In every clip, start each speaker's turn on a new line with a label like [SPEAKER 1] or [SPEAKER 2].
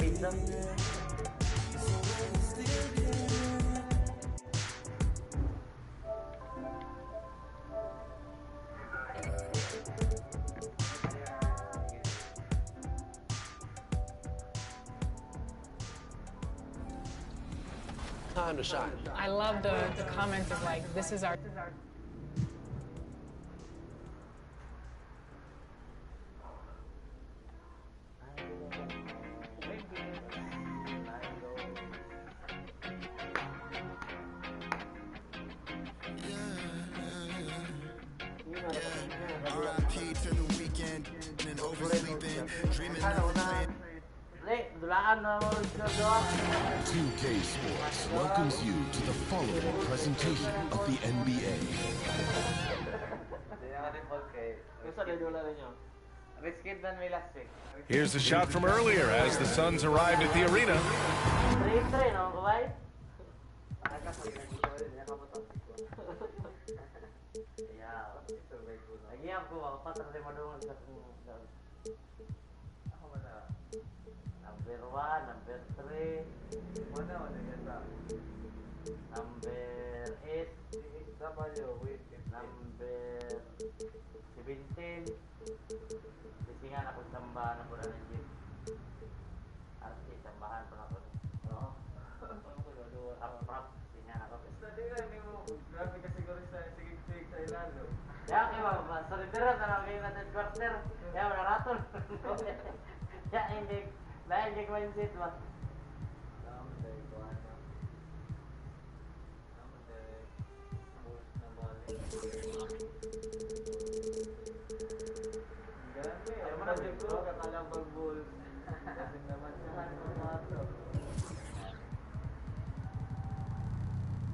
[SPEAKER 1] pizza.
[SPEAKER 2] Time to shine.
[SPEAKER 3] I love the comment of like, this is our.
[SPEAKER 4] RIP to the weekend and oversleeping, dreaming of playing.
[SPEAKER 2] 2K Sports welcomes you to the following presentation of the NBA.
[SPEAKER 5] Here's the shot from earlier as the Suns arrived at the arena.
[SPEAKER 1] Number 1, number 3, number 8, number 17. Sisingan ako tambahan ako na ng jeep. Arti, tambahan pa ako. Oo. Prap, sisingan ako.
[SPEAKER 6] Study na, hindi mo. Grabe ka siguro sa sigig-sig sa ilalo.
[SPEAKER 1] Kaya kayo, solidera na lang kayo na 3 quarter. Kaya wala raton. Kaya hindi. Lain yung mindset ba?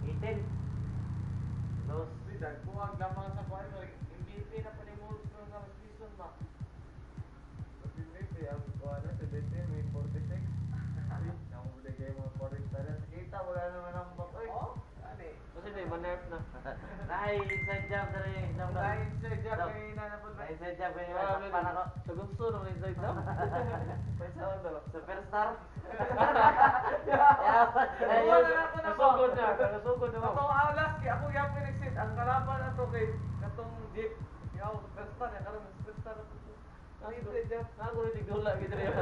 [SPEAKER 1] Itin. Dos.
[SPEAKER 6] Kuwag lamang sa kuwan mo. MVP na pa ni Wolves na season ba? MVP ang kuwan na 17 may 46. Ang muli kayo mga 40 na. Kita wala naman ang bakoy. Oo? Ano
[SPEAKER 1] Kasi may nerf na. Inside job na rin.
[SPEAKER 6] Inside job kayo na po ba?
[SPEAKER 1] Inside job kayo na pan ako.
[SPEAKER 6] Sa gusto nung inside job? Pwesa ko daw.
[SPEAKER 1] Superstar.
[SPEAKER 6] Nasugod na. Nasugod na. Atong alas kaya ako yung pinagsit. Ang kalaban na to kay katong jeep. Yaw, superstar. Yan karoon superstar. Ang inside job.
[SPEAKER 1] Ako rin tigdula gitu rin.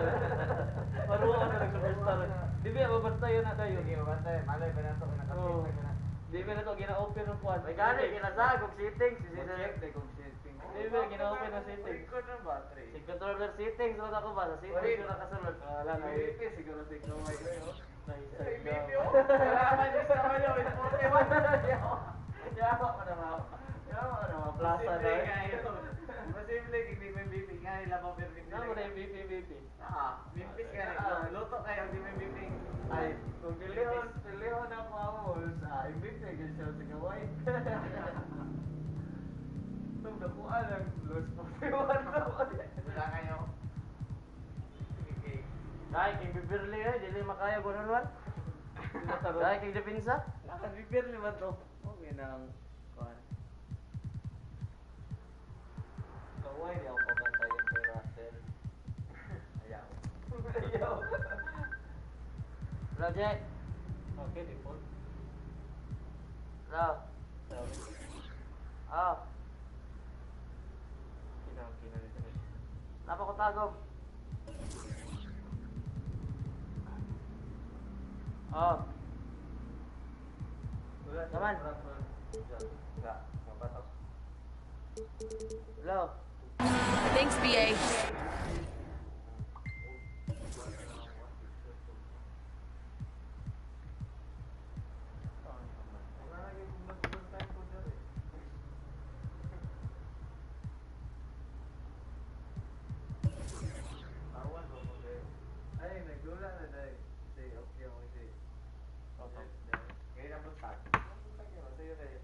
[SPEAKER 1] Maruha na nag-superstar. Di ba mabantayan na tayo?
[SPEAKER 6] Sige, mabantay. Malay ba na ito kinakapit na.
[SPEAKER 1] Di ba na ito gina-open ng kuwan? May gani, kinasagog settings. Di ba gina-open ng settings?
[SPEAKER 6] Record na ba?
[SPEAKER 1] Si controller settings. Wala ko ba? Sa settings ko nakasunod.
[SPEAKER 6] Wala na. MVP siguro si Kawai ko yun.
[SPEAKER 1] Inside
[SPEAKER 6] MVP
[SPEAKER 1] job.
[SPEAKER 6] o? Salamat yung sa kanyo. Yawa ko na mga. Yawa ko na mga.
[SPEAKER 1] Plaza na eh.
[SPEAKER 6] Masimple, hindi mo MVP nga nila pa perfect.
[SPEAKER 1] Ano mo na MVP?
[SPEAKER 6] MVP ka na. Luto kayo, hindi mo MVP. Ay, kung pilihon na po ako, MVP, ganyan siya si Kawai. Itong nakuha lang, Los 41 na po. Wala kayo.
[SPEAKER 1] Dahil kay Bibirli eh, dili makaya gunanuan. Dahil kay Depensa.
[SPEAKER 6] Nakabibirli ba to? Okay na ang kuhan. Kawai, di ako pagkantay yung kay Russell. Ayaw. Ayaw.
[SPEAKER 1] Project.
[SPEAKER 6] Okay, di po.
[SPEAKER 1] Hello. Oh.
[SPEAKER 6] Kina nito rin.
[SPEAKER 1] Napa ko Tagum. Oh.
[SPEAKER 6] Wala.
[SPEAKER 1] Naman.
[SPEAKER 6] Wala. Mapatok.
[SPEAKER 1] Hello.
[SPEAKER 7] Thanks, BA.
[SPEAKER 6] Ay, nagdula na dahil. Say, okay, okay. Okay. Ngayon na po sa akin. Sa'yo kayo.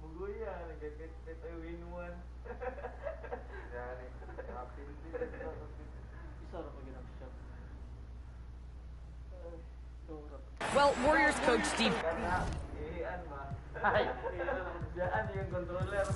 [SPEAKER 6] Muguya, nagkakit ay win-one. Yan eh. Happy din.
[SPEAKER 1] Isa ra pa ginag-shot.
[SPEAKER 7] Well, Warriors coach Steve.
[SPEAKER 6] Iyan ba?
[SPEAKER 1] Ay.
[SPEAKER 6] Diyan yung controller.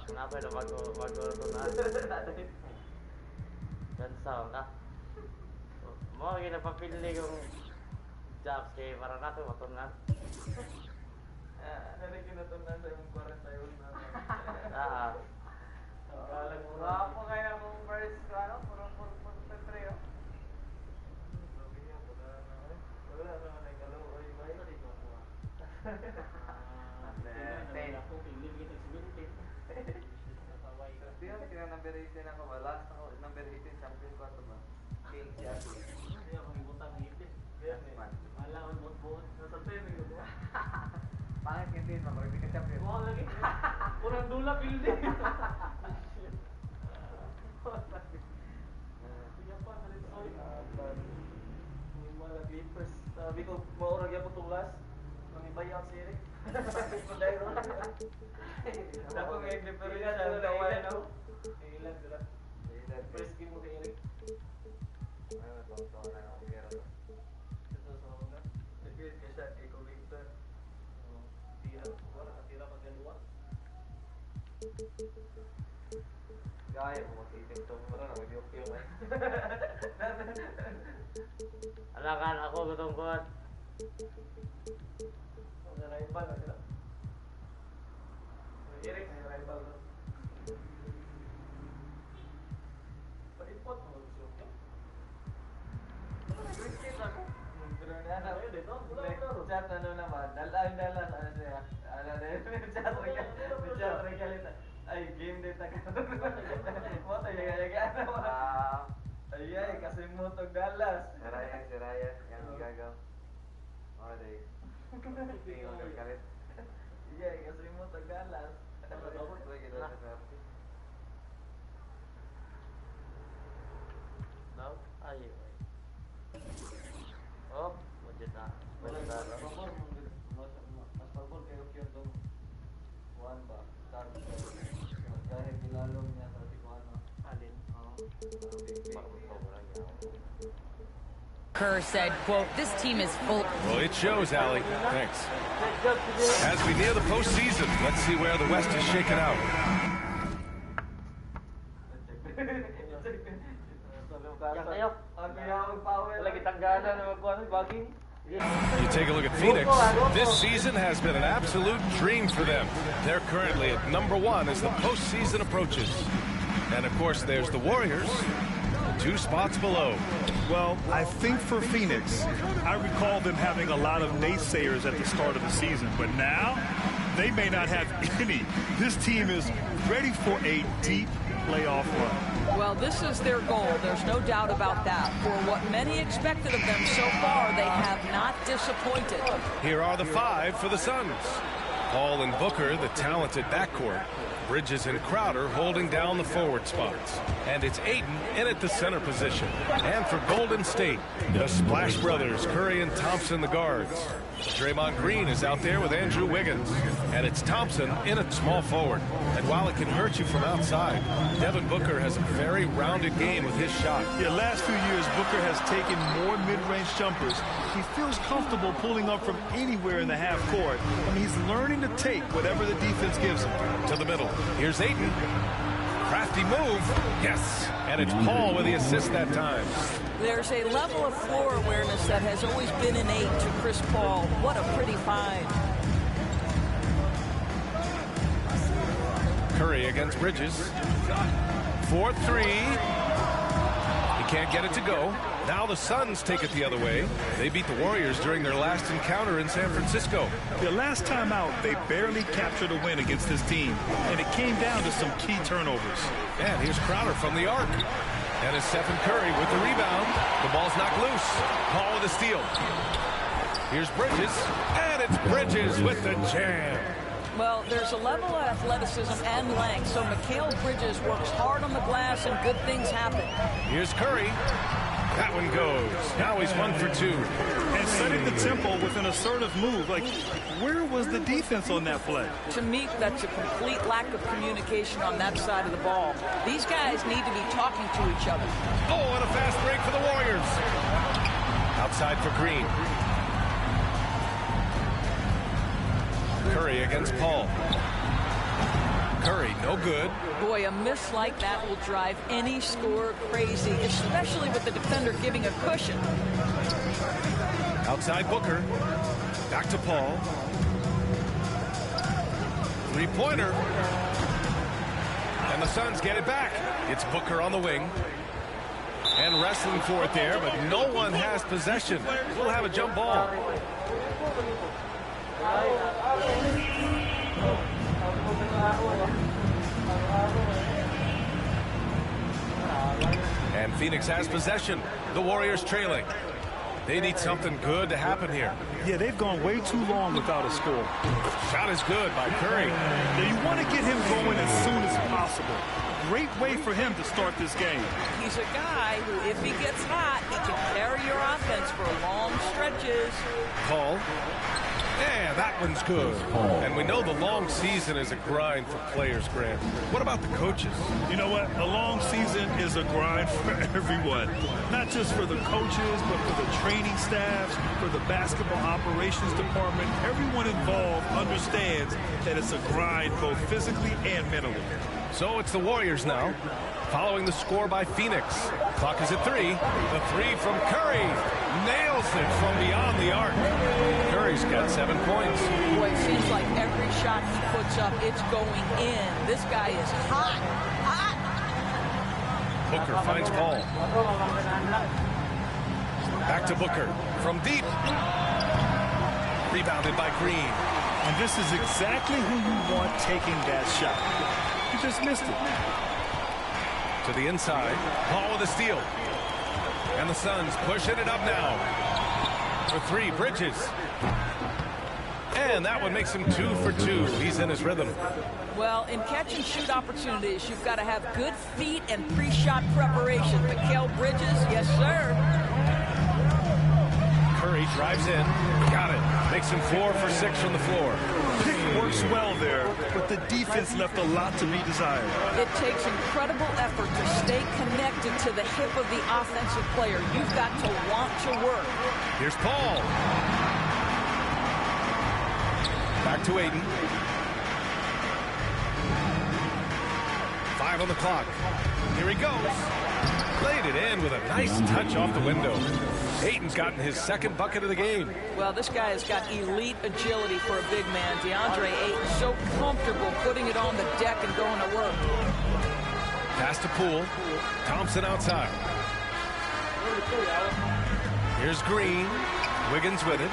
[SPEAKER 1] kenapa ada bago tunan? Dan sound ah. Mau kita papili yung jobs kay para nato matunan.
[SPEAKER 6] Dari kinatunan sa yung 41 na.
[SPEAKER 1] Wala po kaya kung first ano, puro 3 oh.
[SPEAKER 6] Wala naman ay kaluoy ba ito dito ko. Kasi yung number 18 ako ba? Last ako, number 18 champion ko ito ba? King siya. Hindi ako ibutang 18. Yes man. Malaman mo buot. Nasa 10 ko ba? Pangit yung team, mag hindi ka champion. Oo, lagi. Kurang dula pildi. Sige pa, nalit sorry. Yung mga Clippers. Sabi ko, maurag yan po tulas. Nang iba yung sirik. Kunday ron. Dako nga yung Clippers yan. Ano na ilan ako? Ilan sila. First game mo kay Eric. Ano na bang taon na ako kaya ito? Ito sa mga. Nag-create ka siya kay Victor. Tira. Wala katira pag-galuwa. Gaya mo mag-itim ito. Wala na mag-yung eh.
[SPEAKER 1] Alakan ako gutong kuat.
[SPEAKER 6] Ang rival na sila. Eric ay rival na. Paipot mo gusto ko. Cricket ako. Pero na dito. Chat ano naman. Dalaan ano siya. Ano din. Chat regalit. Ay game data ka. Mo tayo yaga naman. Ay kasi mo to Dallas. Si Ryan yang gagaw. Oh day. Tingin ko kalit. Iya kasi mo to Dallas.
[SPEAKER 1] No? Ay. Oh, budget na. Budget na.
[SPEAKER 6] Mas pabor kayo kyo dong. Juan ba? Dahil bilalong niya sa si Juan.
[SPEAKER 1] Alin?
[SPEAKER 7] Kerr said, quote, this team is full.
[SPEAKER 5] Well, it shows, Allie. Thanks. As we near the postseason, let's see where the West is shaken out.
[SPEAKER 1] Yang kayo.
[SPEAKER 6] Lagi tanggana na magkuhan baging.
[SPEAKER 5] You take a look at Phoenix. This season has been an absolute dream for them. They're currently at #1 as the postseason approaches. And of course, there's the Warriors, 2 spots below.
[SPEAKER 8] Well, I think for Phoenix, I recall them having a lot of naysayers at the start of the season, but now they may not have any. This team is ready for a deep playoff run.
[SPEAKER 7] Well, this is their goal. There's no doubt about that. For what many expected of them so far, they have not disappointed.
[SPEAKER 5] Here are the 5 for the Suns. Paul and Booker, the talented backcourt. Bridges and Crowder holding down the forward spots. And it's Ayton in at the center position. And for Golden State, the Splash Brothers, Curry and Thompson, the guards. Draymond Green is out there with Andrew Wiggins. And it's Thompson in at small forward. And while it can hurt you from outside, Devin Booker has a very rounded game with his shot.
[SPEAKER 8] Yeah, last few years, Booker has taken more mid-range jumpers. He feels comfortable pulling up from anywhere in the half court. I mean, he's learning to take whatever the defense gives him.
[SPEAKER 5] To the middle. Here's Ayton. Crafty move. Yes. And it's Paul with the assist that time.
[SPEAKER 7] There's a level of floor awareness that has always been innate to Chris Paul. What a pretty find.
[SPEAKER 5] Curry against Bridges. 4-3. He can't get it to go. Now the Suns take it the other way. They beat the Warriors during their last encounter in San Francisco.
[SPEAKER 8] The last time out, they barely captured a win against this team, and it came down to some key turnovers.
[SPEAKER 5] And here's Crowder from the arc. And it's Stephen Curry with the rebound. The ball's knocked loose. Paul with a steal. Here's Bridges. And it's Bridges with the jam.
[SPEAKER 7] Well, there's a level of athleticism and length, so Mikal Bridges works hard on the glass and good things happen.
[SPEAKER 5] Here's Curry. That one goes. Now he's 1 for 2.
[SPEAKER 8] And setting the tempo with an assertive move. Like, where was the defense on that play?
[SPEAKER 7] To me, that's a complete lack of communication on that side of the ball. These guys need to be talking to each other.
[SPEAKER 5] Oh, and a fast break for the Warriors. Outside for Green. Curry against Paul. Curry, no good.
[SPEAKER 7] Boy, a miss like that will drive any scorer crazy, especially with the defender giving a cushion.
[SPEAKER 5] Outside Booker. Back to Paul. Three-pointer. And the Suns get it back. It's Booker on the wing. And wrestling for it there, but no one has possession. We'll have a jump ball. And Phoenix has possession. The Warriors trailing. They need something good to happen here.
[SPEAKER 8] Yeah, they've gone way too long without a score.
[SPEAKER 5] Shot is good by Curry.
[SPEAKER 8] Yeah, you want to get him going as soon as possible. Great way for him to start this game.
[SPEAKER 7] He's a guy who, if he gets hot, he can carry your offense for long stretches.
[SPEAKER 5] Paul. Yeah, that one's good. And we know the long season is a grind for players, Grant. What about the coaches?
[SPEAKER 8] You know what? A long season is a grind for everyone. Not just for the coaches, but for the training staffs, for the basketball operations department. Everyone involved understands that it's a grind both physically and mentally.
[SPEAKER 5] So it's the Warriors now, following the score by Phoenix. Clock is at 3. The three from Curry. Nails it from beyond the arc. Curry's got 7 points.
[SPEAKER 7] Boy, it seems like every shot he puts up, it's going in. This guy is hot. Hot.
[SPEAKER 5] Booker finds Paul. Back to Booker. From deep. Rebounded by Green.
[SPEAKER 8] And this is exactly who you want taking that shot. He just missed it.
[SPEAKER 5] To the inside. Paul with a steal. And the Suns pushing it up now. For 3, Bridges. And that one makes him 2 for 2. He's in his rhythm.
[SPEAKER 7] Well, in catch and shoot opportunities, you've got to have good feet and pre-shot preparation. Mikal Bridges, yes, sir.
[SPEAKER 5] Curry drives in. Got it. Makes him 4 for 6 from the floor.
[SPEAKER 8] Pick works well there, but the defense left a lot to be desired.
[SPEAKER 7] It takes incredible effort to stay connected to the hip of the offensive player. You've got to want to work.
[SPEAKER 5] Here's Paul. Back to Aiden. 5 on the clock. Here he goes. Laid it in with a nice touch off the window. Aiden's gotten his 2nd bucket of the game.
[SPEAKER 7] Well, this guy has got elite agility for a big man. DeAndre Ayton, so comfortable putting it on the deck and going to work.
[SPEAKER 5] Pass to Poole. Thompson outside. Here's Green. Wiggins with it.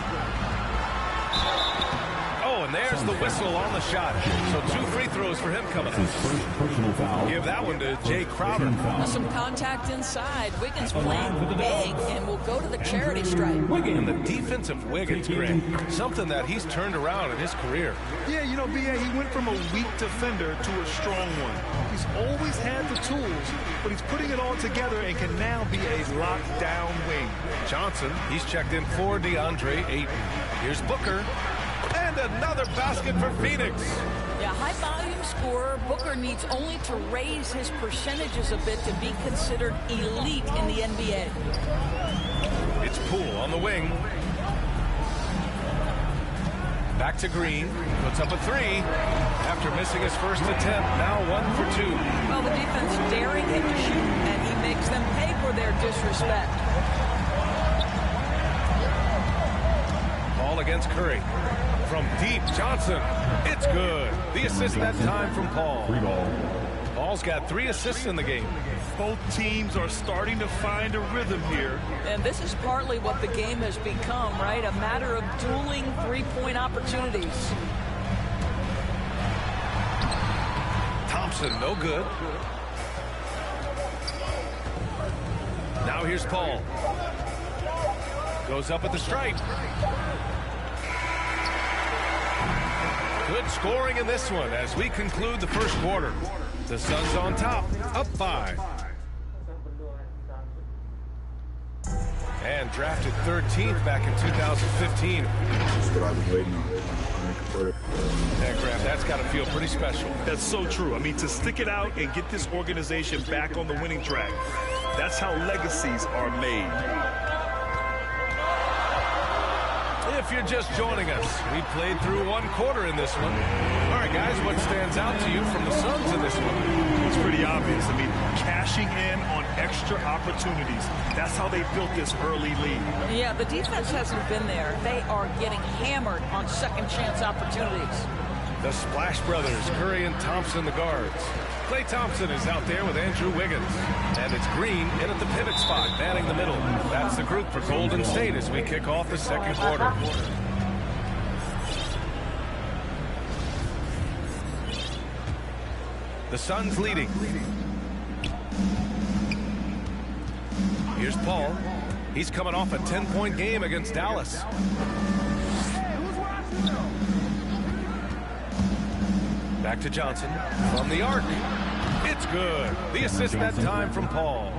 [SPEAKER 5] Oh, and there's the whistle on the shot. So 2 free throws for him coming up. Give that one to Jay Crowder.
[SPEAKER 7] Some contact inside. Wiggins playing big and will go to the charity stripe.
[SPEAKER 5] And the defense of Wiggins, Grant, something that he's turned around in his career.
[SPEAKER 8] Yeah, you know, B.A., he went from a weak defender to a strong one. He's always had the tools, but he's putting it all together and can now be a lockdown wing.
[SPEAKER 5] Johnson, he's checked in for DeAndre Ayton. Here's Booker. And another basket for Phoenix.
[SPEAKER 7] Yeah, high-volume scorer. Booker needs only to raise his percentages a bit to be considered elite in the NBA.
[SPEAKER 5] It's Poole on the wing. Back to Green. Puts up a 3. After missing his first attempt, now 1 for 2.
[SPEAKER 7] Well, the defense daring him to shoot, and he makes them pay for their disrespect.
[SPEAKER 5] Ball against Curry. From deep, Johnson. It's good. The assist that time from Paul. Paul's got 3 assists in the game.
[SPEAKER 8] Both teams are starting to find a rhythm here.
[SPEAKER 7] And this is partly what the game has become, right? A matter of dueling three-point opportunities.
[SPEAKER 5] Thompson, no good. Now here's Paul. Goes up at the stripe. Good scoring in this one as we conclude the first quarter. The Suns on top, up 5. And drafted 13th back in 2015.
[SPEAKER 9] That's what I was waiting on.
[SPEAKER 5] Yeah, Graham, that's got to feel pretty special.
[SPEAKER 8] That's so true. I mean, to stick it out and get this organization back on the winning track, that's how legacies are made.
[SPEAKER 5] if you're just joining us, we played through one quarter in this one. All right, guys, what stands out to you from the Suns in this one?
[SPEAKER 8] It's pretty obvious. I mean, cashing in on extra opportunities. That's how they built this early lead.
[SPEAKER 7] Yeah, the defense hasn't been there. They are getting hammered on second chance opportunities.
[SPEAKER 5] The Splash Brothers, Curry and Thompson, the guards. Klay Thompson is out there with Andrew Wiggins. And it's Green in at the pivot spot, manning the middle. That's the group for Golden State as we kick off the second quarter. The Suns leading. Here's Paul. He's coming off a 10-point game against Dallas. Back to Johnson from the arc. It's good. The assist that time from Paul.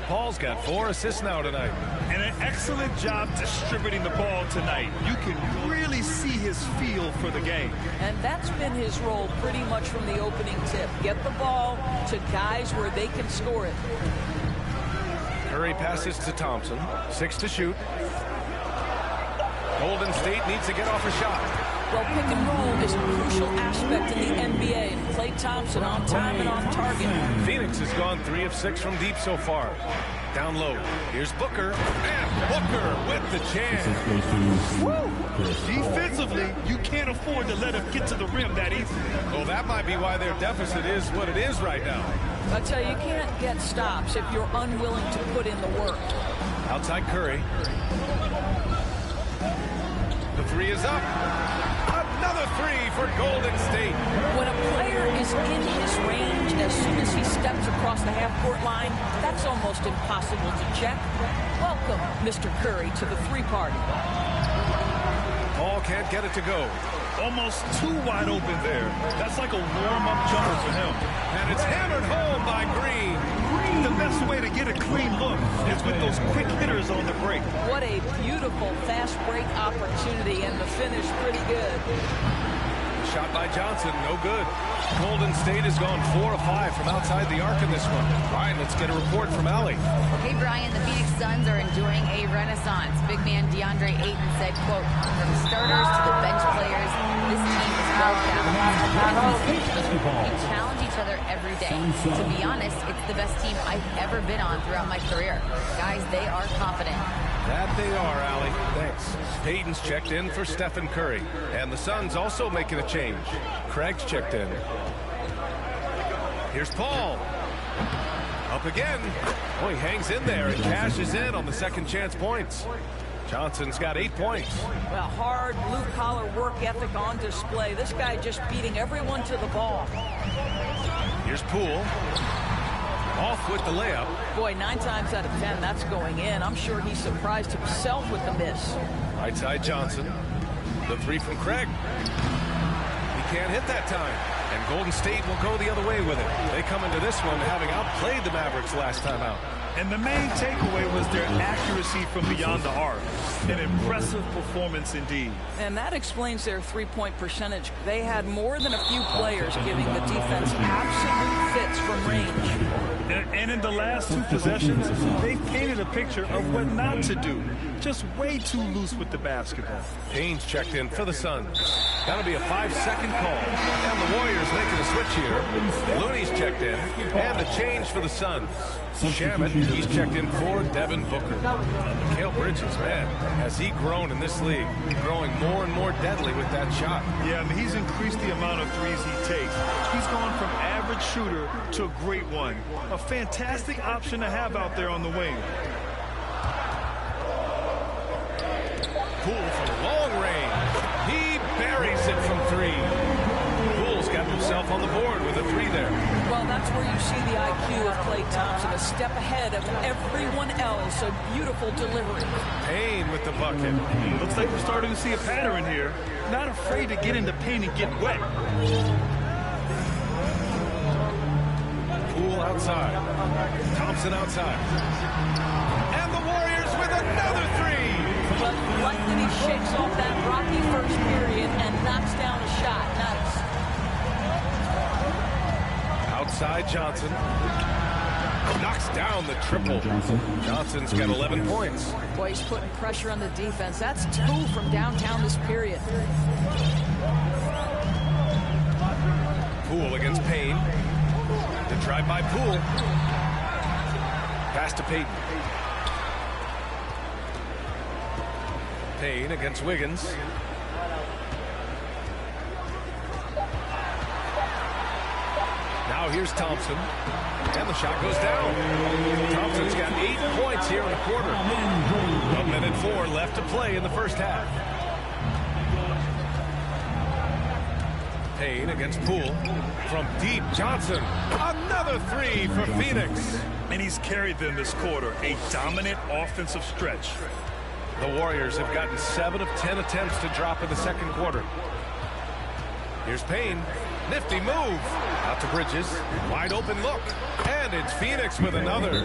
[SPEAKER 5] Paul's got 4 assists now tonight.
[SPEAKER 8] And an excellent job distributing the ball tonight. You can really see his feel for the game.
[SPEAKER 7] And that's been his role pretty much from the opening tip. Get the ball to guys where they can score it.
[SPEAKER 5] Curry passes to Thompson. 6 to shoot. Golden State needs to get off a shot.
[SPEAKER 7] Well, pick and roll is a crucial aspect in the NBA. And Klay Thompson on time and on target.
[SPEAKER 5] Phoenix has gone 3 of 6 from deep so far. Down low. Here's Booker. And Booker with the chance.
[SPEAKER 8] Woo! Defensively, you can't afford to let him get to the rim that easy.
[SPEAKER 5] Well, that might be why their deficit is what it is right now.
[SPEAKER 7] I tell you, you can't get stops if you're unwilling to put in the work.
[SPEAKER 5] Outside Curry. The 3 is up. Another 3 for Golden State.
[SPEAKER 7] When a player is in his range as soon as he steps across the half-court line, that's almost impossible to check. Welcome, Mr. Curry, to the 3 party.
[SPEAKER 5] Paul can't get it to go.
[SPEAKER 8] Almost too wide open there. That's like a warm-up jumper for him.
[SPEAKER 5] And it's hammered home by Green.
[SPEAKER 8] The best way to get a clean look is with those quick hitters on the break.
[SPEAKER 7] What a beautiful fast break opportunity, and the finish pretty good.
[SPEAKER 5] Shot by Johnson, no good. Golden State has gone 4 of 5 from outside the arc in this one. Brian, let's get a report from Allie.
[SPEAKER 10] Hey, Brian, the Phoenix Suns are enjoying a renaissance. Big man DeAndre Ayton said, quote, from starters to the bench players, this team is well-balanced. We challenge each other every day. To be honest, it's the best team I've ever been on throughout my career. Guys, they are confident.
[SPEAKER 5] That they are, Allie. Thanks. Payton's checked in for Stephen Curry. And the Suns also making a change. Craig's checked in. Here's Paul. Up again. Oh, he hangs in there and cashes in on the second chance points. Johnson's got 8 points.
[SPEAKER 7] Well, hard blue-collar work ethic on display. This guy just beating everyone to the ball.
[SPEAKER 5] Here's Poole. Off with the layup.
[SPEAKER 7] Boy, 9 times out of 10, that's going in. I'm sure he surprised himself with the miss.
[SPEAKER 5] Right side Johnson. The 3 from Craig. He can't hit that time. And Golden State will go the other way with it. They come into this one having outplayed the Mavericks last time out.
[SPEAKER 8] And the main takeaway was their accuracy from beyond the arc. An impressive performance indeed.
[SPEAKER 7] And that explains their three-point percentage. They had more than a few players giving the defense absolute fits from range.
[SPEAKER 8] And in the last 2 possessions, they painted a picture of what not to do. Just way too loose with the basketball.
[SPEAKER 5] Haynes checked in for the Suns. That'll be a 5-second call. And the Warriors making a switch here. Looney's checked in. And the change for the Suns. Shamet, he's checked in for Devin Booker. Mikal Bridges, man, has he grown in this league? Growing more and more deadly with that shot.
[SPEAKER 8] Yeah, I mean, he's increased the amount of threes he takes. He's gone from average shooter to a great one. A fantastic option to have out there on the wing.
[SPEAKER 5] Poole from long range. He buries it from 3. Poole's got himself on the board with a 3 there.
[SPEAKER 7] Well, that's where you see the IQ of Klay Thompson, a step ahead of everyone else. A beautiful delivery.
[SPEAKER 5] Payne with the bucket.
[SPEAKER 8] Looks like we're starting to see a pattern here. Not afraid to get into paint and get wet.
[SPEAKER 5] Poole outside. Thompson outside. And the Warriors with another 3.
[SPEAKER 7] But like that he shakes off that rocky first period and knocks down a shot. Nice.
[SPEAKER 5] Outside Johnson. Knocks down the triple. Johnson's got 11 points.
[SPEAKER 7] Boy, he's putting pressure on the defense. That's 2 from downtown this period.
[SPEAKER 5] Poole against Payne. The drive by Poole. Pass to Payton. Payne against Wiggins. Now here's Thompson. And the shot goes down. Thompson's got 8 points here in the quarter. 1:04 left to play in the first half. Payne against Poole. From deep, Johnson. Another 3 for Phoenix.
[SPEAKER 8] And he's carried them this quarter. A dominant offensive stretch.
[SPEAKER 5] The Warriors have gotten 7 of 10 attempts to drop in the second quarter. Here's Payne. Nifty move. Out to Bridges. Wide open look. And it's Phoenix with another.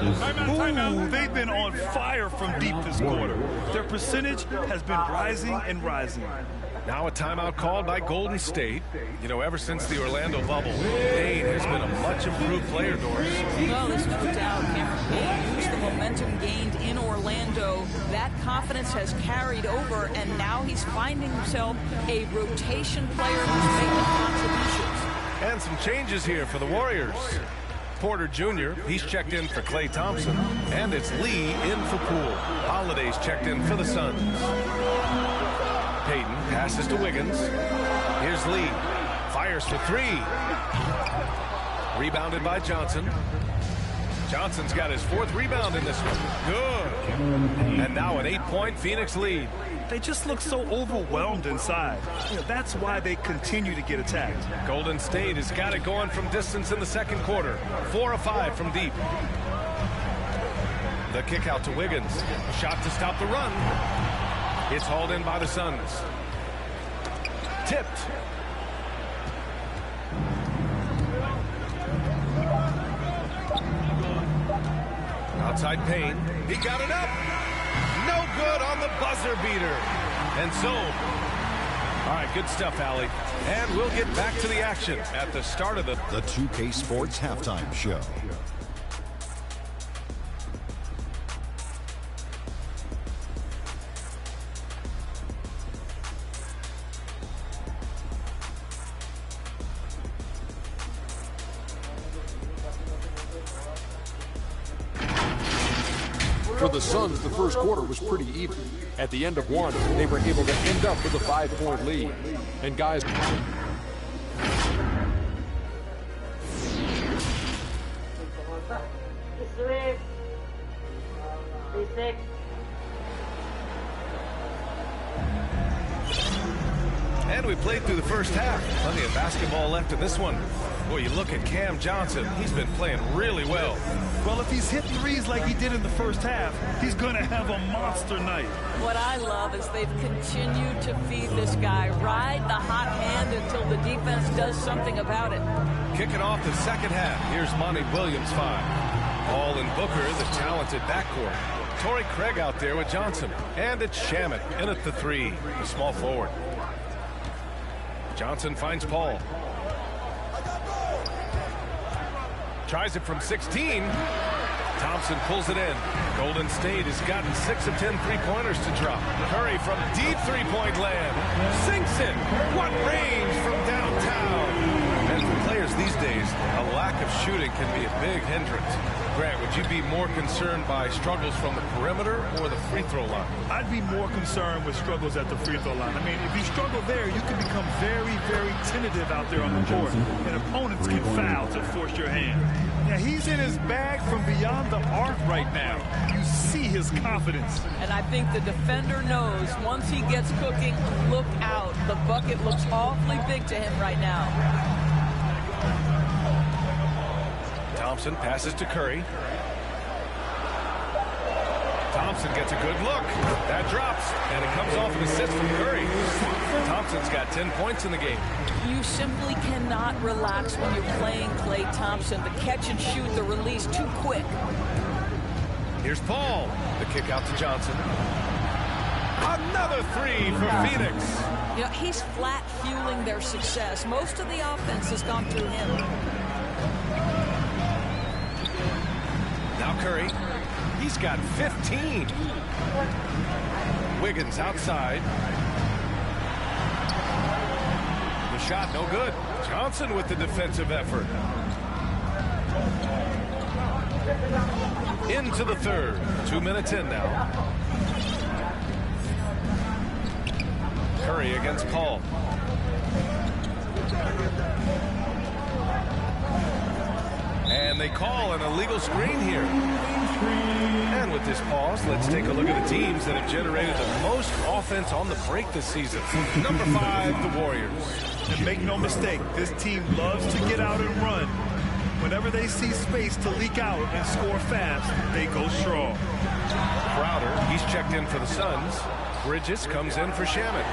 [SPEAKER 8] Ooh, they've been on fire from deep this quarter. Their percentage has been rising and rising.
[SPEAKER 5] Now a timeout called by Golden State. You know, ever since the Orlando bubble, Payne has been a much improved player, Doris.
[SPEAKER 7] Well, there's no doubt Cameron Payne used the momentum gained in Orlando. That confidence has carried over, and now he's finding himself a rotation player who's making contributions.
[SPEAKER 5] And some changes here for the Warriors. Porter Jr., he's checked in for Klay Thompson. And it's Lee in for Poole. Holiday's checked in for the Suns. Payton passes to Wiggins. Here's Lee. Fires for 3. Rebounded by Johnson. Johnson's got his 4th rebound in this one. Good. And now an 8-point Phoenix lead.
[SPEAKER 8] They just look so overwhelmed inside. That's why they continue to get attacked.
[SPEAKER 5] Golden State has got it going from distance in the second quarter. 4 of 5 from deep. The kick out to Wiggins. Shot to stop the run. It's hauled in by the Suns. Tipped. Outside Payne. He got it up. No good on the buzzer beater. And so, all right, good stuff, Allie. And we'll get back to the action at the start of the
[SPEAKER 2] 2K Sports Halftime Show.
[SPEAKER 11] For the Suns, the first quarter was pretty even. At the end of one, they were able to end up with a 5-point lead. And guys...
[SPEAKER 5] And we played through the first half. Plenty of basketball left in this one. Boy, you look at Cam Johnson. He's been playing really well.
[SPEAKER 8] Well, if he's hit threes like he did in the first half, he's going to have a monster night.
[SPEAKER 7] What I love is they've continued to feed this guy. Ride the hot hand until the defense does something about it.
[SPEAKER 5] Kicking off the second half. Here's Monty Williams 5. Paul and Booker, the talented backcourt. Torrey Craig out there with Johnson. And it's Shamet in at the 3, the small forward. Johnson finds Paul. Tries it from 16. Thompson pulls it in. Golden State has gotten 6 of 10 three-pointers to drop. Curry from deep three-point land. Sinks it. What range from downtown. And for players these days, a lack of shooting can be a big hindrance. Grant, would you be more concerned by struggles from the perimeter or the free throw line?
[SPEAKER 8] I'd be more concerned with struggles at the free throw line. I mean, if you struggle there, you can become very, very tentative out there on the court. And opponents can foul to force your hand. Yeah, he's in his bag from beyond the arc right now. You see his confidence.
[SPEAKER 7] And I think the defender knows once he gets cooking, look out. The bucket looks awfully big to him right now.
[SPEAKER 5] Thompson passes to Curry. Thompson gets a good look. That drops, and it comes off an assist from Curry. Thompson's got 10 points in the game.
[SPEAKER 7] You simply cannot relax when you're playing Klay Thompson. The catch and shoot, the release, too quick.
[SPEAKER 5] Here's Paul. The kick out to Johnson. Another 3 for Phoenix.
[SPEAKER 7] You know, he's flat fueling their success. Most of the offense has gone through him.
[SPEAKER 5] Curry. He's got 15. Wiggins outside. The shot no good. Johnson with the defensive effort. Into the third. 2 minutes in now. Curry against Paul. And they call an illegal screen here. And with this pause, let's take a look at the teams that have generated the most offense on the break this season. Number 5, the Warriors.
[SPEAKER 8] And make no mistake, this team loves to get out and run. Whenever they see space to leak out and score fast, they go strong.
[SPEAKER 5] Crowder, he's checked in for the Suns. Bridges comes in for Shaman.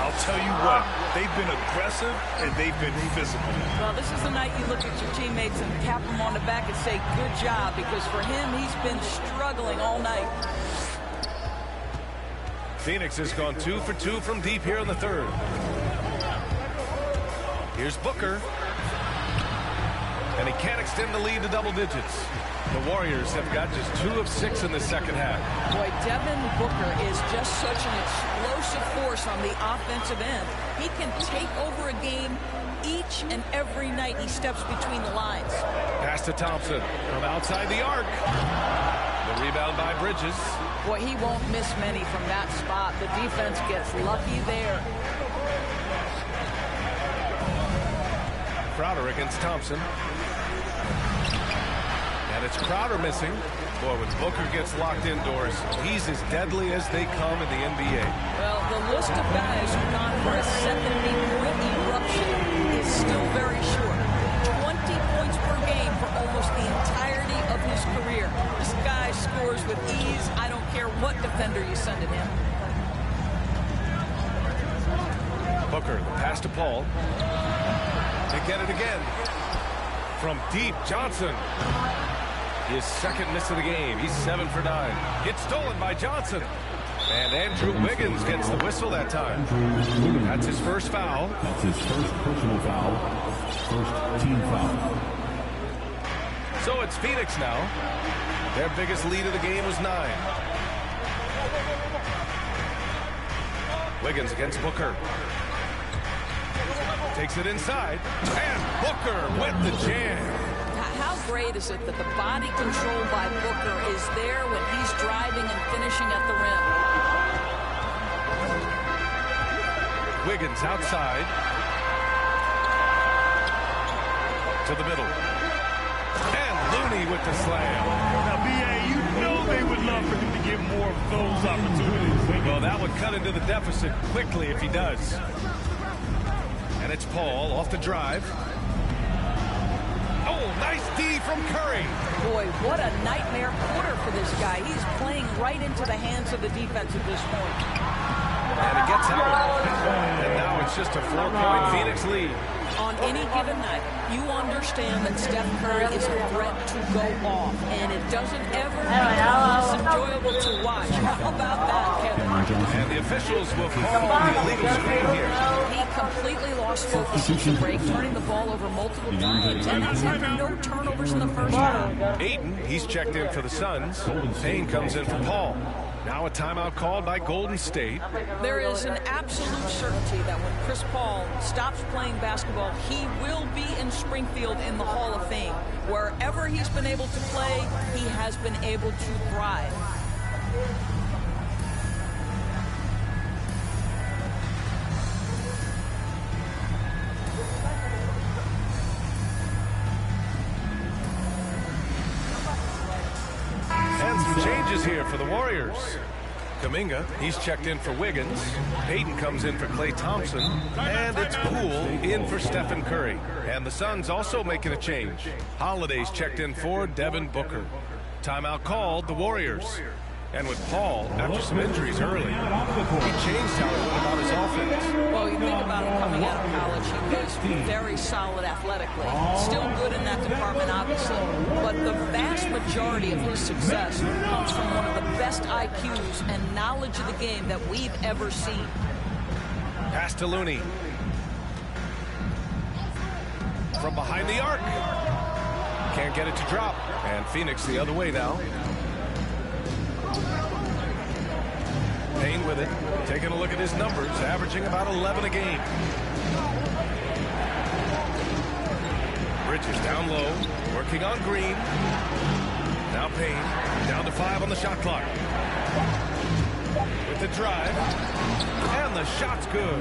[SPEAKER 8] I'll tell you what, they've been aggressive and they've been physical.
[SPEAKER 7] Well, this is the night you look at your teammates and tap them on the back and say, good job, because for him, he's been struggling all night.
[SPEAKER 5] Phoenix has gone 2 for 2 from deep here in the third. Here's Booker. And he can't extend the lead to double digits. The Warriors have got just 2 of 6 in the second half.
[SPEAKER 7] Boy, Devin Booker is just such an explosive force on the offensive end. He can take over a game each and every night he steps between the lines.
[SPEAKER 5] Pass to Thompson from outside the arc. The rebound by Bridges.
[SPEAKER 7] Boy, he won't miss many from that spot. The defense gets lucky there.
[SPEAKER 5] Crowder against Thompson. And it's Crowder missing. Boy, when Booker gets locked indoors, he's as deadly as they come in the NBA.
[SPEAKER 7] Well, the list of guys who've gone for a 70-point eruption is still very short. 20 points per game for almost the entirety of his career. This guy scores with ease. I don't care what defender you send at him.
[SPEAKER 5] Booker, the pass to Paul. They get it again. From deep, Johnson. His second miss of the game. He's 7 for 9. It's stolen by Johnson. And Andrew Wiggins gets the whistle that time. That's his first foul.
[SPEAKER 2] That's his first personal foul. First team foul.
[SPEAKER 5] So it's Phoenix now. Their biggest lead of the game was 9. Wiggins against Booker. Takes it inside. And Booker with the jam.
[SPEAKER 7] How great is it that the body control by Booker is there when he's driving and finishing at the rim?
[SPEAKER 5] Wiggins outside. To the middle. And Looney with the slam.
[SPEAKER 8] Now, B.A., you know they would love for him to get more of those opportunities.
[SPEAKER 5] Well, that would cut into the deficit quickly if he does. And it's Paul off the drive. Oh, nice D from Curry.
[SPEAKER 7] Boy, what a nightmare quarter for this guy. He's playing right into the hands of the defense at this point.
[SPEAKER 5] And it gets out. And now it's just a 4-point Phoenix lead.
[SPEAKER 7] On any given night, you understand that Steph Curry is a threat to go off, and it doesn't ever become less enjoyable to watch. How about that, Kevin?
[SPEAKER 5] And the officials will call the illegal screen here.
[SPEAKER 7] He completely lost focus at the break, turning the ball over multiple times, and that's after no turnovers in the first half.
[SPEAKER 5] Aiden, he's checked in for the Suns. Payne comes in for Paul. Now a timeout called by Golden State.
[SPEAKER 7] There is an absolute certainty that when Chris Paul stops playing basketball, he will be in Springfield in the Hall of Fame. Wherever he's been able to play, he has been able to thrive.
[SPEAKER 5] And some changes here for the Warriors. Kuminga, he's checked in for Wiggins. Payton comes in for Klay Thompson. And it's Poole in for Stephen Curry. And the Suns also making a change. Holiday's checked in for Devin Booker. Timeout called the Warriors. And with Paul, after some injuries early, he changed how he went about his offense.
[SPEAKER 7] Well, you think about him coming out of college, he was very solid athletically. Still good in that department, obviously. But the vast majority of his success comes from one of the best IQs and knowledge of the game that we've ever seen.
[SPEAKER 5] Pass to Looney. From behind the arc. Can't get it to drop. And Phoenix the other way now. Payne with it. Taking a look at his numbers, averaging about 11 a game. Bridges down low, working on Green. Now Payne, down to 5 on the shot clock. With the drive, and the shot's good.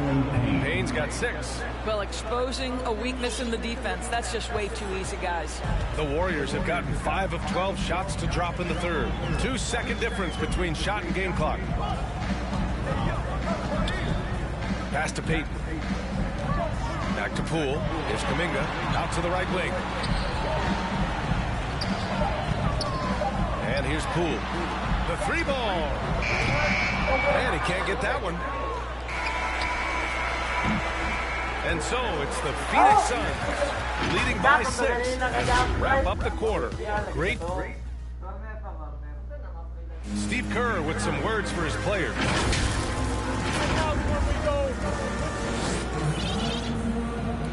[SPEAKER 5] Payne's got 6.
[SPEAKER 7] Well, exposing a weakness in the defense, that's just way too easy, guys.
[SPEAKER 5] The Warriors have gotten 5 of 12 shots to drop in the third. 2-second difference between shot and game clock. Pass to Payton. Back to Poole. Here's Kuminga out to the right wing. And here's Poole. The 3 ball. And he can't get that one. And so it's the Phoenix Suns leading by 6 as we wrap up the quarter. Great. Steve Kerr with some words for his players.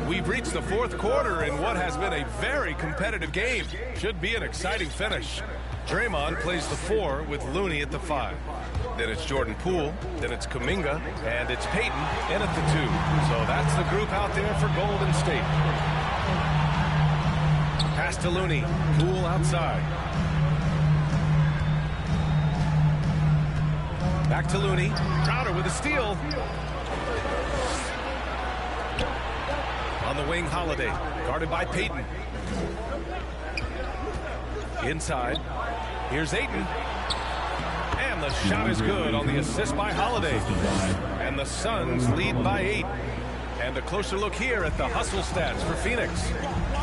[SPEAKER 5] We've reached the fourth quarter in what has been a very competitive game. Should be an exciting finish. Draymond plays the 4 with Looney at the 5. Then it's Jordan Poole, then it's Kuminga, and it's Payton in at the 2. So that's the group out there for Golden State. Pass to Looney, Poole outside. Back to Looney, Crowder with a steal. On the wing, Holiday, guarded by Payton. Inside, here's Ayton. And the shot is good on the assist by Holiday. And the Suns lead by 8. And a closer look here at the hustle stats for Phoenix.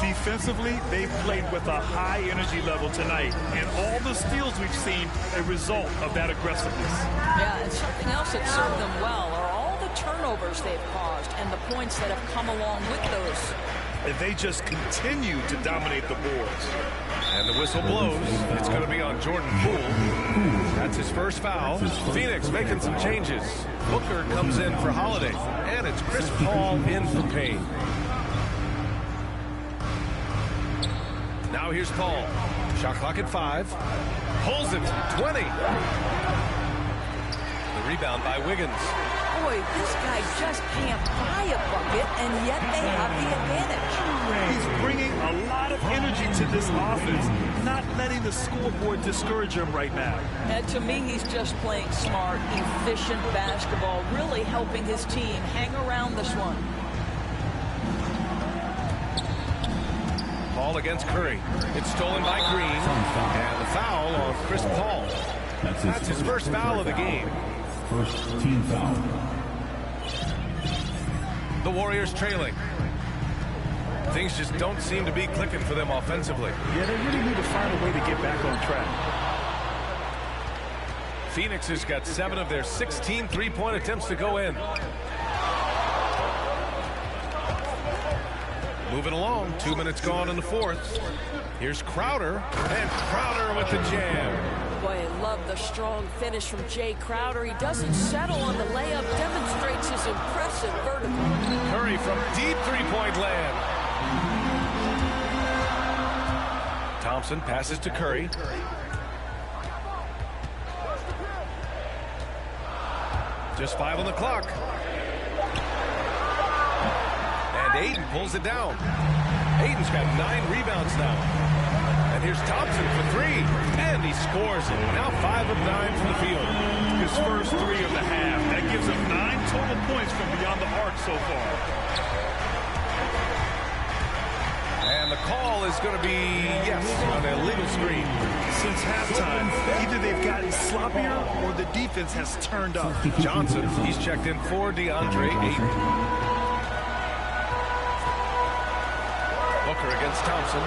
[SPEAKER 8] Defensively, they've played with a high energy level tonight. And all the steals we've seen, a result of that aggressiveness.
[SPEAKER 7] Yeah, and something else that served them well are all the turnovers they've caused and the points that have come along with those.
[SPEAKER 8] And they just continue to dominate the boards.
[SPEAKER 5] And the whistle blows. It's going to be on Jordan Poole. That's his first foul. Phoenix making some changes. Booker comes in for Holiday. And it's Chris Paul in for Payne. Now here's Paul. Shot clock at 5. Pulls it. 20. The rebound by Wiggins.
[SPEAKER 7] Boy, this guy just can't buy a bucket, and yet they have the advantage.
[SPEAKER 8] He's bringing a lot of energy to this offense, not letting the scoreboard discourage him right now.
[SPEAKER 7] And to me, he's just playing smart, efficient basketball, really helping his team hang around this one.
[SPEAKER 5] Paul against Curry. It's stolen by Green. And the foul on Chris Paul. That's his first foul of the game.
[SPEAKER 12] First team foul.
[SPEAKER 5] The Warriors trailing. Things just don't seem to be clicking for them offensively.
[SPEAKER 8] Yeah, they really need to find a way to get back on track.
[SPEAKER 5] Phoenix has got 7 of their 16 three-point attempts to go in. Moving along, 2 minutes gone in the fourth. Here's Crowder, and Crowder with the jam.
[SPEAKER 7] Boy, I love the strong finish from Jay Crowder. He doesn't settle on the layup, demonstrates his impressive vertical.
[SPEAKER 5] Curry from deep three-point land. Thompson passes to Curry. Just 5 on the clock. And Ayton pulls it down. Ayton's got 9 rebounds now. And here's Thompson for 3. And he scores it. Now 5 of 9 from the field.
[SPEAKER 8] His first 3 of the half. That gives him 9 total points from beyond the arc so far.
[SPEAKER 5] And the call is going to be, yes, an illegal screen.
[SPEAKER 8] Since halftime, either they've gotten sloppier or the defense has turned up.
[SPEAKER 5] Johnson, he's checked in for DeAndre Ayton. Booker against Thompson.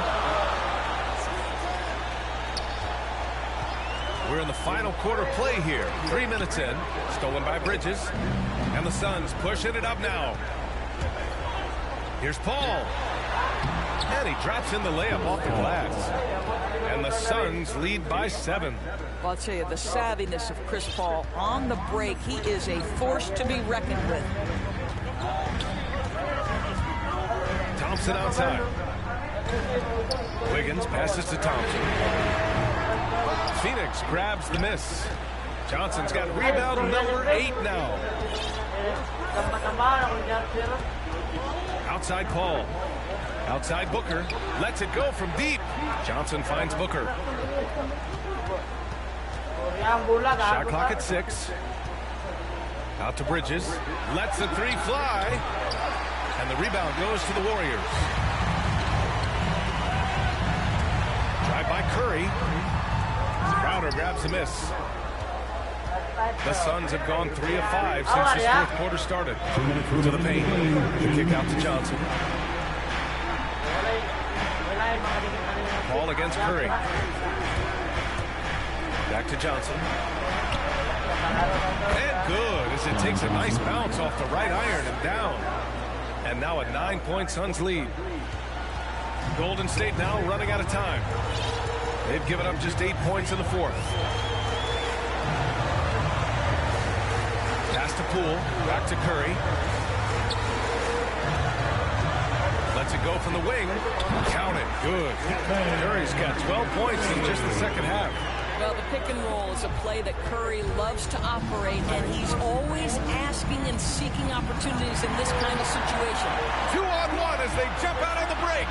[SPEAKER 5] We're in the final quarter play here. 3 minutes in. Stolen by Bridges. And the Suns pushing it up now. Here's Paul. And he drops in the layup off the glass. And the Suns lead by 7.
[SPEAKER 7] Well, I'll tell you, the savviness of Chris Paul on the break, he is a force to be reckoned with.
[SPEAKER 5] Thompson outside. Wiggins passes to Thompson. Phoenix grabs the miss. Johnson's got rebound number 8 now. Outside Paul. Outside Booker. Lets it go from deep. Johnson finds Booker. Shot clock at 6. Out to Bridges. Lets the 3 fly. And the rebound goes to the Warriors. Drive by Curry. Crowder grabs the miss. The Suns have gone 3 of 5 since this fourth quarter started. To the paint. The kick out to Johnson. Paul against Curry. Back to Johnson. And good as it takes a nice bounce off the right iron and down. And now a 9-point Suns lead. Golden State now running out of time. They've given up just 8 points in the fourth. Pass to Poole. Back to Curry. Lets it go from the wing. Count it. Good. Curry's got 12 points in just the second half.
[SPEAKER 7] Well, the pick and roll is a play that Curry loves to operate, and he's always asking and seeking opportunities in this kind of situation.
[SPEAKER 5] 2-on-1 as they jump out on the break.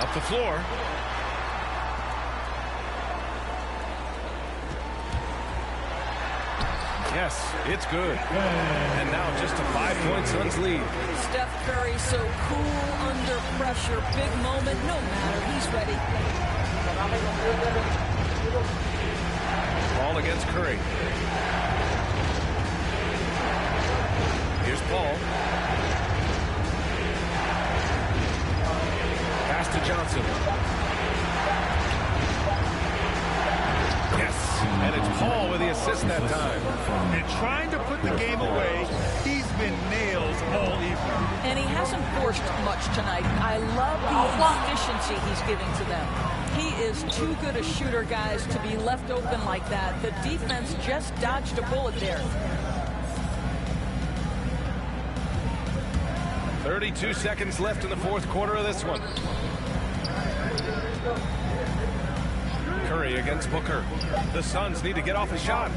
[SPEAKER 5] Up the floor. Yes, it's good. And now just a 5-point Suns lead.
[SPEAKER 7] Steph Curry so cool under pressure. Big moment, no matter. He's ready.
[SPEAKER 5] Paul against Curry. Here's Paul. Pass to Johnson. Yes, and it's Paul with the assist that time.
[SPEAKER 8] And trying to put the game away, he's been nails all evening.
[SPEAKER 7] And he hasn't forced much tonight. I love the efficiency he's giving to them. He is too good a shooter, guys, to be left open like that. The defense just dodged a bullet there.
[SPEAKER 5] 32 seconds left in the fourth quarter of this one. Curry against Booker. The Suns need to get off a shot.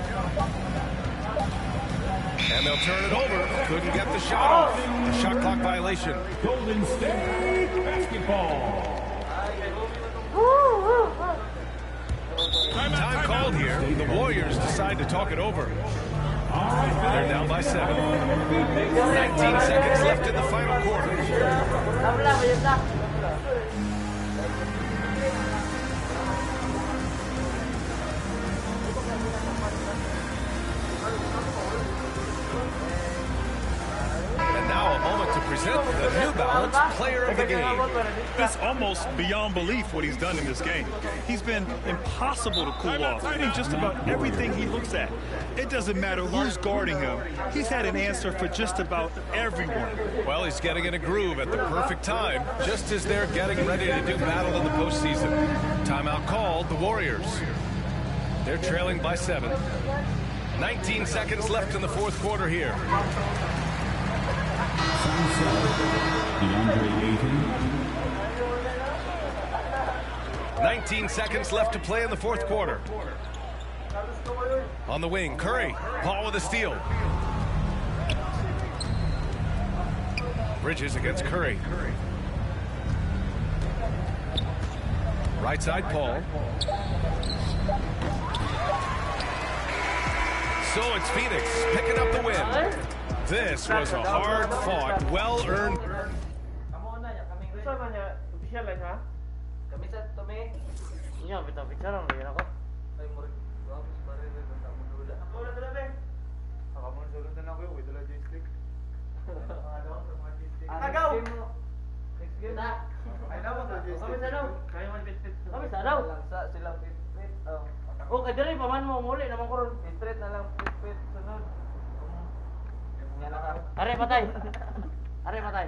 [SPEAKER 5] And they'll turn it over. Couldn't get the shot off. A shot clock violation.
[SPEAKER 12] Golden State basketball.
[SPEAKER 5] Time called here. The Warriors decide to talk it over. They're down by 7. 19 seconds left in the final quarter. And now a moment to present the New Balance Player of the Game.
[SPEAKER 8] It's almost beyond belief what he's done in this game. He's been impossible to cool off. I mean, just about everything he looks at. It doesn't matter who's guarding him. He's had an answer for just about everyone.
[SPEAKER 5] Well, he's getting in a groove at the perfect time, just as they're getting ready to do battle in the postseason. Timeout called, the Warriors. They're trailing by 7. 19 seconds left in the fourth quarter here. 19 seconds left to play in the fourth quarter. On the wing, Curry. Paul with a steal. Bridges against Curry. Right side, Paul. So it's Phoenix picking up the win. This was a hard-fought, well-earned.
[SPEAKER 1] Oh, kadiri paman mo muli naman ko ron. Straight na lang, fit sunod. Are patay. Are patay.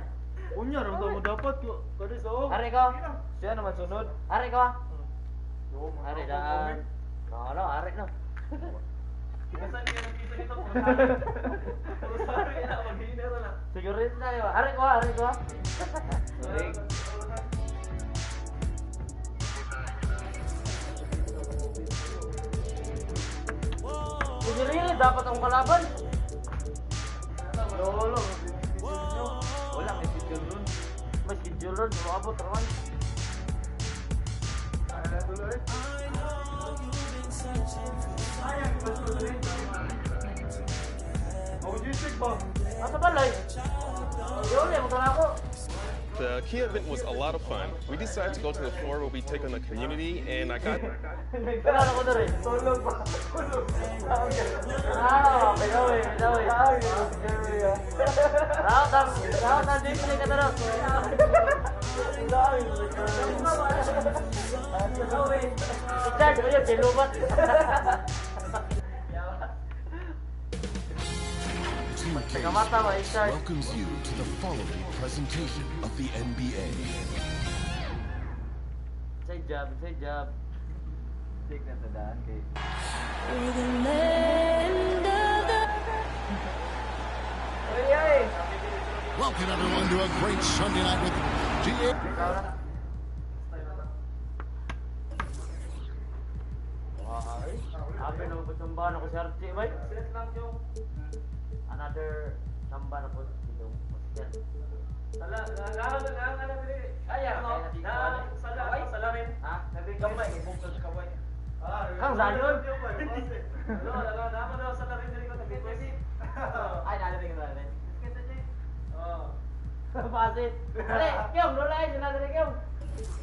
[SPEAKER 1] Unya ram mo dapat ko. Kadi so. Are ko. Siya naman sunod. Are ko. Are dah. No, are no. Kita kita dito po. Sorry na maghina na. Siguro na yo. Are ko. Hindi dapat ang kalaban. Lolo. Wala, may schedule ron. May schedule ron. Abot naman. Asa balay? Yun eh, magkala ako.
[SPEAKER 13] The key event was a lot of fun. We decided to go to the floor where we take on the community, and I got...
[SPEAKER 1] Nagkaroon ako na rin. Tulog pa. Tulog. Pinawi. Raot ang display ka na rin. I-charge mo yun, kilubat.
[SPEAKER 2] 2K Sports welcomes you to the following presentation of the NBA.
[SPEAKER 1] Say job. Take na tadaan kay.
[SPEAKER 2] Welcome everyone to a great Sunday night with GA.
[SPEAKER 1] Happy na magpatumbahan ako si Archie, bay. Another number na po dito. Salamin. Ha? Gamay, ibukod kaway. Kang Zayon? Ay, nalamin ka nalamin. Pasit. Dali, Kyong, lulay, sinadali Kyong.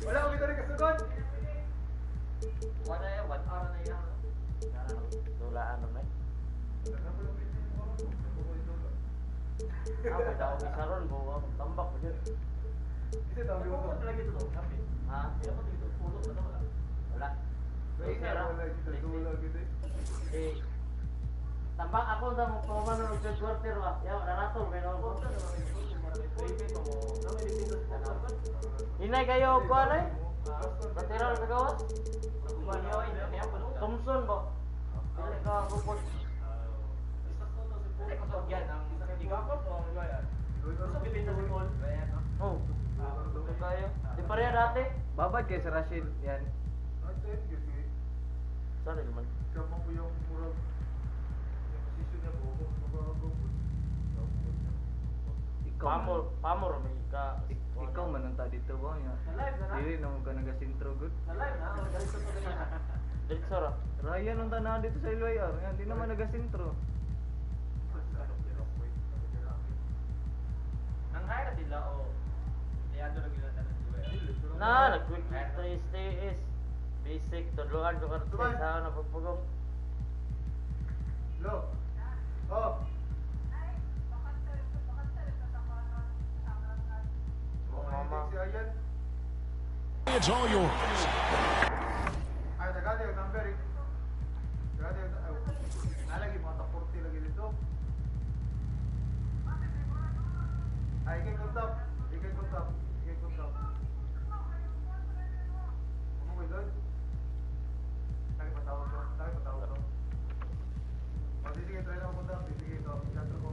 [SPEAKER 1] Wala ko dito rin kasugod. Wala yan, 1 hour na yan. Dulaan naman. Apa daw may saron bawa tambak mo dyan. Kasi daw yung ano lagi ito kape. Ha? Kaya mo dito pulo na wala. Wala. Eh. Tambak ako sa mo pamano ng third quarter wa. Ya wala na to pero ko. Inay kayo ko ano eh? Lateral sa gawas? Thompson ba? Pili ka rupot. Yan ang oh, kaya. Di pareha dati. Babad kay sa Rashid yan. Sorry naman.
[SPEAKER 6] Kamu po yung murag yung position niya po.
[SPEAKER 1] Pamor may ka.
[SPEAKER 6] Ikaw man ang dito ba niya? Dili na mo ka nagasintro good. Sa live na, dito sa kanila.
[SPEAKER 1] Dito ra.
[SPEAKER 6] Ryan ang tanan dito sa Iloyar. Hindi naman nagasintro. Nang hire sila o niado na gila tanan Iloyar.
[SPEAKER 1] Nag-quick is basic tudloan ko karto sa na pagpugong.
[SPEAKER 6] Lo. Oh.
[SPEAKER 2] It's all yours.
[SPEAKER 6] Ay, nagada yung number. Nagada yung nalagi mga taporti lagi dito. Ay, ikay kontap. Ano ba yun? Lagi patawag ko. Sige, try na ako kontap. Sige, ito. Chatro ko.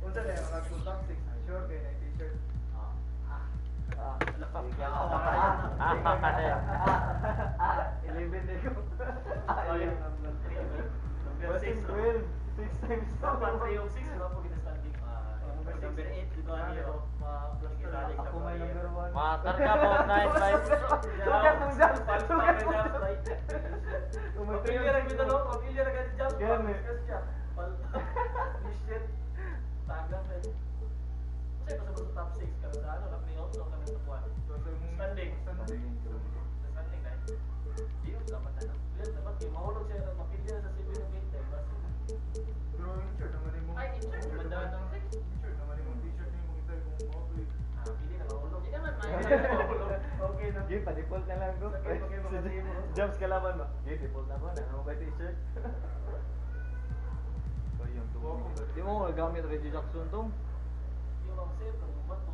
[SPEAKER 6] Unsa na yung nag-top 6? Sure kayo na t-shirt.
[SPEAKER 1] Matar ka po, guys.
[SPEAKER 6] Okay na. Game pa default na lang ko. Jumps kalaban ba? Game default na ba? Nang ako ba t-shirt? So yung Di mo gamit Reggie Jackson tuh.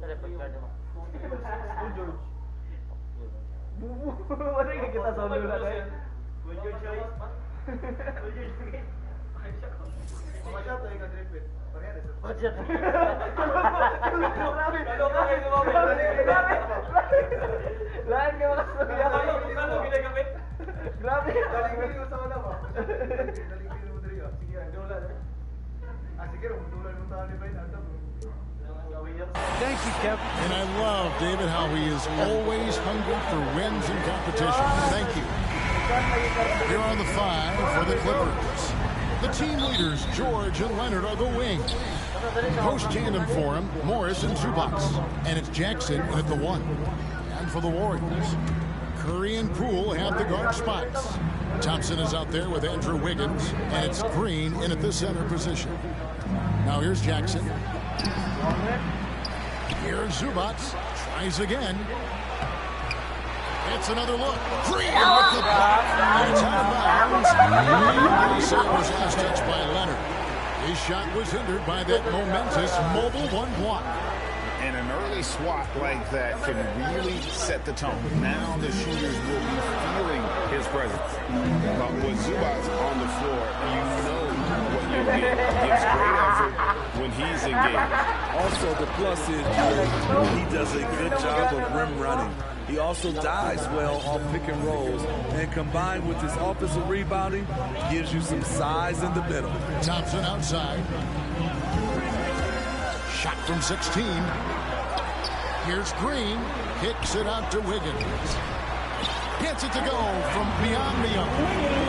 [SPEAKER 1] Ada pengganti mah.
[SPEAKER 6] George. Mana yang kita sound dulu ada?
[SPEAKER 12] Thank you, Kevin. And I love, David, how he is always hungry for wins in competition. Thank you. Here on the 5 for the Clippers. The team leaders, George and Leonard, are the wings. Post tandem for him, Morris and Zubac. And it's Jackson at the 1. And for the Warriors, Curry and Poole have the guard spots. Thompson is out there with Andrew Wiggins, and it's Green in at the center position. Now here's Jackson. Here's Zubac. Tries again. It's another look. Green with the block. And it's out of bounds. The was last touched by Leonard. His shot was hindered by that momentous mobile 1 block.
[SPEAKER 9] And an early swat like that can really set the tone. Now the shooters will be feeling his presence. But with Zubac on the floor, you know what you're getting. He gives great effort when he's engaged.
[SPEAKER 14] Also, the plus is he does a good job of rim running. He also dives well off pick and rolls, and combined with his offensive rebounding, gives you some size in the middle.
[SPEAKER 12] Thompson outside. Shot from 16. Here's Green. Kicks it out to Wiggins. Gets it to go from beyond the arc.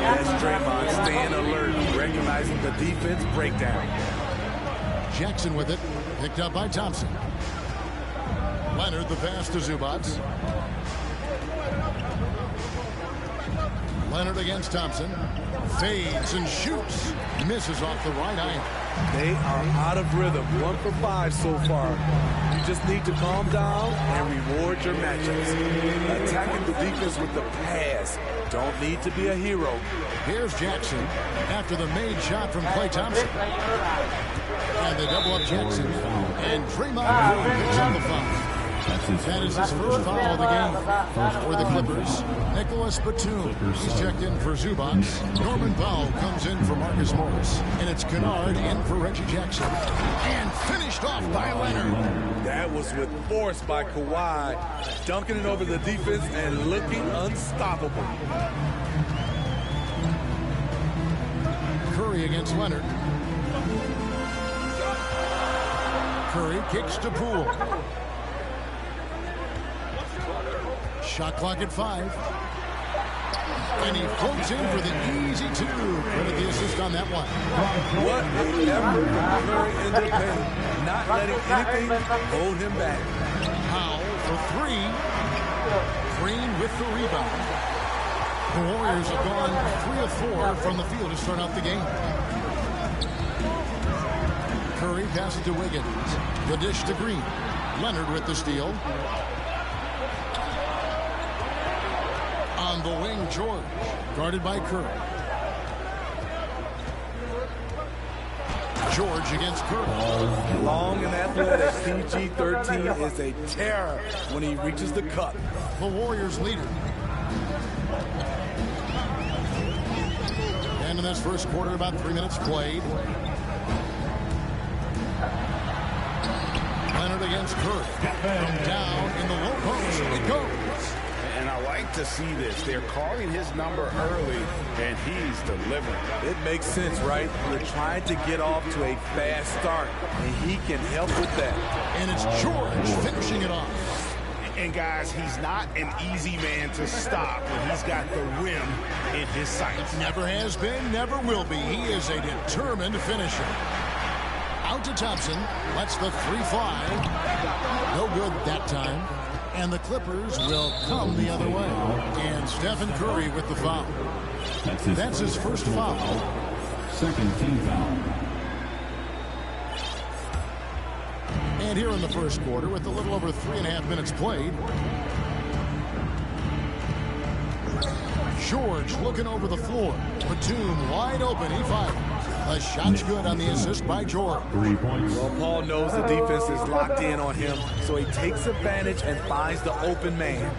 [SPEAKER 14] That's Draymond staying alert, recognizing the defense breakdown.
[SPEAKER 12] Jackson with it. Picked up by Thompson. Leonard the pass to Zubac. Leonard against Thompson. Fades and shoots. Misses off the right iron.
[SPEAKER 14] They are out of rhythm. 1 for 5 so far. You just need to calm down and reward your matchups. Attacking the defense with the pass. Don't need to be a hero.
[SPEAKER 12] Here's Jackson after the made shot from Klay Thompson. And they double up Jackson. And Draymond Green picks up the foul. That is his first foul of the game. For the Clippers, Nicholas Batum. He's checked in for Zubac. Norman Powell comes in for Marcus Morris. And it's Kennard in for Reggie Jackson. And finished off by Leonard.
[SPEAKER 14] That was with force by Kawhi. Dunking it over the defense and looking unstoppable.
[SPEAKER 12] Curry against Leonard. Curry kicks to Poole. Shot clock at 5. And he floats in for the easy 2. Credit the assist on that one.
[SPEAKER 14] What an effort from Curry in the paint. Not letting anything hold him back.
[SPEAKER 12] Powell for 3. Green with the rebound. The Warriors have gone 3 of 4 from the field to start out the game. Curry passes to Wiggins. The dish to Green. Leonard with the steal. On the wing, George, guarded by Curry. George against Curry.
[SPEAKER 14] Long and athletic, PG-13 is a terror when he reaches the cup.
[SPEAKER 12] The Warriors leader. And in this first quarter, about 3 minutes played. Leonard against Curry. From down in the low post, it goes.
[SPEAKER 9] And I like to see this. They're calling his number early, and he's delivering.
[SPEAKER 14] It makes sense, right? You're trying to get off to a fast start, and he can help with that.
[SPEAKER 12] And it's George finishing it off.
[SPEAKER 9] And guys, he's not an easy man to stop when he's got the rim in his sights.
[SPEAKER 12] Never has been, never will be. He is a determined finisher. Out to Thompson. Lets the 3 fly. No good that time. And the Clippers will come the other way. And Stephen Curry with the foul. That's his first foul. Second team foul. And here in the first quarter, with a little over 3.5 minutes played, George looking over the floor. Batum wide open. He fires. The shot's good on the assist by George.
[SPEAKER 11] 3 points.
[SPEAKER 14] Well, Paul knows the defense is locked in on him, so he takes advantage and finds the open man.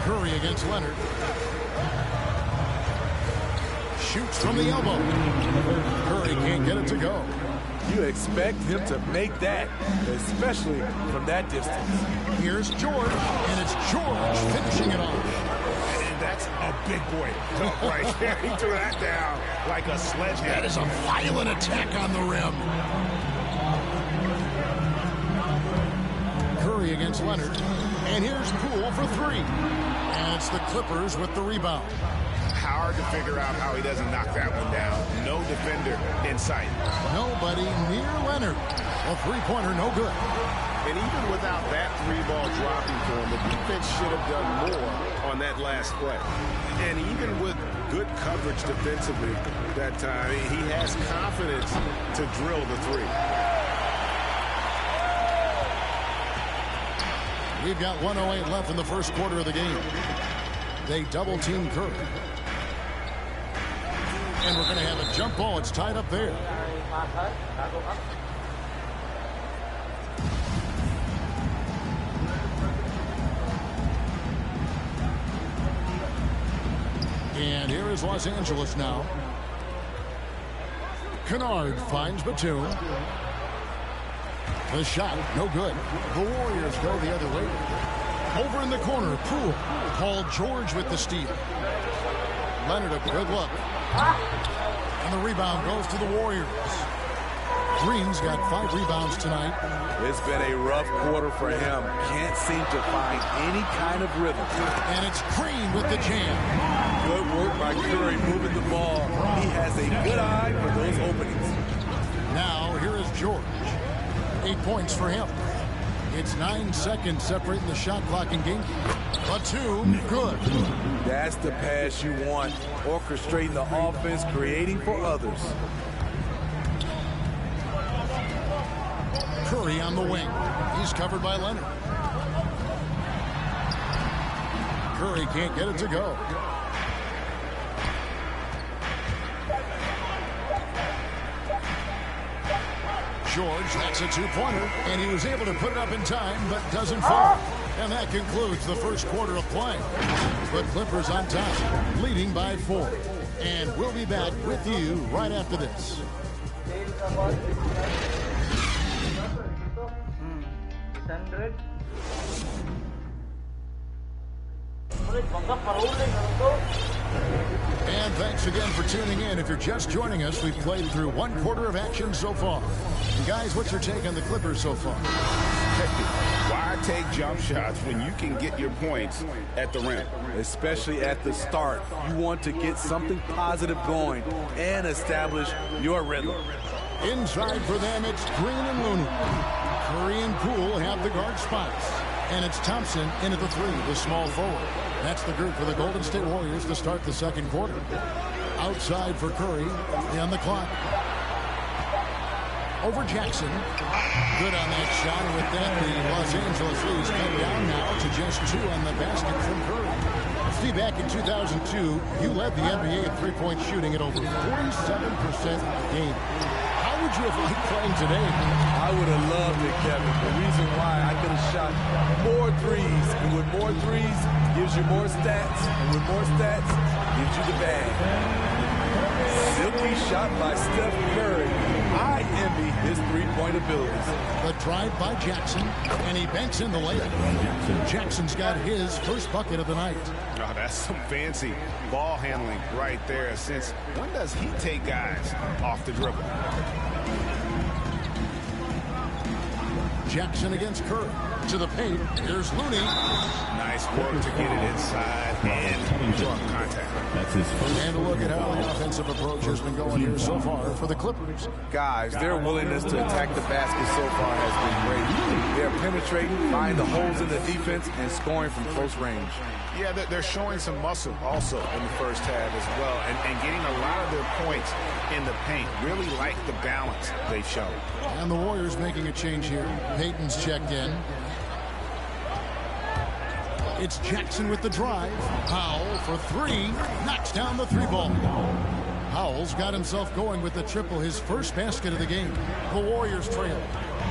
[SPEAKER 12] Curry against Leonard. Shoots from the elbow. Curry can't get it to go.
[SPEAKER 14] You expect him to make that, especially from that distance.
[SPEAKER 12] Here's George, and it's George finishing it off.
[SPEAKER 9] And that's a big boy dunk right there. He threw that down like a sledgehammer.
[SPEAKER 12] That is a violent attack on the rim. Curry against Leonard. And here's Poole for three. And it's the Clippers with the rebound.
[SPEAKER 9] Hard to figure out how he doesn't knock that one down. No defender in sight.
[SPEAKER 12] Nobody near Leonard. A three-pointer, no good.
[SPEAKER 9] And even without that three ball dropping for him, the defense should have done more on that last play. And even with good coverage defensively that time, he has confidence to drill the three.
[SPEAKER 12] We've got 1:08 left in the first quarter of the game. They double-team Curry. And we're going to have a jump ball. It's tied up there. And here is Los Angeles now. Kennard finds Batum. The shot, no good. The Warriors go the other way. Over in the corner, Poole. Paul George with the steal. Leonard, a good look. And the rebound goes to the Warriors. Green's got 5 rebounds tonight.
[SPEAKER 14] It's been a rough quarter for him. Can't seem to find any kind of rhythm.
[SPEAKER 12] And it's Green with the jam.
[SPEAKER 14] Good work by Curry moving the ball. He has a good eye for those openings.
[SPEAKER 12] Now, here is George. 8 points for him. It's 9 seconds separating the shot clock and game. Batum, good.
[SPEAKER 14] That's the pass you want. Orchestrating the offense, creating for others.
[SPEAKER 12] Curry on the wing. He's covered by Leonard. Curry can't get it to go. George, that's a two-pointer, and he was able to put it up in time, but doesn't fall. And that concludes the first quarter of play. The Clippers on top, leading by 4. And we'll be back with you right after this. And thanks again for tuning in. If you're just joining us, we've played through 1 quarter of action so far. Guys, what's your take on the Clippers so far?
[SPEAKER 9] Why take jump shots when you can get your points at the rim?
[SPEAKER 14] Especially at the start. You want to get something positive going and establish your rhythm.
[SPEAKER 12] Inside for them, it's Green and Looney. Curry and Poole have the guard spots. And it's Thompson in at the 3, the small forward. That's the group for the Golden State Warriors to start the second quarter. Outside for Curry, on the clock. Over Jackson. Good on that shot. With that, the Los Angeles leads cut down now to just 2 on the basket from Curry. Steve, back in 2002, you led the NBA in three-point shooting at over 47% a game. How would you have liked playing today?
[SPEAKER 14] I would have loved it, Kevin. The reason why I could have shot more threes. And with more threes, gives you more stats. And with more stats, gives you the bag. Silky shot by Steph Curry. I envy his three-point abilities.
[SPEAKER 12] The drive by Jackson, and he banks in the layup. Jackson's got his first bucket of the night.
[SPEAKER 9] Oh, that's some fancy ball handling right there. Since when does he take guys off the dribble?
[SPEAKER 12] Jackson against Curry. To the paint. Here's Looney.
[SPEAKER 9] Nice work to get it inside and draw contact.
[SPEAKER 11] That's his first.
[SPEAKER 12] And a look at how the offensive approach has been going here so far for the Clippers.
[SPEAKER 14] Guys, their willingness to attack the basket so far has been great. They're penetrating, finding the holes in the defense, and scoring from close range.
[SPEAKER 9] Yeah, they're showing some muscle also in the first half as well, and getting a lot of their points in the paint. Really like the balance they've shown.
[SPEAKER 12] And the Warriors making a change here. Payton's checked in. It's Jackson with the drive. Powell for three. Knocks down the three ball. Powell's got himself going with the triple, his first basket of the game. The Warriors trail.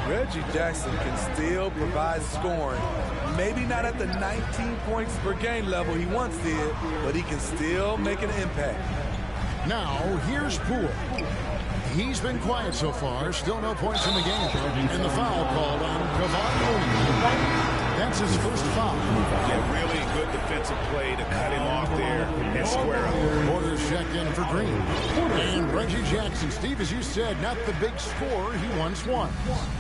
[SPEAKER 14] Reggie Jackson can still provide scoring. Maybe not at the 19 points per game level he once did, but he can still make an impact.
[SPEAKER 12] Now, here's Poole. He's been quiet so far. Still no points in the game. And the foul called on Davao. That's his first foul.
[SPEAKER 9] Yeah, really good defensive play to cut him off there and square up.
[SPEAKER 12] Porter's checked in for Green. And Reggie Jackson, Steve, as you said, not the big scorer he once was.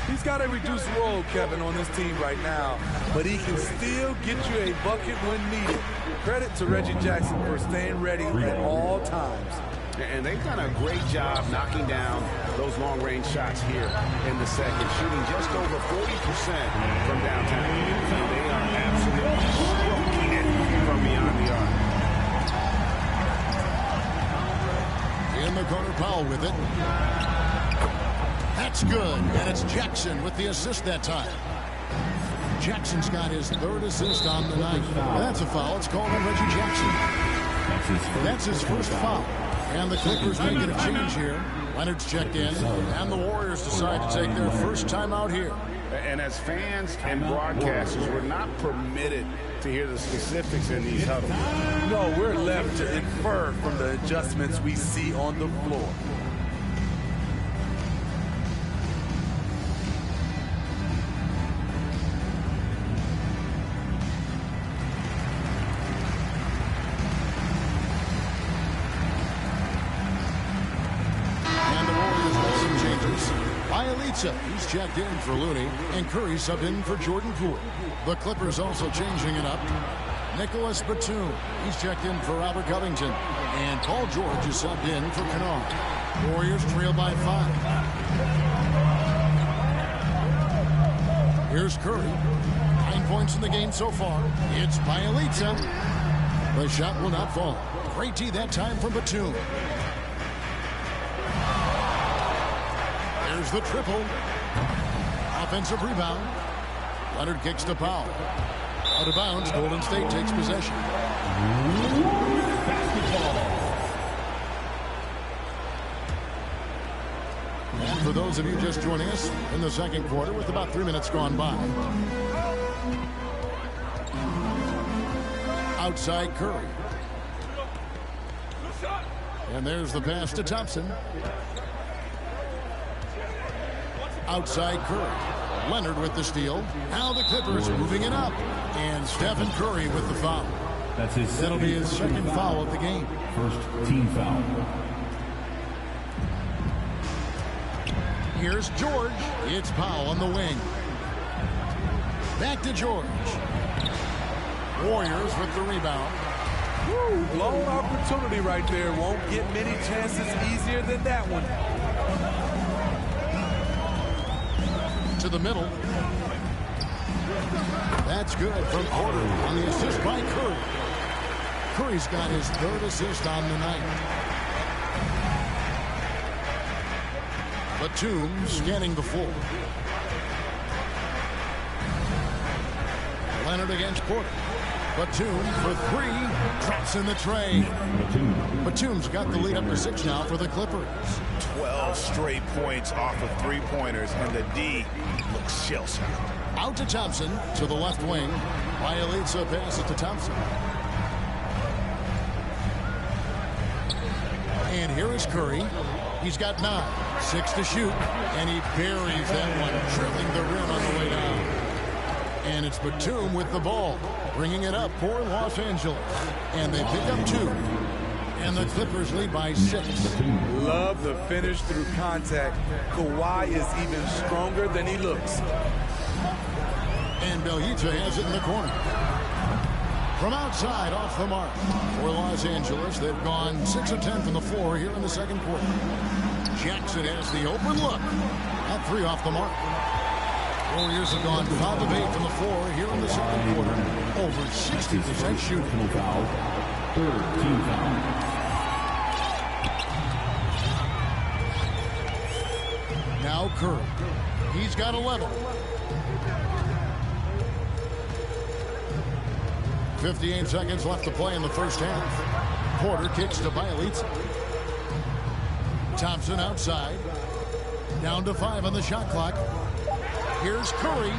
[SPEAKER 14] He's got a reduced role, Kevin, on this team right now, but he can still get you a bucket when needed. Credit to Reggie Jackson for staying ready at all times.
[SPEAKER 9] And they've done a great job knocking down those long-range shots here in the second, shooting just over 40% from downtown. And they are absolutely stroking it from beyond the arc.
[SPEAKER 12] In the corner, Powell with it. That's good, and it's Jackson with the assist that time. Jackson's got his third assist on the night. That's a foul. It's called on Reggie Jackson. That's his first foul. And the Clippers making a change here. Leonard's checked in, and the Warriors decide to take their first time out here.
[SPEAKER 9] And as fans and broadcasters, we're not permitted to hear the specifics in these huddles.
[SPEAKER 14] No, we're left to infer from the adjustments we see on the floor.
[SPEAKER 12] He's checked in for Looney, and Curry subbed in for Jordan Poole. The Clippers also changing it up. Nicholas Batum, he's checked in for Robert Covington, and Paul George is subbed in for Kennard. Warriors trail by 5. Here's Curry. 9 points in the game so far. It's Bielitsa. The shot will not fall. Great D that time from Batum. There's the triple. Offensive rebound. Leonard kicks to Powell. Out of bounds. Golden State takes possession. And for those of you just joining us in the second quarter with about 3 minutes gone by. Outside Curry. And there's the pass to Thompson. Outside Curry. Leonard with the steal. Now the Clippers moving it up. And Stephen Curry with the foul.
[SPEAKER 15] That's his second.
[SPEAKER 12] That'll be his second foul of the game.
[SPEAKER 15] First team foul.
[SPEAKER 12] Here's George. It's Powell on the wing. Back to George. Warriors with the rebound.
[SPEAKER 14] Woo, lone opportunity right there. Won't get many chances easier than that one.
[SPEAKER 12] To the middle. That's good from Porter on the assist by Curry. Curry's got his third assist on the night. Batum scanning the floor. Leonard against Porter. Batum for three. Drops in the tray. Batum's got the lead up to 6 now for the Clippers.
[SPEAKER 9] 12 straight points off of three-pointers, and the D looks shell-shocked.
[SPEAKER 12] Out to Thompson to the left wing. Bielitsa passes to Thompson. And here is Curry. He's got 9. 6 to shoot. And he buries that one, trailing the rim on the way down. And it's Batum with the ball, bringing it up for Los Angeles. And they pick up 2. And the Clippers lead by 6.
[SPEAKER 14] Love the finish through contact. Kawhi is even stronger than he looks.
[SPEAKER 12] And Bielitsa has it in the corner. From outside, off the mark. For Los Angeles, they've gone 6 of 10 from the floor here in the second quarter. Jackson has the open look. At 3 off the mark. Warriors have gone 5 of 8 from the floor here in the second quarter. Over 60% shooting.
[SPEAKER 15] Third team foul.
[SPEAKER 12] Now Curry. He's got 11. 58 seconds left to play in the first half. Porter kicks to Bielitz. Thompson outside. Down to 5 on the shot clock. Here's Curry.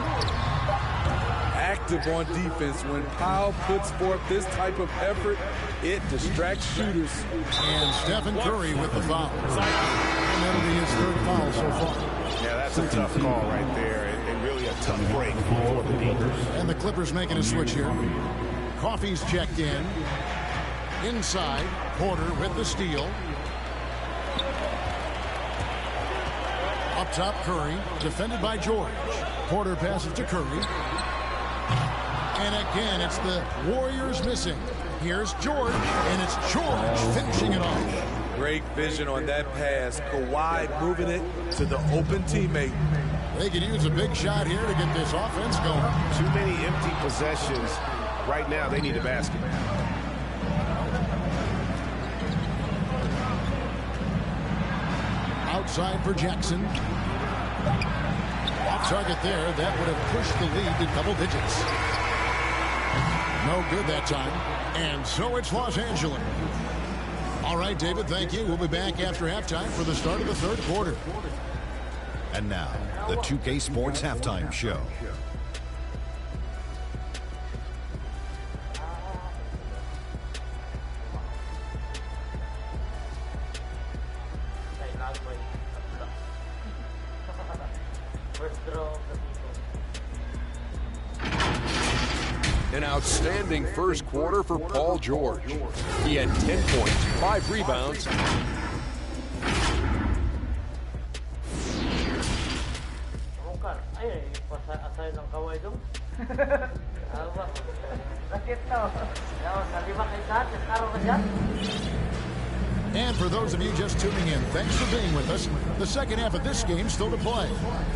[SPEAKER 14] Active on defense. When Powell puts forth this type of effort, it distracts shooters.
[SPEAKER 12] And Stephen Curry with the foul. And that'll be his third foul so far.
[SPEAKER 9] Yeah, that's a tough call right there, and really a tough break for the Clippers.
[SPEAKER 12] And the Clippers making a switch here. Coffey's checked in. Inside, Porter with the steal. Up top, Curry, defended by George. Porter passes to Curry. And again, it's the Warriors missing. Here's George, and it's George finishing it off.
[SPEAKER 14] Great vision on that pass. Kawhi moving it to the open teammate.
[SPEAKER 12] They could use a big shot here to get this offense going.
[SPEAKER 9] Too many empty possessions. Right now, they need a basket.
[SPEAKER 12] Outside for Jackson. Off target there. That would have pushed the lead to double digits. No good that time. And so it's Los Angeles. All right, David, thank you. We'll be back after halftime for the start of the third quarter.
[SPEAKER 16] And now, the 2K Sports Halftime Show.
[SPEAKER 11] An outstanding first quarter for Paul George. He had 10 points, 5 rebounds.
[SPEAKER 12] And for those of you just tuning in, thanks for being with us. The second half of this game still to play.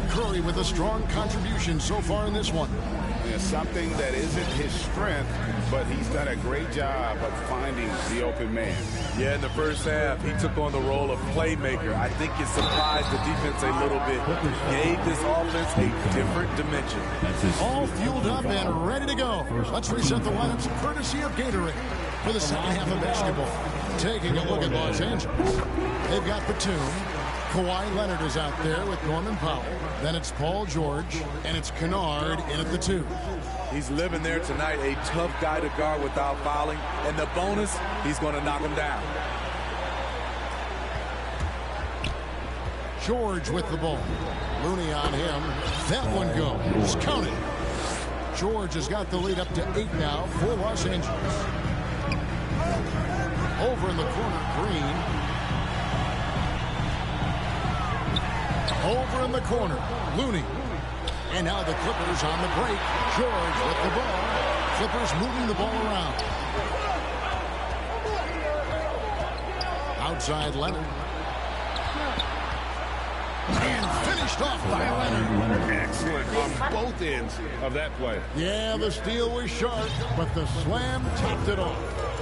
[SPEAKER 12] Curry with a strong contribution so far in this one.
[SPEAKER 9] There's something that isn't his strength, but he's done a great job of finding the open man.
[SPEAKER 14] Yeah, in the first half, he took on the role of playmaker. I think it surprised the defense a little bit. Gave this offense a different dimension.
[SPEAKER 12] All fueled up and ready to go. Let's reset the lineups courtesy of Gatorade for the second half of basketball. Taking a look at Los Angeles. They've got Batum. Kawhi Leonard is out there with Norman Powell. Then it's Paul George, and it's Kennard in at the 2.
[SPEAKER 14] He's living there tonight, a tough guy to guard without fouling. And the bonus, he's going to knock him down.
[SPEAKER 12] George with the ball. Looney on him. That one goes. Count it. George has got the lead up to 8 now for Los Angeles. Over in the corner, Green. Over in the corner, Looney. And now the Clippers on the break. George with the ball. Clippers moving the ball around. Outside Leonard. And finished off by Leonard.
[SPEAKER 9] Excellent on both ends of that play.
[SPEAKER 12] Yeah, the steal was sharp, but the slam topped it off.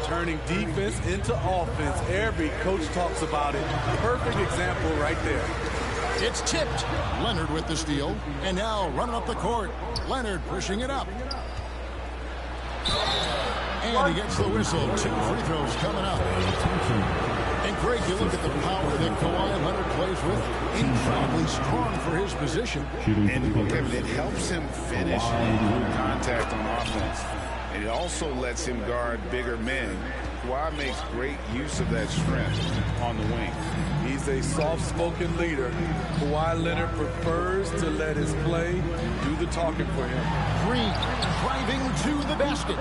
[SPEAKER 14] Turning defense into offense. Every coach talks about it. Perfect example right there.
[SPEAKER 12] It's tipped. Leonard with the steal. And now running up the court. Leonard pushing it up. And he gets the whistle. 2 free throws coming up. And Greg, you look at the power that Kawhi Leonard plays with. Incredibly strong for his position.
[SPEAKER 9] And it helps him finish through contact on offense. And it also lets him guard bigger men. Kawhi makes great use of that strength on the wing.
[SPEAKER 14] He's a soft-spoken leader. Kawhi Leonard prefers to let his play do the talking for him.
[SPEAKER 12] Green driving to the basket.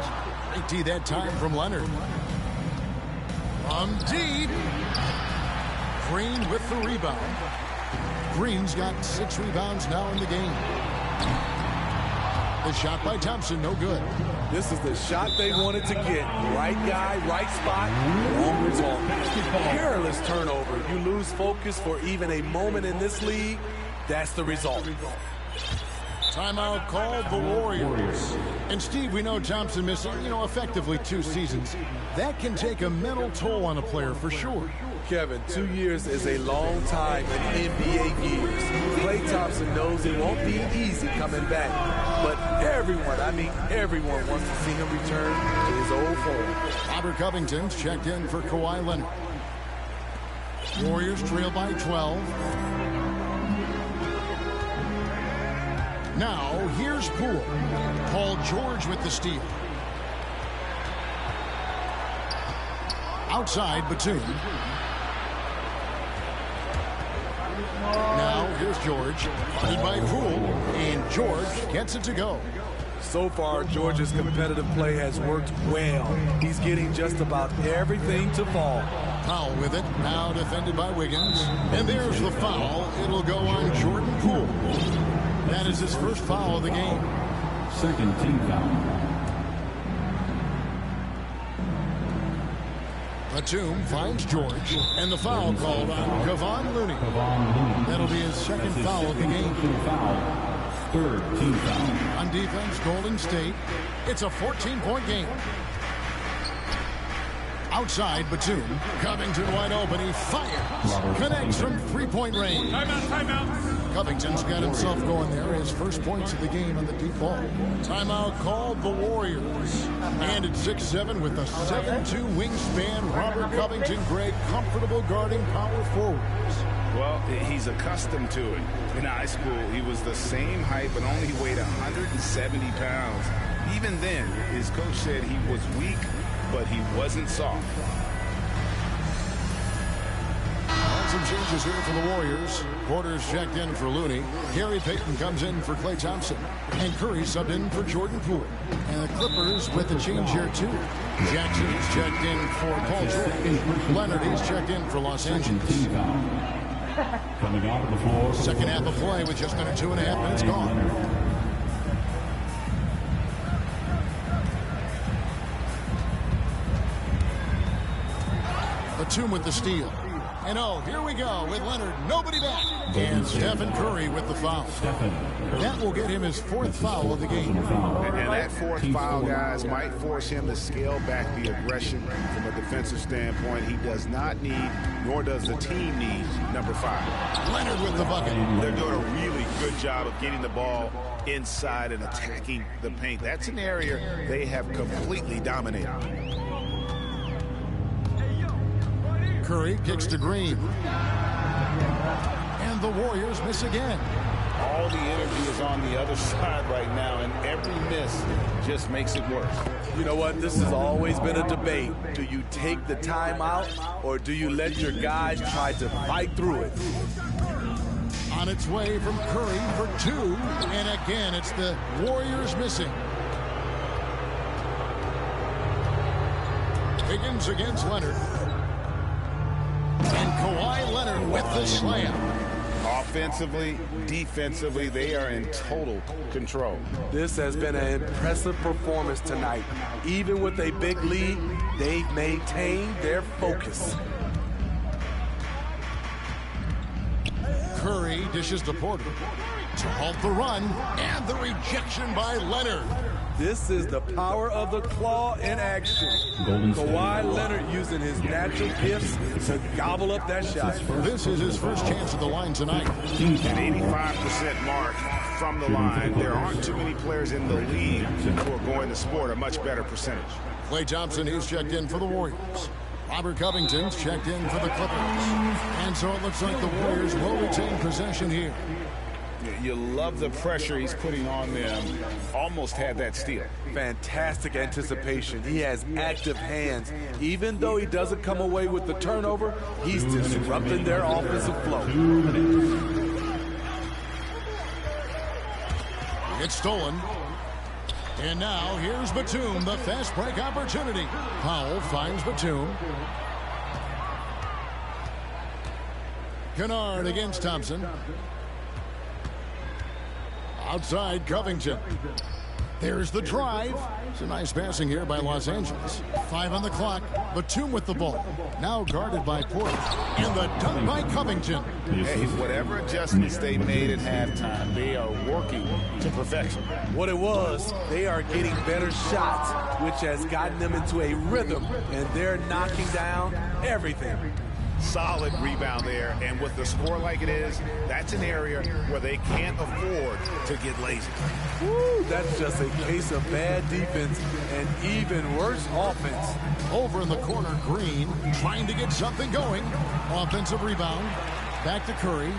[SPEAKER 12] 80 that time from Leonard. From deep. Green with the rebound. Green's got 6 rebounds now in the game. The shot by Thompson, no good.
[SPEAKER 14] This is the shot they wanted to get. Right guy, right spot, wrong result. Careless turnover. You lose focus for even a moment in this league. That's the result.
[SPEAKER 12] Timeout called the Warriors. And Steve, we know Thompson missing, effectively 2 seasons. That can take a mental toll on a player for sure.
[SPEAKER 14] Kevin, 2 years is a long time in NBA years. Klay Thompson knows it won't be easy coming back. But everyone wants to see him return to his old form.
[SPEAKER 12] Robert Covington's checked in for Kawhi Leonard. Warriors trail by 12. Now, here's Poole. Paul George with the steal. Outside, Batum. Now, here's George. Funded by Poole. And George gets it to go.
[SPEAKER 14] So far, George's competitive play has worked well. He's getting just about everything to fall.
[SPEAKER 12] Powell with it. Now defended by Wiggins. And there's the foul. It'll go on Jordan Poole. That is his first foul of the game.
[SPEAKER 15] Second team foul.
[SPEAKER 12] Batum finds George, and the foul called on Kevon Looney. That'll be his second foul of the game.
[SPEAKER 15] Third team foul.
[SPEAKER 12] On defense, Golden State. It's a 14-point game. Outside, Batum. Covington wide open. He fires. Connects from 3-point range.
[SPEAKER 8] Timeout.
[SPEAKER 12] Covington's got himself going there. His first points of the game on the deep ball. Timeout called the Warriors. And at 6'7" with a 7'2" wingspan, Robert Covington, great, comfortable guarding power forwards.
[SPEAKER 9] Well, he's accustomed to it. In high school, he was the same height, but only weighed 170 pounds. Even then, his coach said he was weak, but he wasn't soft.
[SPEAKER 12] And some changes here for the Warriors. Porter's checked in for Looney. Gary Payton comes in for Klay Thompson. And Curry subbed in for Jordan Poole. And the Clippers with a change here, too. Jackson is checked in for Paul George. Leonard is checked in for Los Angeles.
[SPEAKER 15] Coming out of the floor.
[SPEAKER 12] Second half of play with just under 2.5 minutes gone. Batum with the steal. And here we go with Leonard. Nobody back. And Stephen Curry with the foul. That will get him his 4th foul of the game.
[SPEAKER 9] And that 4th foul, guys, might force him to scale back the aggression from a defensive standpoint. He does not need, nor does the team need, number 5.
[SPEAKER 12] Leonard with the bucket.
[SPEAKER 9] They're doing a really good job of getting the ball inside and attacking the paint. That's an area they have completely dominated.
[SPEAKER 12] Curry kicks to Green. And the Warriors miss again.
[SPEAKER 9] All the energy is on the other side right now, and every miss just makes it worse.
[SPEAKER 14] You know what? This has always been a debate. Do you take the timeout, or do you let your guys try to fight through it?
[SPEAKER 12] On its way from Curry for 2. And again, it's the Warriors missing. Higgins against Leonard. And Kawhi Leonard with the slam.
[SPEAKER 9] Offensively, defensively, they are in total control.
[SPEAKER 14] This has been an impressive performance tonight. Even with a big lead, they've maintained their focus.
[SPEAKER 12] Curry dishes to Porter to halt the run, and the rejection by Leonard.
[SPEAKER 14] This is the power of the claw in action. Kawhi Leonard using his natural gifts to gobble up that shot.
[SPEAKER 12] This is his first chance at the line tonight.
[SPEAKER 9] An 85% mark from the line. There aren't too many players in the league who are going to sport a much better percentage.
[SPEAKER 12] Klay Thompson, he's checked in for the Warriors. Robert Covington's checked in for the Clippers. And so it looks like the Warriors will retain possession here.
[SPEAKER 9] You love the pressure he's putting on them. Almost had that steal.
[SPEAKER 14] Fantastic anticipation. He has active hands. Even though he doesn't come away with the turnover, he's disrupting their offensive flow.
[SPEAKER 12] It's stolen. And now here's Batum, the fast break opportunity. Powell finds Batum. Kennard against Thompson. Outside, Covington. There's the drive. It's a nice passing here by Los Angeles. 5 on the clock. Batum with the ball. Now guarded by Porter. And the dunk by Covington.
[SPEAKER 9] Hey, whatever adjustments they made at halftime, they are working to perfection.
[SPEAKER 14] What it was, they are getting better shots, which has gotten them into a rhythm, and they're knocking down everything.
[SPEAKER 9] Solid rebound there, and with the score like it is, that's an area where they can't afford to get lazy.
[SPEAKER 14] Woo, that's just a case of bad defense and even worse offense.
[SPEAKER 12] Over in the corner, Green trying to get something going. Offensive rebound. Back to Curry.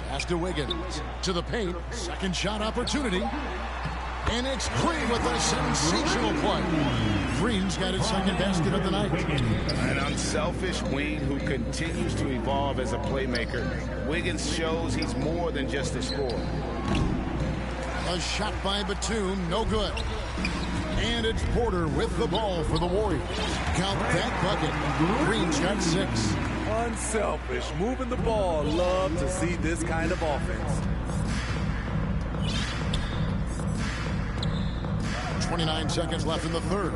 [SPEAKER 12] Pass to Wiggins. To the paint. Second shot opportunity. And it's Green with a sensational play. Green's got his second basket of the night.
[SPEAKER 9] An unselfish wing who continues to evolve as a playmaker. Wiggins shows he's more than just a scorer.
[SPEAKER 12] A shot by Batum, no good. And it's Porter with the ball for the Warriors. Count that bucket. Green's got 6.
[SPEAKER 14] Unselfish, moving the ball. Love to see this kind of offense.
[SPEAKER 12] 29 seconds left in the third.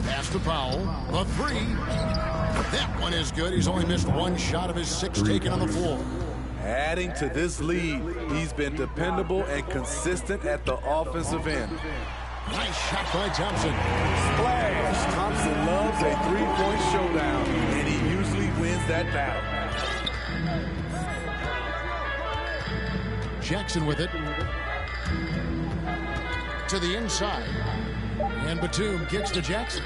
[SPEAKER 12] Pass to Powell. The 3. That one is good. He's only missed 1 shot of his 6 taken on the floor.
[SPEAKER 14] Adding to this lead, he's been dependable and consistent at the offensive end.
[SPEAKER 12] Nice shot by Thompson.
[SPEAKER 14] Splash! Thompson loves a 3-point showdown, and he usually wins that battle.
[SPEAKER 12] Jackson with it. To the inside. And Batum gets to Jackson.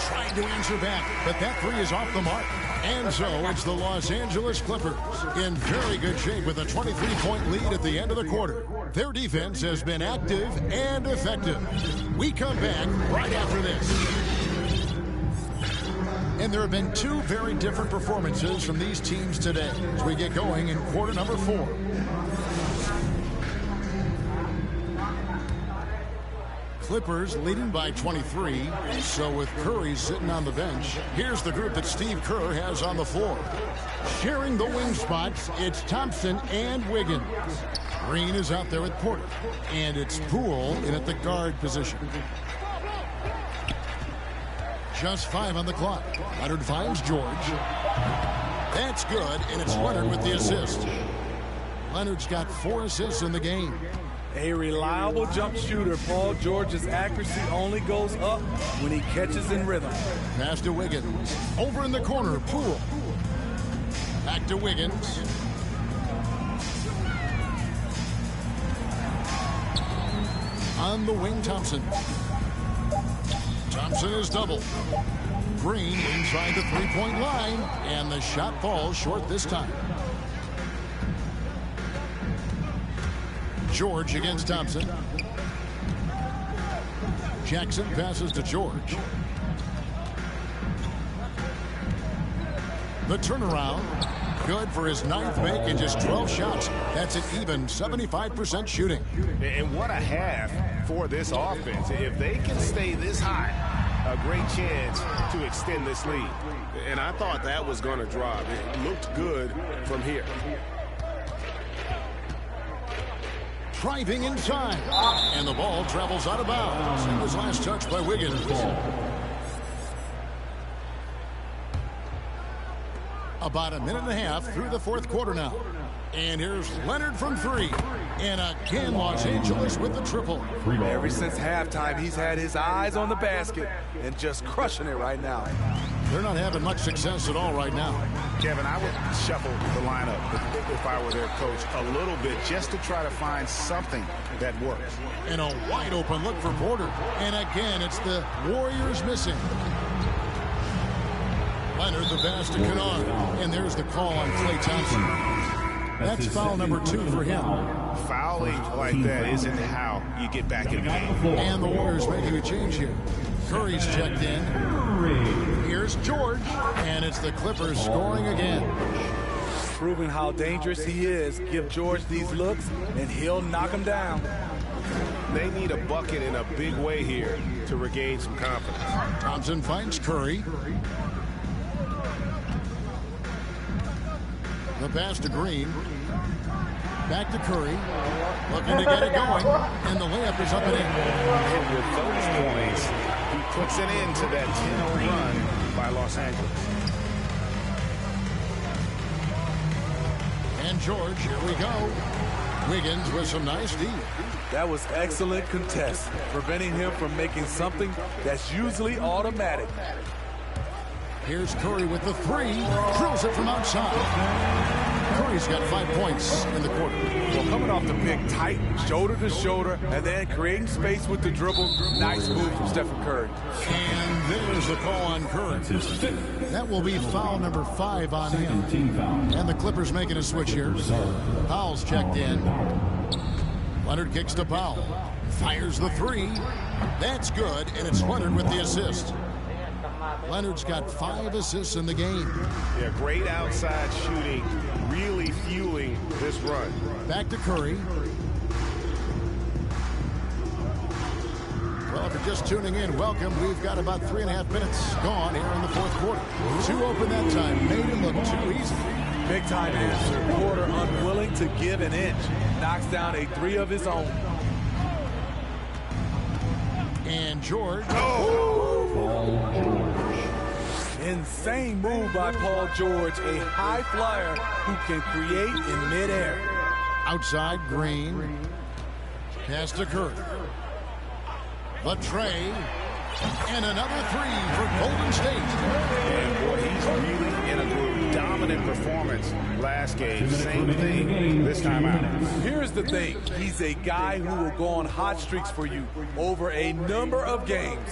[SPEAKER 12] Trying to answer back, but that 3 is off the mark. And so it's the Los Angeles Clippers in very good shape with a 23-point lead at the end of the quarter. Their defense has been active and effective. We come back right after this. And there have been 2 very different performances from these teams today as we get going in quarter number 4. Clippers leading by 23. So with Curry sitting on the bench, here's the group that Steve Kerr has on the floor. Sharing the wing spots, it's Thompson and Wiggins. Green is out there with Porter. And it's Poole in at the guard position. Just 5 on the clock. Leonard finds George. That's good, and it's Leonard with the assist. Leonard's got 4 assists in the game.
[SPEAKER 14] A reliable jump shooter, Paul George's accuracy only goes up when he catches in rhythm.
[SPEAKER 12] Pass to Wiggins. Over in the corner, Poole. Back to Wiggins. On the wing, Thompson. Thompson is doubled. Green inside the 3-point line, and the shot falls short this time. George against Thompson. Jackson passes to George. The turnaround, good for his 9th make in just 12 shots. That's an even 75% shooting.
[SPEAKER 9] And what a half for this offense. If they can stay this high, a great chance to extend this lead. And I thought that was going to drop. It looked good from here.
[SPEAKER 12] Driving inside, and the ball travels out of bounds. It was last touched by Wiggins. About a minute and a half through the 4th quarter now. And here's Leonard from 3. And again, Los Angeles with the triple.
[SPEAKER 14] Ever since halftime, he's had his eyes on the basket and just crushing it right now.
[SPEAKER 12] They're not having much success at all right now.
[SPEAKER 9] Kevin, I would shuffle the lineup if I were their coach a little bit just to try to find something that works.
[SPEAKER 12] And a wide open look for Porter. And again, it's the Warriors missing. Leonard the pass to Kennard. And there's the call on Klay Thompson. That's foul number 2 for him.
[SPEAKER 9] Fouling like that isn't how you get back in the game.
[SPEAKER 12] And the Warriors making a change here. Curry's checked in. Here's George. And it's the Clippers scoring again.
[SPEAKER 14] Proving how dangerous he is. Give George these looks, and he'll knock him down.
[SPEAKER 9] They need a bucket in a big way here to regain some confidence.
[SPEAKER 12] Thompson finds Curry. The pass to Green. Back to Curry. Looking to get it going. And the layup is up and in.
[SPEAKER 9] And with those points, he puts an end to that 10-0 run by Los Angeles.
[SPEAKER 12] And George, here we go. Wiggins with some nice D.
[SPEAKER 14] That was excellent contest, preventing him from making something that's usually automatic.
[SPEAKER 12] Here's Curry with the three. Drills it from outside. Curry's got 5 points in the quarter.
[SPEAKER 14] Well, coming off the pick tight, shoulder to shoulder, and then creating space with the dribble. Nice move from Stephen Curry.
[SPEAKER 12] And there's a call on Curry. That will be foul number 5 on him. And the Clippers making a switch here. Powell's checked in. Leonard kicks to Powell. Fires the three. That's good, and it's Leonard with the assist. Leonard's got 5 assists in the game.
[SPEAKER 9] Yeah, great outside shooting, really fueling this run.
[SPEAKER 12] Back to Curry. Well, if you're just tuning in, welcome. We've got about 3.5 minutes gone here in the fourth quarter. 2 open that time. Made it look too easy.
[SPEAKER 14] Big time answer. Porter unwilling to give an inch. Knocks down a 3 of his own.
[SPEAKER 12] And George.
[SPEAKER 14] Insane move by Paul George, a high flyer who can create in midair.
[SPEAKER 12] Outside, Green. Pass to Curry. The tray. And another 3 for Golden State.
[SPEAKER 9] And boy, he's really in a groove. Dominant performance last game. Same thing this time out.
[SPEAKER 14] Here's the thing. He's a guy who will go on hot streaks for you over a number of games.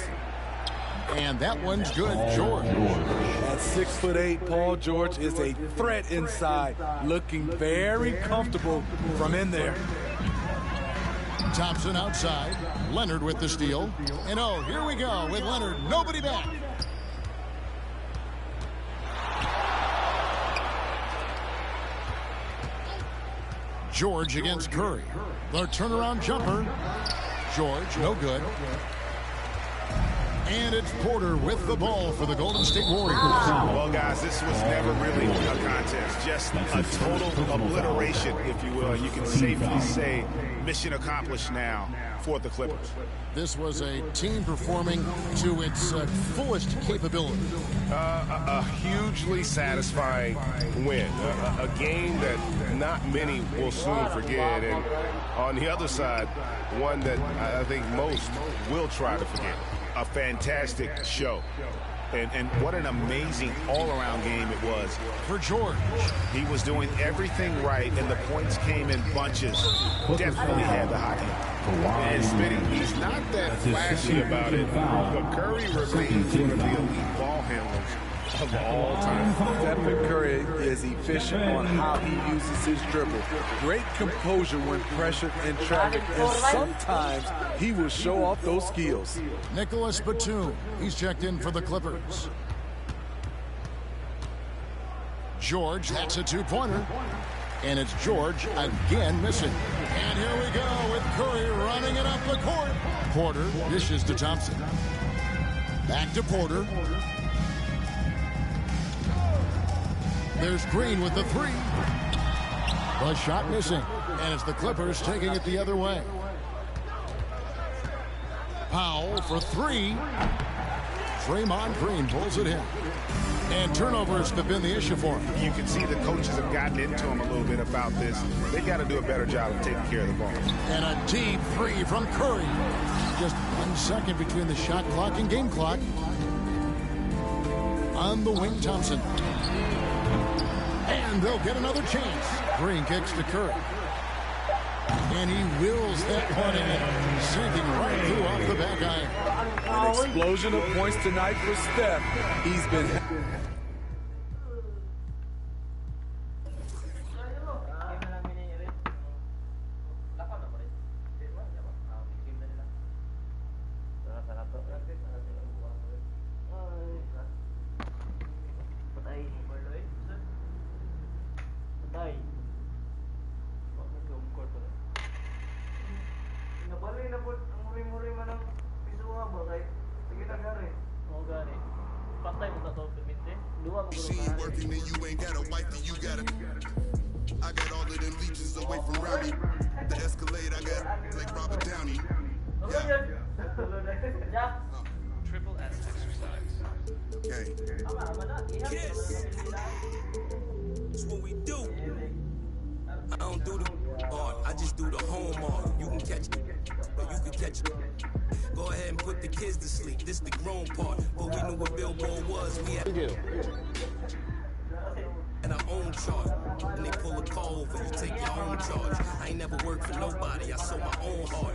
[SPEAKER 12] And that one's good, George.
[SPEAKER 14] At 6'8", Paul George is a threat inside, looking very comfortable from in there.
[SPEAKER 12] Thompson outside. Leonard with the steal. And oh, here we go with Leonard. Nobody back. George against Curry. The turnaround jumper. George, no good. And it's Porter with the ball for the Golden State Warriors.
[SPEAKER 9] Well, guys, this was never really a contest. Just a total obliteration, if you will. You can safely say mission accomplished now for the Clippers.
[SPEAKER 12] This was a team performing to its fullest capability.
[SPEAKER 9] A hugely satisfying win. A game that not many will soon forget. And on the other side, one that I think most will try to forget. A fantastic show. And what an amazing all-around game it was.
[SPEAKER 12] For George.
[SPEAKER 9] He was doing everything right, and the points came in bunches. Definitely had the hot hand. And Smitty, he's not that flashy about it, but Curry remains one of the elite ball handlers of all time.
[SPEAKER 14] Stephen Curry is efficient on how he uses his dribble. Great composure when pressured in traffic, and sometimes he will show off those skills.
[SPEAKER 12] Nicholas Batum, he's checked in for the Clippers. George, that's a 2-pointer. And it's George again missing. And here we go with Curry running it up the court. Porter dishes to Thompson. Back to Porter. There's Green with the 3. The shot missing. And it's the Clippers taking it the other way. Powell for 3. Draymond Green pulls it in. And turnovers have been the issue for him.
[SPEAKER 9] You can see the coaches have gotten into him a little bit about this. They got to do a better job of taking care of the ball.
[SPEAKER 12] And a deep 3 from Curry. Just 1 second between the shot clock and game clock. On the wing, Thompson. And they'll get another chance. Green kicks to Curry. And he wills that one in, sinking right through off the back iron.
[SPEAKER 14] An explosion of points tonight for Steph. He's been...
[SPEAKER 4] She ain't working and you ain't got a wife and you got a. I got all of them leeches away from Rowdy. The Escalade, I got like Robert Downey. Yeah.
[SPEAKER 17] Triple S exercise.
[SPEAKER 4] Okay.
[SPEAKER 18] Kiss. That's what we do. I don't do the art, I just do the home art. You can catch it, or you can catch it. Go ahead and put the kids to sleep. This the grown part. But we knew what Billboard was. We had and our own chart. And they pull a call over, you take your own charge. I ain't never worked for nobody, I sold my own heart.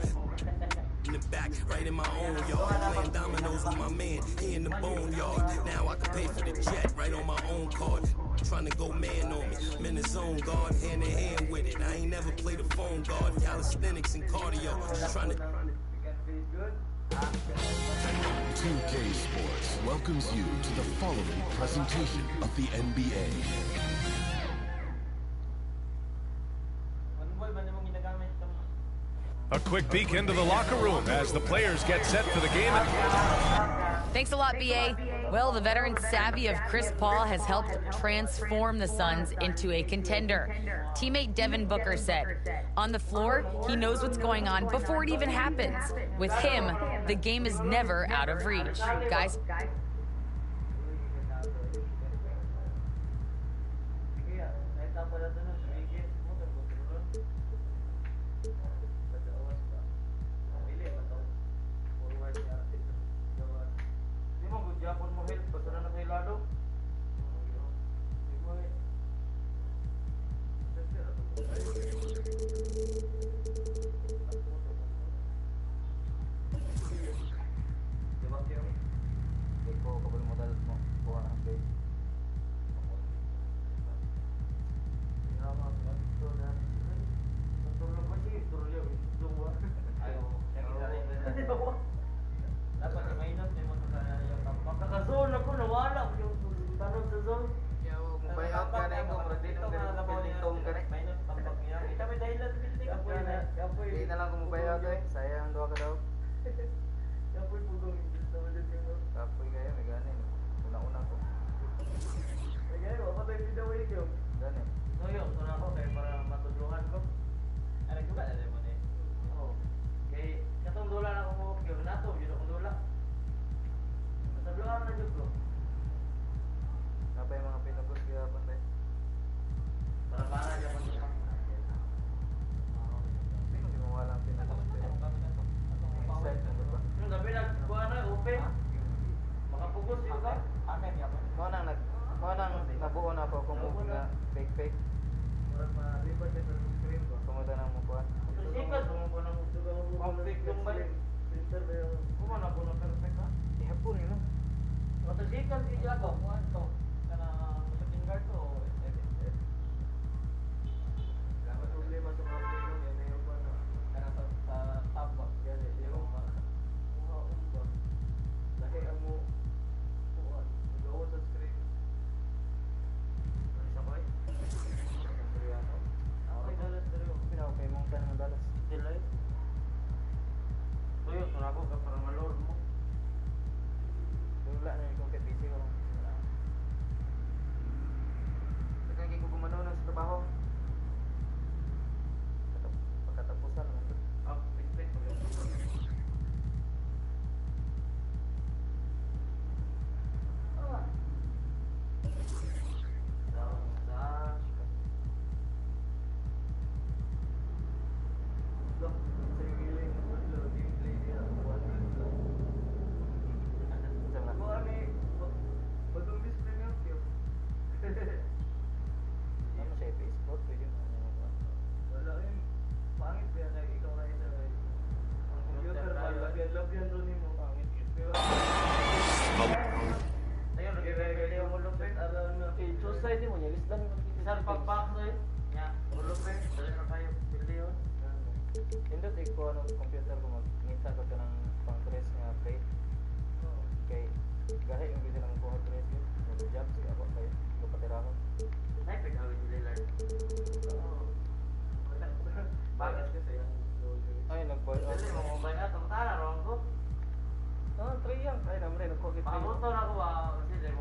[SPEAKER 18] In the back, right in my own yard. Playing dominoes with my man, he in the boneyard. Now I can pay for the jet, right on my own card. Trying to go man on me, I'm in the zone guard, hand in hand with it. I ain't never played a phone guard, calisthenics and cardio. Just trying to
[SPEAKER 2] 2K Sports welcomes you to the following presentation of the NBA.
[SPEAKER 5] A quick peek into the locker room as the players get set for the game.
[SPEAKER 10] Thanks a lot, BA. Well, the veteran savvy of Chris Paul has helped transform the Suns into a contender. Teammate Devin Booker said, on the floor, he knows what's going on before it even happens. With him, the game is never out of reach. Guys.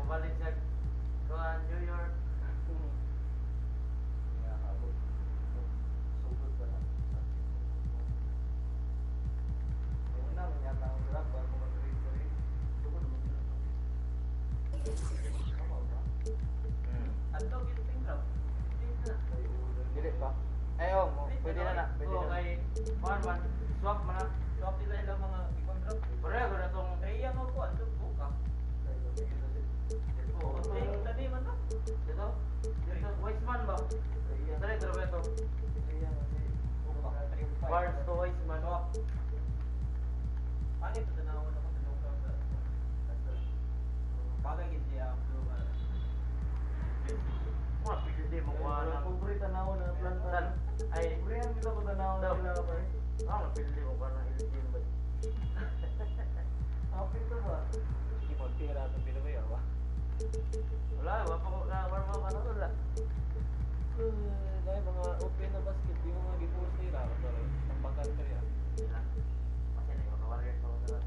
[SPEAKER 6] mabalik sa New York. Sugod ba na? Una, manyata ang drag bago mag-trade. Sugod mo na. Tama ba? Ato, giting drag. Dili pa? Ayaw mo, pwede na na. Pwede na. Okay, man, swap man na. Swap nila ilang mga ibang drag. Pareho na itong Rhea mo po, andun po ka. Tadi man to? Dito? Dito, Weissman ba? Dali, dito ba ito? Barnes to Weissman. Paano ito tanawan ako sa local? Bagay hindi ang blue. Mga pili mo kuha ng... Pobre tanawan na plantan. Ay, pobre ang ito ko tanawan na nila pa eh. Napili mo kuha ng LGM ba? Apa itu ba? Hindi mo tira ito pinamaya ba? Wala, warm up ano wala. Dahil mga open na basket, yung mga gipost nila, tampakan ka yan. Kasi na yung makawarrior ko sa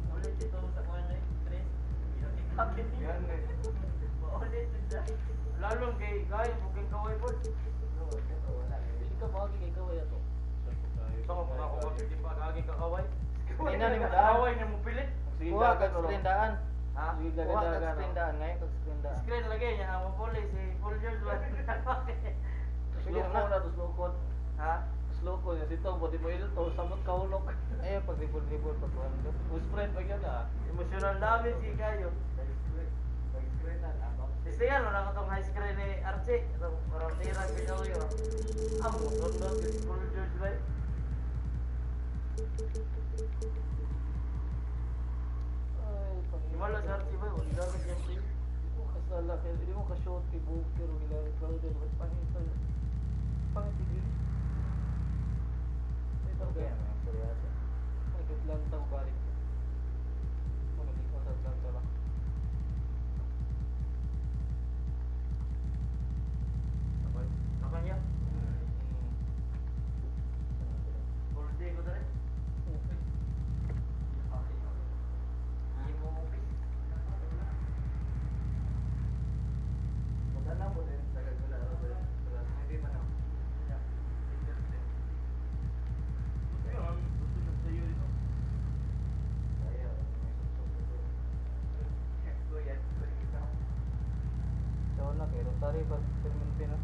[SPEAKER 6] ulit ito sa kuha na yung stress. Pinakikapit niya. Ulit ito. Lalong kay Guy, bukeng kaway po. Hindi ka bagay kay kaway ito. Saka mga ako hindi pa gaging kakaway. Hindi na mo kaway na mo pilit. Kuha kag screendaan. Ha? Kuha kag screendaan ngayon kag screendaan. Screen lagi niya ang mapuli si Full George ba. Sige na to slokon. Ha? Slokon ya dito mo di mo ilo to samot kaulok. Eh pag ripol pag kuno. Spread pag yan ah. Emotional damage si kayo. Pag screenan ako. Siya no na katong high screen ni Archie. Itong parang tira bitaw yo. Amo doon si Full George ba. Himala sa Archie ba? Wala gamit yung play. Hindi mo kasala. Hindi mo ka-shot kay Booker o gila. Crowder. Pangit. Pangit. Ito ba? Pangit lang tao balik. Pangit ko sa Atlanta lang. Apa niya? Full day ko dali. Rotary ba permanente na?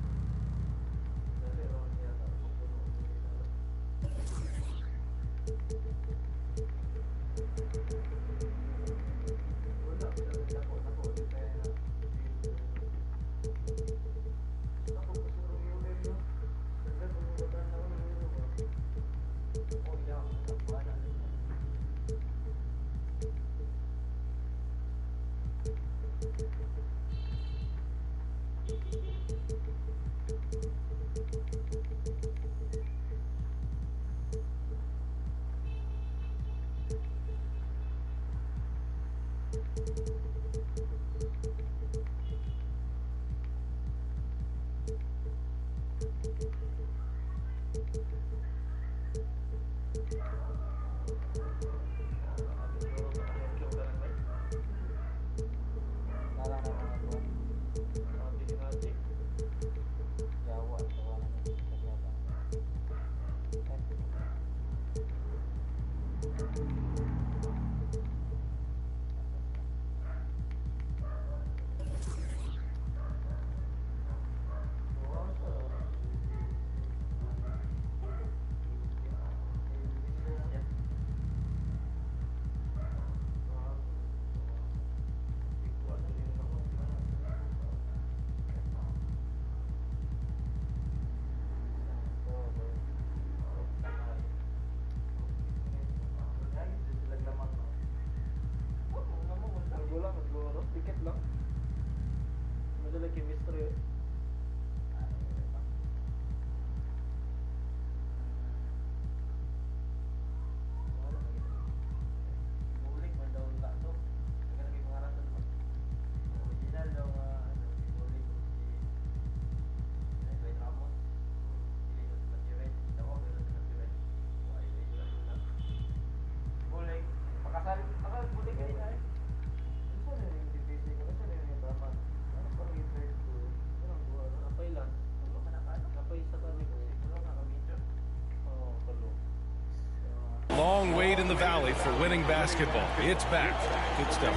[SPEAKER 5] in the Valley for winning basketball. It's back. Good stuff.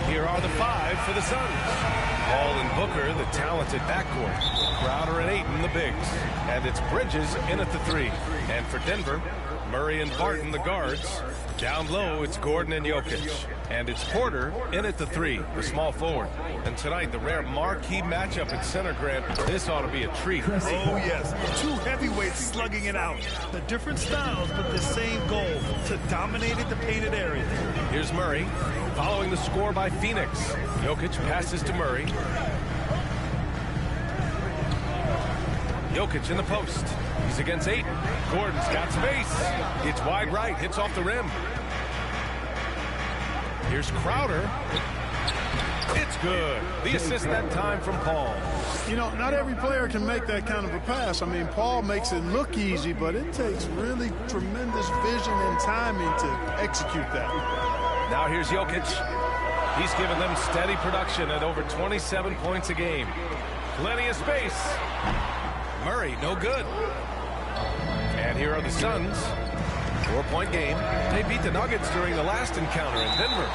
[SPEAKER 5] Here are the 5 for the Suns. Paul and Booker, the talented backcourt. Crowder and Ayton, the bigs. And it's Bridges in at the 3. And for Denver, Murray and Barton, the guards. Down low, it's Gordon and Jokic. And it's Porter in at the 3, the small forward. And tonight, the rare marquee matchup at center, Grant. This ought to be a treat.
[SPEAKER 8] Oh, yes. 2 heavyweights slugging it out. The different styles, but the same goal, to dominate the painted area.
[SPEAKER 5] Here's Murray, following the score by Phoenix. Jokic passes to Murray. Jokic in the post. He's against Ayton. Gordon's got space. It's wide right, hits off the rim. Here's Crowder. It's good. The assist that time from Paul.
[SPEAKER 19] You know, not every player can make that kind of a pass. I mean, Paul makes it look easy, but it takes really tremendous vision and timing to execute that.
[SPEAKER 5] Now here's Jokic. He's given them steady production at over 27 points a game. Plenty of space. Murray, no good. And here are the Suns. 4-point game. They beat the Nuggets during the last encounter in Denver.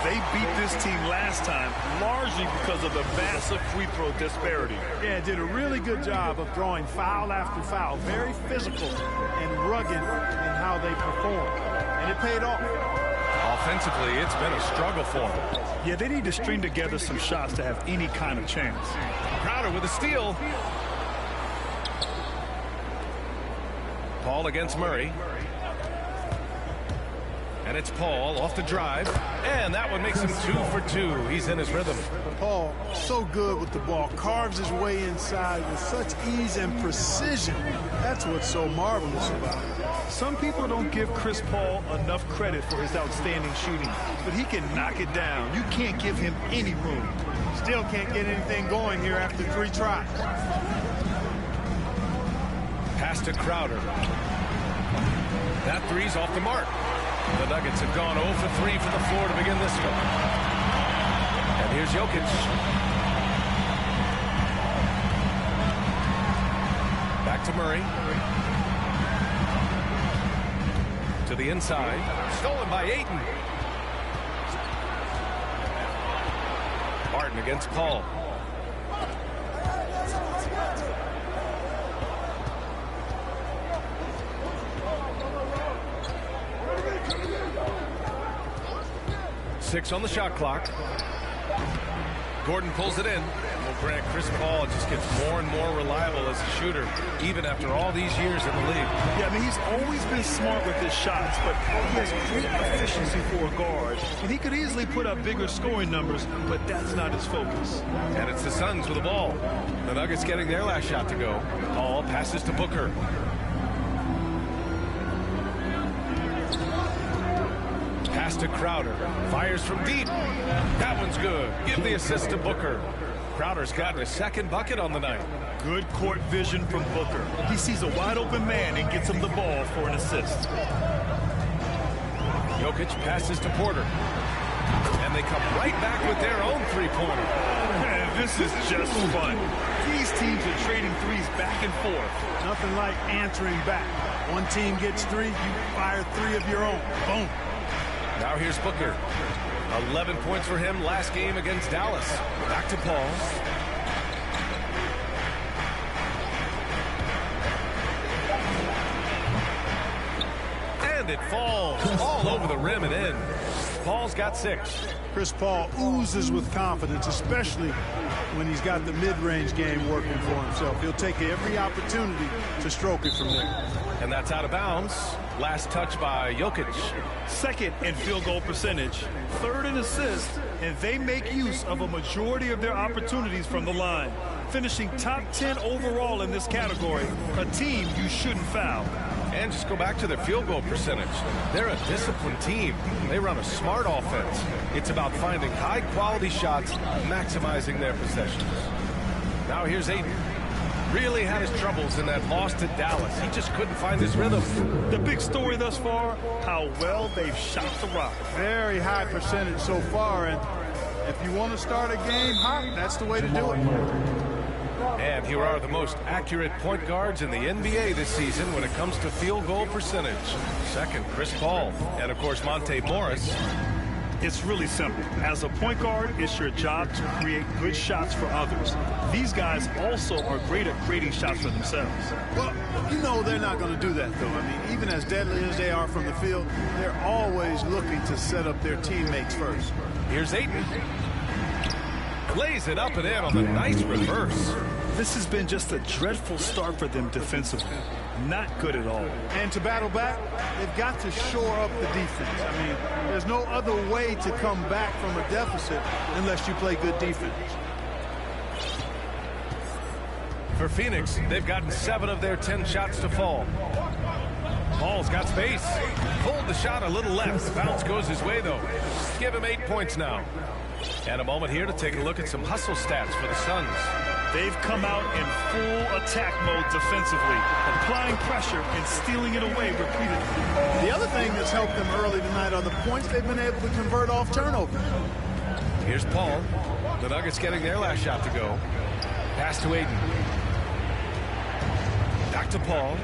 [SPEAKER 8] They beat this team last time largely because of the massive free throw disparity.
[SPEAKER 19] Yeah, did a really good job of throwing foul after foul. Very physical and rugged in how they perform. And it paid off.
[SPEAKER 5] Offensively, it's been a struggle for them.
[SPEAKER 8] Yeah, they need to string together some shots to have any kind of chance.
[SPEAKER 5] Crowder with a steal. Paul against Murray. And it's Paul off the drive. And that one makes him 2 for 2. He's in his rhythm.
[SPEAKER 19] Paul, so good with the ball. Carves his way inside with such ease and precision. That's what's so marvelous about it.
[SPEAKER 8] Some people don't give Chris Paul enough credit for his outstanding shooting, but he can knock it down. You can't give him any room.
[SPEAKER 19] Still can't get anything going here after 3 tries.
[SPEAKER 5] Pass to Crowder. That 3's off the mark. The Nuggets have gone 0 for 3 from the floor to begin this one. And here's Jokic. Back to Murray. To the inside. Stolen by Ayton. Barton against Paul. Six on the shot clock. Gordon pulls it in. Well, Grant, Chris Paul just gets more and more reliable as a shooter, even after all these years in the league.
[SPEAKER 8] Yeah, I mean, he's always been smart with his shots, but he has great efficiency for a guard. And he could easily put up bigger scoring numbers, but that's not his focus.
[SPEAKER 5] And it's the Suns with the ball. The Nuggets getting their last shot to go. Paul passes to Booker. Pass to Crowder. Fires from deep. That one's good. Give the assist to Booker. Crowder's gotten a second bucket on the night.
[SPEAKER 8] Good court vision from Booker. He sees a wide open man and gets him the ball for an assist.
[SPEAKER 5] Jokic passes to Porter. And they come right back with their own three-pointer.
[SPEAKER 8] Man, this is just fun. These teams are trading threes back and forth.
[SPEAKER 19] Nothing like answering back. One team gets 3, you fire 3 of your own. Boom.
[SPEAKER 5] Now here's Booker. 11 points for him last game against Dallas. Back to Paul. And it falls all over the rim and in. Paul's got 6.
[SPEAKER 19] Chris Paul oozes with confidence, especially when he's got the mid-range game working for himself. He'll take every opportunity to stroke it from there.
[SPEAKER 5] And that's out of bounds. Last touch by Jokic.
[SPEAKER 8] Second in field goal percentage, third in assists, and they make use of a majority of their opportunities from the line. Finishing top 10 overall in this category, a team you shouldn't foul.
[SPEAKER 5] And just go back to their field goal percentage. They're a disciplined team. They run a smart offense. It's about finding high-quality shots, maximizing their possessions. Now here's Ayton. Really had his troubles in that loss to Dallas. He just couldn't find his rhythm.
[SPEAKER 8] The big story thus far, how well they've shot the rock.
[SPEAKER 19] Very high percentage so far, and if you want to start a game hot, that's the way to do it.
[SPEAKER 5] And here are the most accurate point guards in the NBA this season when it comes to field goal percentage. Second, Chris Paul. And, of course, Monte Morris.
[SPEAKER 8] It's really simple. As a point guard, it's your job to create good shots for others. These guys also are great at creating shots for themselves.
[SPEAKER 19] Well, you know they're not going to do that, though. I mean, even as deadly as they are from the field, they're always looking to set up their teammates first.
[SPEAKER 5] Here's Ayton. Lays it up and in on the nice reverse.
[SPEAKER 8] This has been just a dreadful start for them defensively. Not good at all.
[SPEAKER 19] And to battle back, they've got to shore up the defense. I mean, there's no other way to come back from a deficit unless you play good defense.
[SPEAKER 5] For Phoenix, they've gotten 7 of their 10 shots to fall. Paul's got space. Pulled the shot a little left. Bounce goes his way, though. Give him 8 points now. And a moment here to take a look at some hustle stats for the Suns.
[SPEAKER 8] They've come out in full attack mode defensively, applying pressure and stealing it away repeatedly.
[SPEAKER 19] The other thing that's helped them early tonight are the points they've been able to convert off turnover.
[SPEAKER 5] Here's Paul. The Nuggets getting their last shot to go. Pass to Ayton. Back to Paul.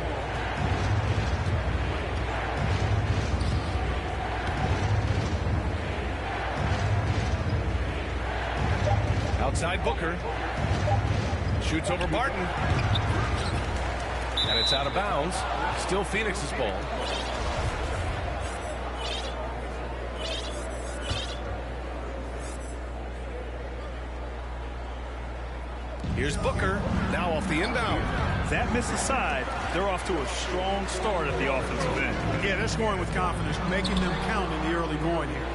[SPEAKER 5] Outside Booker. Shoots over Barton. And it's out of bounds. Still Phoenix's ball. Here's Booker. Now off the inbound.
[SPEAKER 8] That miss aside, they're off to a strong start at the offensive end.
[SPEAKER 19] Yeah, they're scoring with confidence, making them count in the early going here.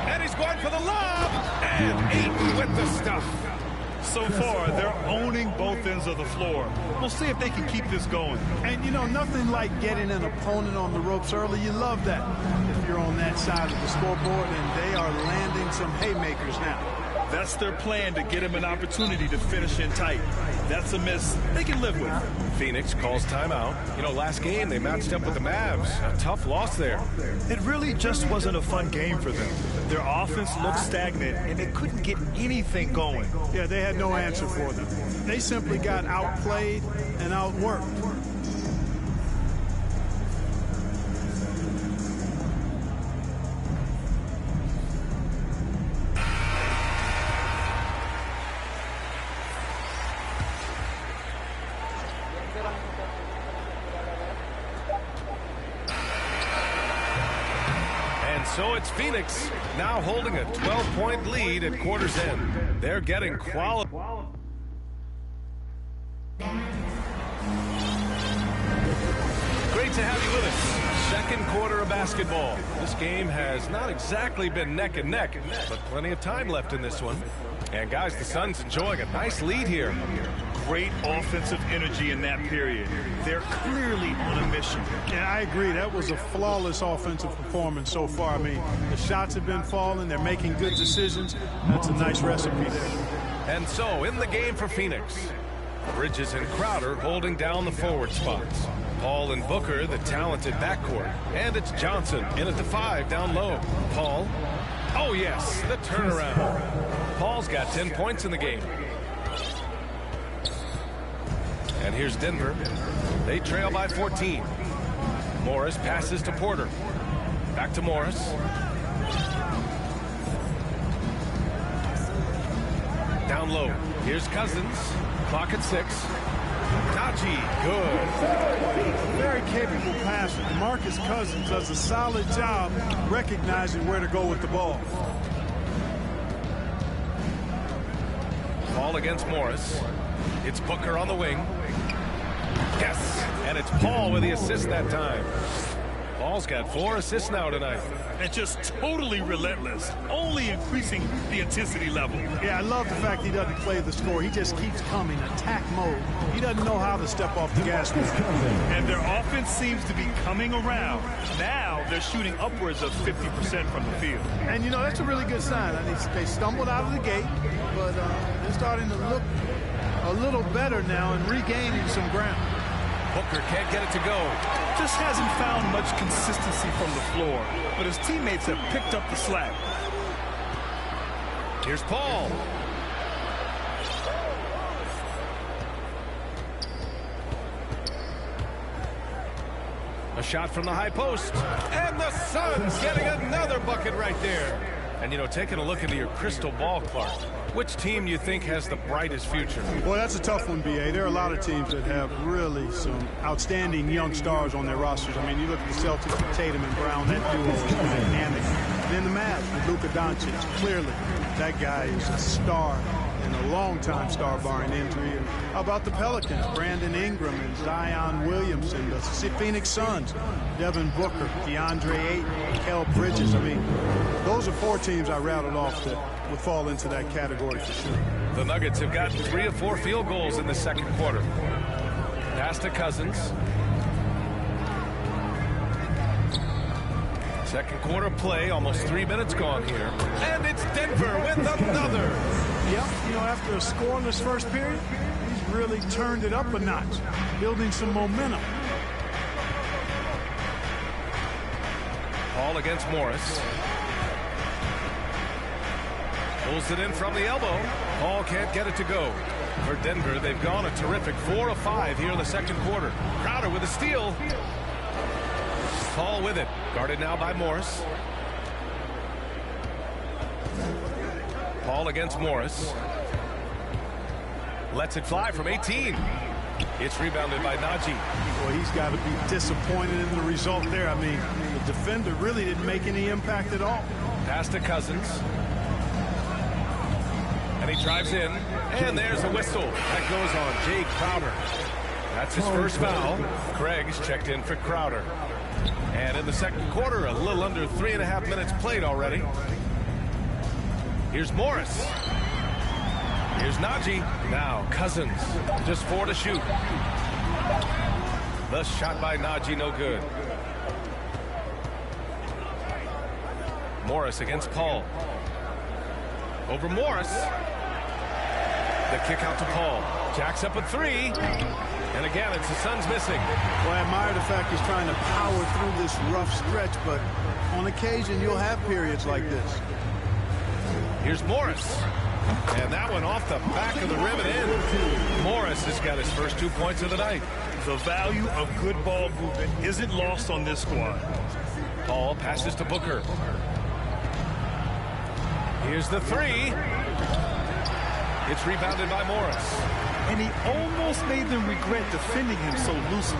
[SPEAKER 5] And he's going for the lob. And Ayton with the stuff.
[SPEAKER 8] So far, they're owning both ends of the floor. We'll see if they can keep this going.
[SPEAKER 19] And, you know, nothing like getting an opponent on the ropes early. You love that if you're on that side of the scoreboard, and they are landing some haymakers now.
[SPEAKER 8] That's their plan, to get him an opportunity to finish in tight. That's a miss they can live with.
[SPEAKER 5] Phoenix calls timeout. You know, last game they matched up with the Mavs. A tough loss there.
[SPEAKER 8] It really just wasn't a fun game for them. Their offense looked stagnant, and they couldn't get anything going.
[SPEAKER 19] Yeah, they had no answer for them. They simply got outplayed and outworked.
[SPEAKER 5] So it's Phoenix now holding a 12-point lead at quarter's end. They're getting quality. Great to have you with us. Second quarter of basketball. This game has not exactly been neck and neck, but plenty of time left in this one. And guys, the Suns enjoying a nice lead here.
[SPEAKER 8] Great offensive energy in that period. They're clearly on a mission.
[SPEAKER 19] Yeah, I agree. That was a flawless offensive performance so far. I mean, the shots have been falling. They're making good decisions. That's a nice recipe there.
[SPEAKER 5] And so, in the game for Phoenix, Bridges and Crowder holding down the forward spots. Paul and Booker, the talented backcourt. And it's Johnson in at the 5 down low. Paul. Oh, yes, the turnaround. Paul's got 10 points in the game. And here's Denver. They trail by 14. Morris passes to Porter. Back to Morris. Down low. Here's Cousins. Clock at 6. Taji, good.
[SPEAKER 19] Very capable passer. DeMarcus Cousins does a solid job recognizing where to go with the ball.
[SPEAKER 5] Ball against Morris. It's Booker on the wing. Yes, and it's Paul with the assist that time. Paul's got 4 assists now tonight.
[SPEAKER 8] And just totally relentless, only increasing the intensity level.
[SPEAKER 19] Yeah, I love the fact he doesn't play the score. He just keeps coming, attack mode. He doesn't know how to step off the gas pedal.
[SPEAKER 8] And their offense seems to be coming around. Now they're shooting upwards of 50% from the field.
[SPEAKER 19] And, you know, that's a really good sign. I mean, they stumbled out of the gate, but they're starting to look a little better now and regaining some ground.
[SPEAKER 5] Booker can't get it to go.
[SPEAKER 8] Just hasn't found much consistency from the floor, but his teammates have picked up the slack.
[SPEAKER 5] Here's Paul. A shot from the high post. And the Suns getting another bucket right there. And, you know, taking a look into your crystal ball, Clark, which team you think has the brightest future?
[SPEAKER 19] Well, that's a tough one, B.A. There are a lot of teams that have really some outstanding young stars on their rosters. I mean, you look at the Celtics with Tatum and Brown, that duo is dynamic. Then the Mavs with Luka Doncic, clearly that guy is a star and a long-time star barring injury. And how about the Pelicans? Brandon Ingram and Zion Williamson. The Phoenix Suns, Devin Booker, DeAndre Ayton, Mikal Bridges. I mean, those are 4 teams I rattled off that would fall into that category for sure.
[SPEAKER 5] The Nuggets have gotten 3 of 4 field goals in the second quarter. Pass to Cousins. Second quarter play, almost 3 minutes gone here. And it's Denver with another.
[SPEAKER 19] Yep, you know, after a scoreless first period, he's really turned it up a notch, building some momentum.
[SPEAKER 5] Paul against Morris. Pulls it in from the elbow. Paul can't get it to go. For Denver, they've gone a terrific 4 of 5 here in the second quarter. Crowder with a steal. Paul with it. Guarded now by Morris. Paul against Morris. Lets it fly from 18. It's rebounded by Najee.
[SPEAKER 19] Well, he's got to be disappointed in the result there. I mean, the defender really didn't make any impact at all.
[SPEAKER 5] Pass to Cousins. And he drives in. And there's a whistle. That goes on Jay Crowder. That's his first foul. Craig's checked in for Crowder. And in the second quarter, a little under 3.5 minutes played already. Here's Morris. Here's Najee. Now Cousins. Just 4 to shoot. The shot by Najee, no good. Morris against Paul. Over Morris. The kick out to Paul. Jacks up a 3. And again, it's the Suns missing.
[SPEAKER 19] Well, I admire the fact he's trying to power through this rough stretch, but on occasion, you'll have periods like this.
[SPEAKER 5] Here's Morris. And that one off the back of the rim and in. Morris has got his first 2 points of the night.
[SPEAKER 8] The value of good ball movement isn't lost on this squad.
[SPEAKER 5] Paul passes to Booker. Here's the 3. It's rebounded by Morris.
[SPEAKER 8] And he almost made them regret defending him so loosely.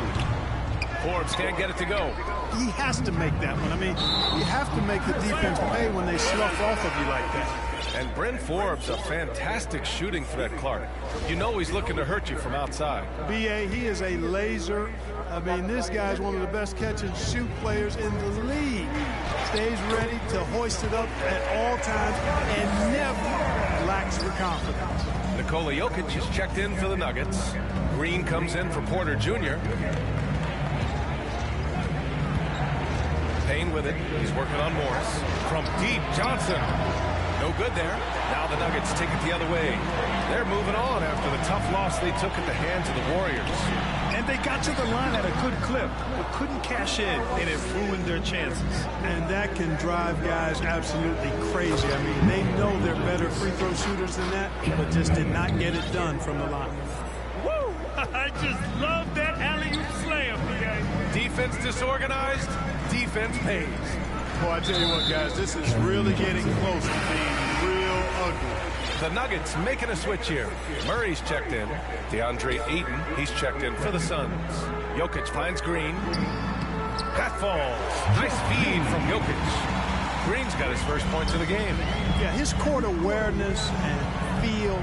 [SPEAKER 5] Forbes can't get it to go.
[SPEAKER 19] He has to make that one. I mean, you have to make the defense pay when they slough off of you like that.
[SPEAKER 5] And Bryn Forbes, a fantastic shooting threat, Clark. You know he's looking to hurt you from outside.
[SPEAKER 19] B.A., he is a laser. I mean, this guy's one of the best catch-and-shoot players in the league. Stays ready to hoist it up at all times and never lacks for confidence.
[SPEAKER 5] Nikola Jokic is checked in for the Nuggets. Green comes in for Porter Jr. Payne with it. He's working on Morris. From deep, Johnson. No good there. Now the Nuggets take it the other way. They're moving on after the tough loss they took at the hands of the Warriors.
[SPEAKER 8] And they got to the line at a good clip, but couldn't cash in, and it ruined their chances.
[SPEAKER 19] And that can drive guys absolutely crazy. I mean, they know they're better free throw shooters than that, but just did not get it done from the line.
[SPEAKER 8] Woo! I just love that alley-oop slam, B.A.
[SPEAKER 5] Defense disorganized, defense pays.
[SPEAKER 19] Boy, I tell you what, guys, this is really getting close to being real ugly.
[SPEAKER 5] The Nuggets making a switch here. Murray's checked in. DeAndre Ayton, he's checked in for the Suns. Jokic finds Green. That falls. Nice feed from Jokic. Green's got his first points of the game.
[SPEAKER 19] Yeah, his court awareness and feel.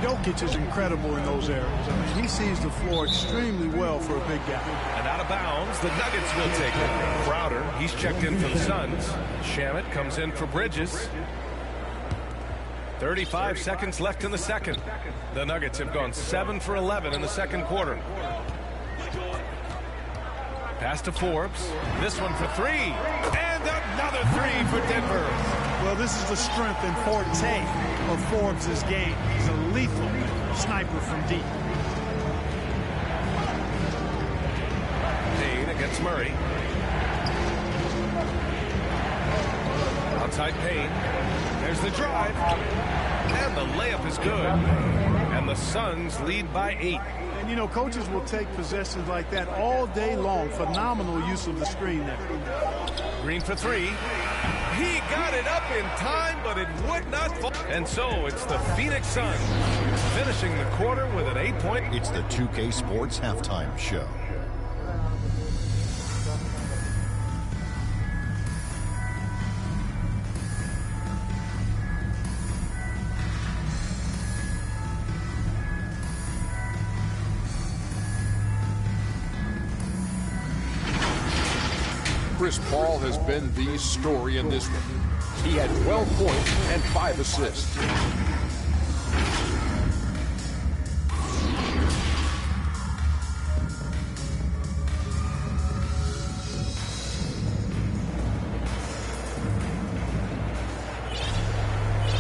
[SPEAKER 19] Jokic is incredible in those areas. I mean, he sees the floor extremely well for a big guy.
[SPEAKER 5] And out of bounds, the Nuggets will take it. Crowder, he's checked in for the Suns. Shamet comes in for Bridges. 35 seconds left in the second. The Nuggets have gone 7 for 11 in the second quarter. Pass to Forbes. This one for 3. And another 3 for Denver.
[SPEAKER 19] Well, this is the strength and forte of Forbes' game. He's a lethal sniper from deep.
[SPEAKER 5] Payne against Murray. Outside Payne. There's the drive. And the layup is good. And the Suns lead by 8.
[SPEAKER 19] And you know, coaches will take possessions like that all day long. Phenomenal use of the screen there.
[SPEAKER 5] Green for three. He got it up in time, but it would not fall. And so it's the Phoenix Suns finishing the quarter with an 8-point.
[SPEAKER 16] It's the 2K Sports Halftime Show.
[SPEAKER 11] Chris Paul has been the story in this one. He had 12 points and 5 assists.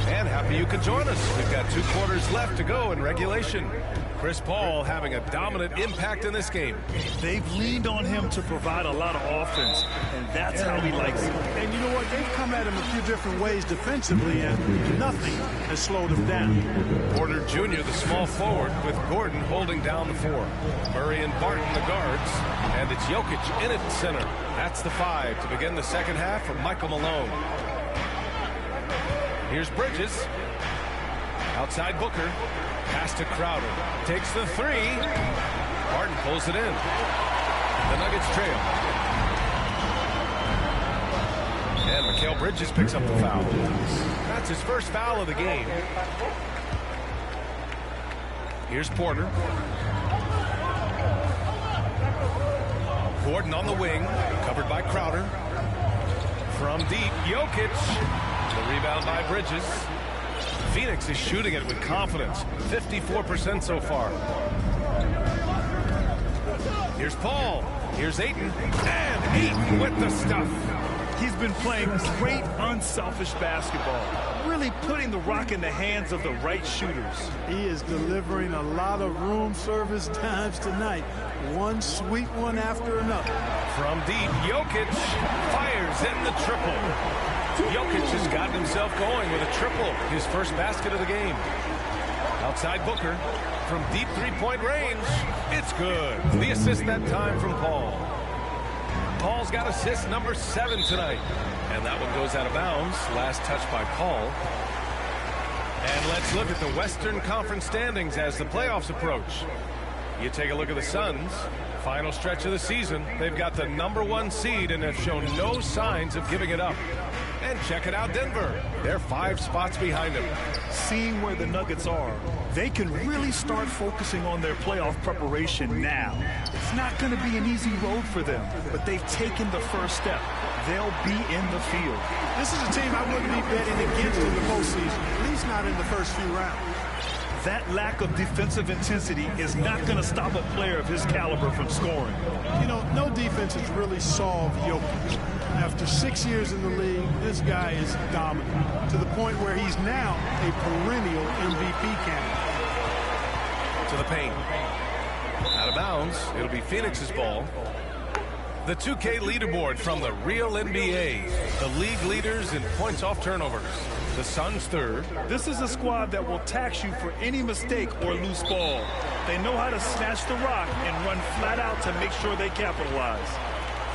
[SPEAKER 5] And happy you could join us. We've got 2 quarters left to go in regulation. Chris Paul having a dominant impact in this game.
[SPEAKER 8] They've leaned on him to provide a lot of offense, and that's how he likes it.
[SPEAKER 19] And you know what? They've come at him a few different ways defensively, and nothing has slowed him down.
[SPEAKER 5] Porter Jr., the small forward, with Gordon holding down the 4. Murray and Barton, the guards. And it's Jokic in at center. That's the 5 to begin the second half for Michael Malone. Here's Bridges. Outside Booker. Pass to Crowder. Takes the 3. Barton pulls it in. The Nuggets trail. And Mikal Bridges picks up the foul. That's his first foul of the game. Here's Porter. Gordon on the wing. Covered by Crowder. From deep, Jokic. The rebound by Bridges. Phoenix is shooting it with confidence. 54% so far. Here's Paul. Here's Ayton. And Ayton with the stuff.
[SPEAKER 8] He's been playing great, unselfish basketball. Really putting the rock in the hands of the right shooters.
[SPEAKER 19] He is delivering a lot of room service times tonight. One sweet one after another.
[SPEAKER 5] From deep, Jokic fires in the triple. Jokic has gotten himself going with a triple, his first basket of the game. Outside Booker, from deep three-point range, it's good. The assist that time from Paul. Paul's got assist number 7 tonight. And that one goes out of bounds. Last touch by Paul. And let's look at the Western Conference standings as the playoffs approach. You take a look at the Suns. Final stretch of the season. They've got the #1 seed and have shown no signs of giving it up. And check it out, Denver. They're 5 spots behind them.
[SPEAKER 8] Seeing where the Nuggets are, they can really start focusing on their playoff preparation now. It's not going to be an easy road for them, but they've taken the first step. They'll be in the field.
[SPEAKER 19] This is a team I wouldn't be betting against in the postseason, at least not in the first few rounds.
[SPEAKER 8] That lack of defensive intensity is not going to stop a player of his caliber from scoring.
[SPEAKER 19] You know, no defense has really solved Jokic. After 6 years in the league, this guy is dominant to the point where he's now a perennial MVP candidate.
[SPEAKER 5] To the paint. Out of bounds. It'll be Phoenix's ball. The 2K leaderboard from the real NBA. The league leaders in points off turnovers. The Suns 3rd.
[SPEAKER 8] This is a squad that will tax you for any mistake or loose ball. They know how to snatch the rock and run flat out to make sure they capitalize.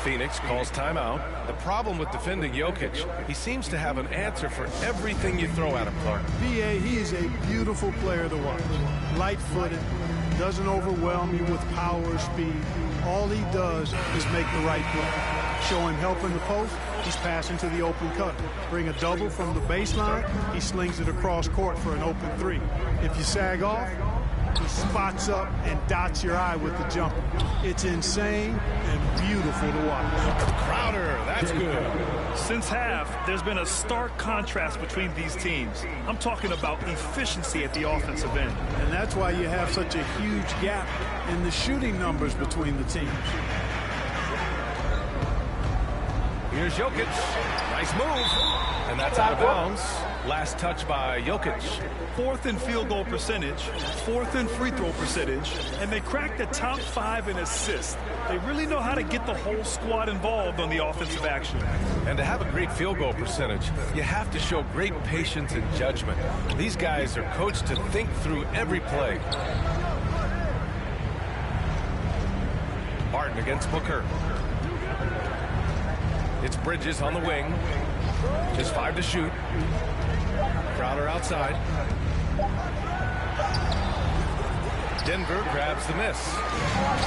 [SPEAKER 5] Phoenix calls timeout. The problem with defending Jokic, he seems to have an answer for everything you throw at him, Clark.
[SPEAKER 19] B.A., he is a beautiful player to watch. Light-footed, doesn't overwhelm you with power or speed. All he does is make the right play. Show him help in the post, he's passing to the open cutter. Bring a double from the baseline, he slings it across court for an open 3. If you sag off, he spots up and dots your eye with the jumper. It's insane and beautiful to watch.
[SPEAKER 5] Crowder, that's good.
[SPEAKER 8] Since half, there's been a stark contrast between these teams. I'm talking about efficiency at the offensive end.
[SPEAKER 19] And that's why you have such a huge gap in the shooting numbers between the teams.
[SPEAKER 5] Here's Jokic. Nice move. And that's out of bounds. Last touch by Jokic.
[SPEAKER 8] 4th in field goal percentage, 4th in free throw percentage, and they cracked the top 5 in assists. They really know how to get the whole squad involved on the offensive action.
[SPEAKER 5] And to have a great field goal percentage, you have to show great patience and judgment. These guys are coached to think through every play. Martin against Booker. It's Bridges on the wing. Just 5 to shoot. Crowder outside. Denver grabs the miss.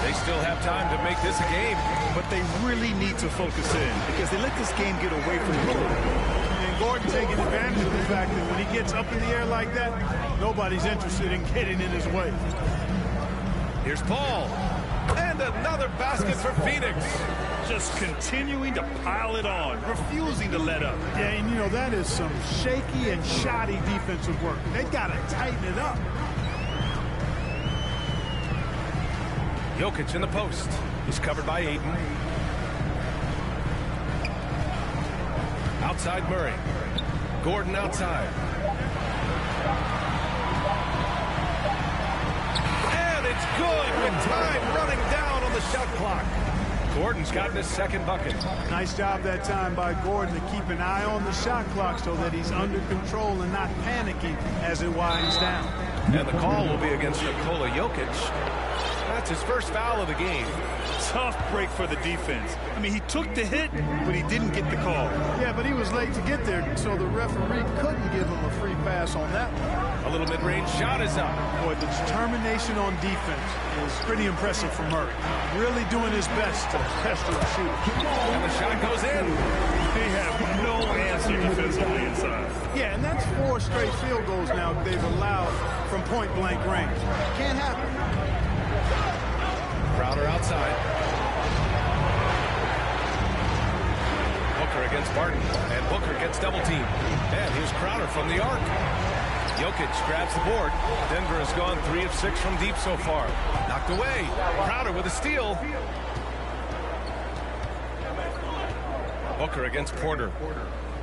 [SPEAKER 5] They still have time to make this a game.
[SPEAKER 8] But they really need to focus in because they let this game get away from them a little bit.
[SPEAKER 19] And Gordon taking advantage of the fact that when he gets up in the air like that, nobody's interested in getting in his way.
[SPEAKER 5] Here's Paul. And another basket for Phoenix.
[SPEAKER 8] Just continuing to pile it on, refusing to let up.
[SPEAKER 19] Yeah, and you know, that is some shaky and shoddy defensive work. They got to tighten it up.
[SPEAKER 5] Jokic in the post. He's covered by Ayton. Outside Murray. Gordon outside. And it's good with time running down on the shot clock. Gordon's gotten his second bucket.
[SPEAKER 19] Nice job that time by Gordon to keep an eye on the shot clock so that he's under control and not panicking as it winds down.
[SPEAKER 5] And the call will be against Nikola Jokic. That's his first foul of the game.
[SPEAKER 8] Tough break for the defense. I mean, he took the hit, but he didn't get the call.
[SPEAKER 19] Yeah, but he was late to get there, so the referee couldn't give him a free pass on that one.
[SPEAKER 5] A little mid-range shot is up.
[SPEAKER 19] Boy, the determination on defense is pretty impressive from Murray. Really doing his best to pester the shooter.
[SPEAKER 5] And the shot goes in.
[SPEAKER 8] They have no answer defensively inside.
[SPEAKER 19] Yeah, and that's 4 straight field goals now they've allowed from point-blank range. Can't happen.
[SPEAKER 5] Crowder outside. Booker against Barton. And Booker gets double teamed. And here's Crowder from the arc. Jokic grabs the board. Denver has gone 3 of 6 from deep so far. Knocked away. Crowder with a steal. Booker against Porter.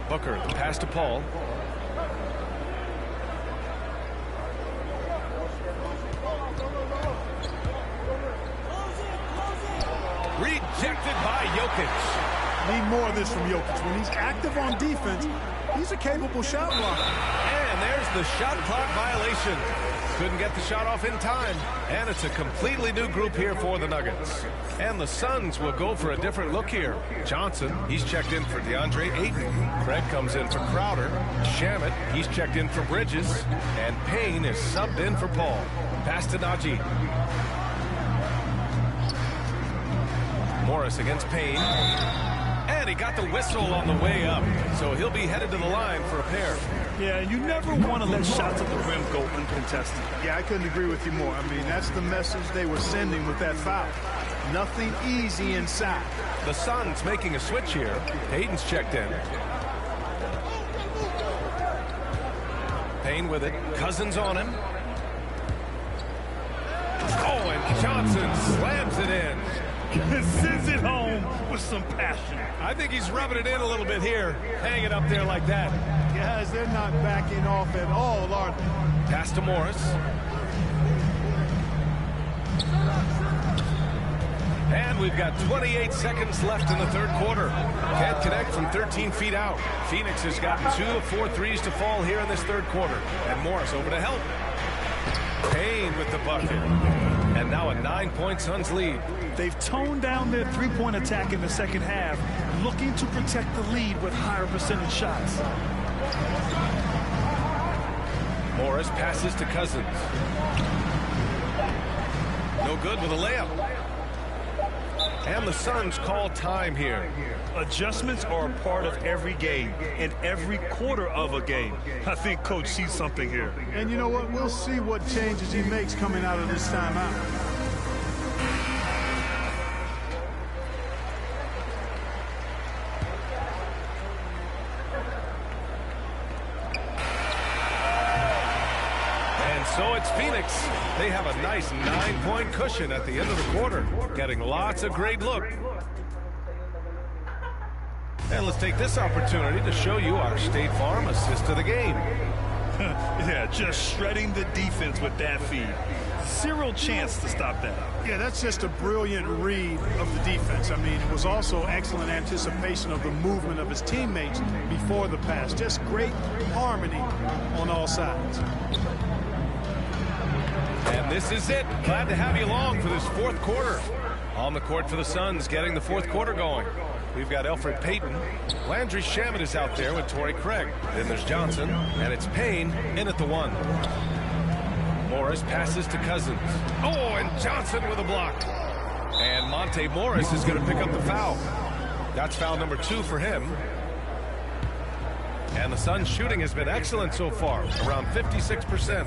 [SPEAKER 5] Booker, the pass to Paul. Rejected by Jokic.
[SPEAKER 19] Need more of this from Jokic. When he's active on defense, he's a capable shot blocker.
[SPEAKER 5] And there's the shot clock violation. Couldn't get the shot off in time. And it's a completely new group here for the Nuggets. And the Suns will go for a different look here. Johnson, he's checked in for DeAndre Ayton. Craig comes in for Crowder. Shamet, he's checked in for Bridges. And Payne is subbed in for Paul. Pass to Najee. Morris against Payne. And he got the whistle on the way up. So he'll be headed to the line for a pair.
[SPEAKER 8] Yeah, and you never want to let shots at the rim go uncontested.
[SPEAKER 19] Yeah, I couldn't agree with you more. I mean, that's the message they were sending with that foul. Nothing easy inside.
[SPEAKER 5] The Suns making a switch here. Hayden's checked in. Payne with it. Cousins on him. Oh, and Johnson slams it in.
[SPEAKER 8] And sends it home with some passion.
[SPEAKER 5] I think he's rubbing it in a little bit here. Hang it up there like that.
[SPEAKER 19] Guys, they're not backing off at all, are they?
[SPEAKER 5] Pass to Morris. And we've got 28 seconds left in the third quarter. Can't connect from 13 feet out. Phoenix has gotten 2 of 4 threes to fall here in this third quarter. And Morris over to help. Payne with the bucket. And now a 9-point Suns lead.
[SPEAKER 8] They've toned down their three-point attack in the second half, looking to protect the lead with higher percentage shots.
[SPEAKER 5] Morris passes to Cousins. No good with a layup. And the Suns call time here.
[SPEAKER 8] Adjustments are a part of every game and every quarter of a game. I think Coach sees something here.
[SPEAKER 19] And you know what? We'll see what changes he makes coming out of this timeout.
[SPEAKER 5] So it's Phoenix. They have a nice 9-point cushion at the end of the quarter, getting lots of great look. And let's take this opportunity to show you our State Farm assist of the game.
[SPEAKER 8] Yeah, just shredding the defense with that feed. Zero chance to stop that.
[SPEAKER 19] Yeah, that's just a brilliant read of the defense. I mean, it was also excellent anticipation of the movement of his teammates before the pass. Just great harmony on all sides.
[SPEAKER 5] And And this is it. Glad to have you along for this fourth quarter. On the court for the Suns, getting the fourth quarter going. We've got Elfrid Payton. Landry Shamet is out there with Torrey Craig. Then there's Johnson, and it's Payne in at the 1. Morris passes to Cousins. Oh, and Johnson with a block. And Monte Morris is going to pick up the foul. That's foul number 2 for him. And the Suns' shooting has been excellent so far, around 56%.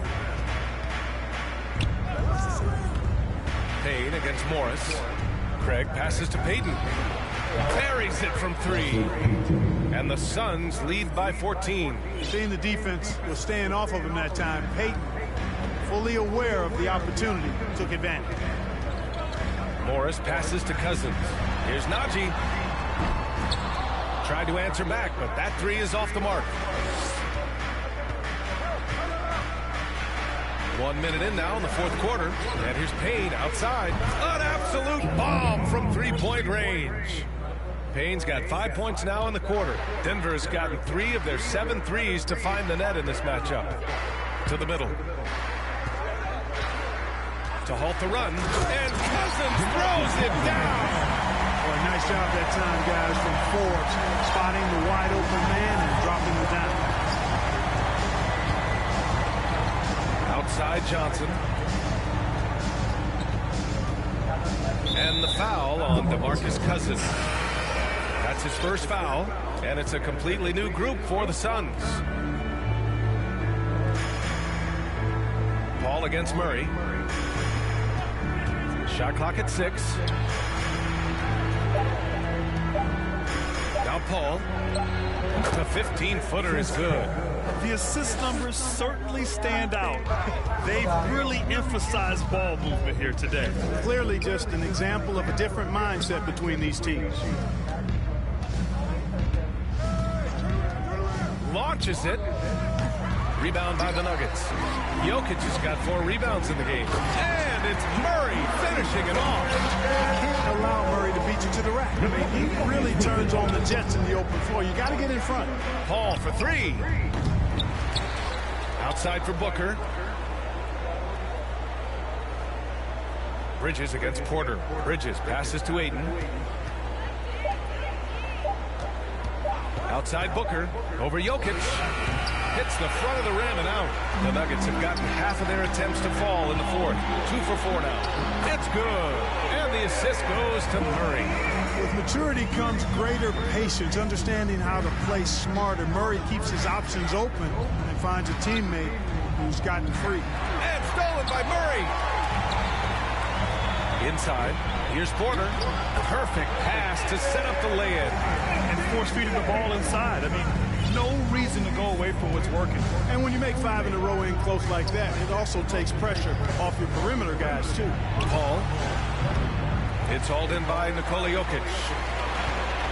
[SPEAKER 5] Payne against Morris. Craig passes to Payton. Buries it from 3. And the Suns lead by 14.
[SPEAKER 19] Seeing the defense was staying off of him that time. Payton, fully aware of the opportunity, took advantage.
[SPEAKER 5] Morris passes to Cousins. Here's Najee. Tried to answer back, but that 3 is off the mark. 1 minute in now in the fourth quarter. And here's Payne outside. An absolute bomb from 3-point range. Payne's got 5 points now in the quarter. Denver has gotten 3 of their 7 threes to find the net in this matchup. To the middle. To halt the run. And Cousins throws it down.
[SPEAKER 19] Boy, nice job that time, guys, from Forbes. Spotting the wide open man and dropping it down.
[SPEAKER 5] Outside Johnson. And the foul on DeMarcus Cousins. That's his first foul, and it's a completely new group for the Suns. Paul against Murray. Shot clock at 6. Now Paul. The 15-footer is good.
[SPEAKER 8] The assist numbers certainly stand out. They've really emphasized ball movement here today.
[SPEAKER 19] Clearly just an example of a different mindset between these teams.
[SPEAKER 5] Launches it. Rebound by the Nuggets. Jokic has got 4 rebounds in the game. And it's Murray finishing it off.
[SPEAKER 19] You can't allow Murray to beat you to the rack. I mean, he really turns on the Jets in the open floor. You got to get in front.
[SPEAKER 5] Paul for 3. Outside for Booker. Bridges against Porter. Bridges passes to Ayton. Outside Booker. Over Jokic. Hits the front of the rim and out. The Nuggets have gotten half of their attempts to fall in the fourth. 2 for 4 now. It's good. And the assist goes to Murray.
[SPEAKER 19] With maturity comes greater patience, understanding how to play smarter. Murray keeps his options open and finds a teammate who's gotten free.
[SPEAKER 5] And stolen by Murray. Inside. Here's Porter. Perfect pass to set up the lay-in.
[SPEAKER 8] And force feeding the ball inside. I mean, no reason to go away from what's working.
[SPEAKER 19] And when you make 5 in a row in close like that, it also takes pressure off your perimeter guys, too.
[SPEAKER 5] Paul. It's hauled in by Nikola Jokic.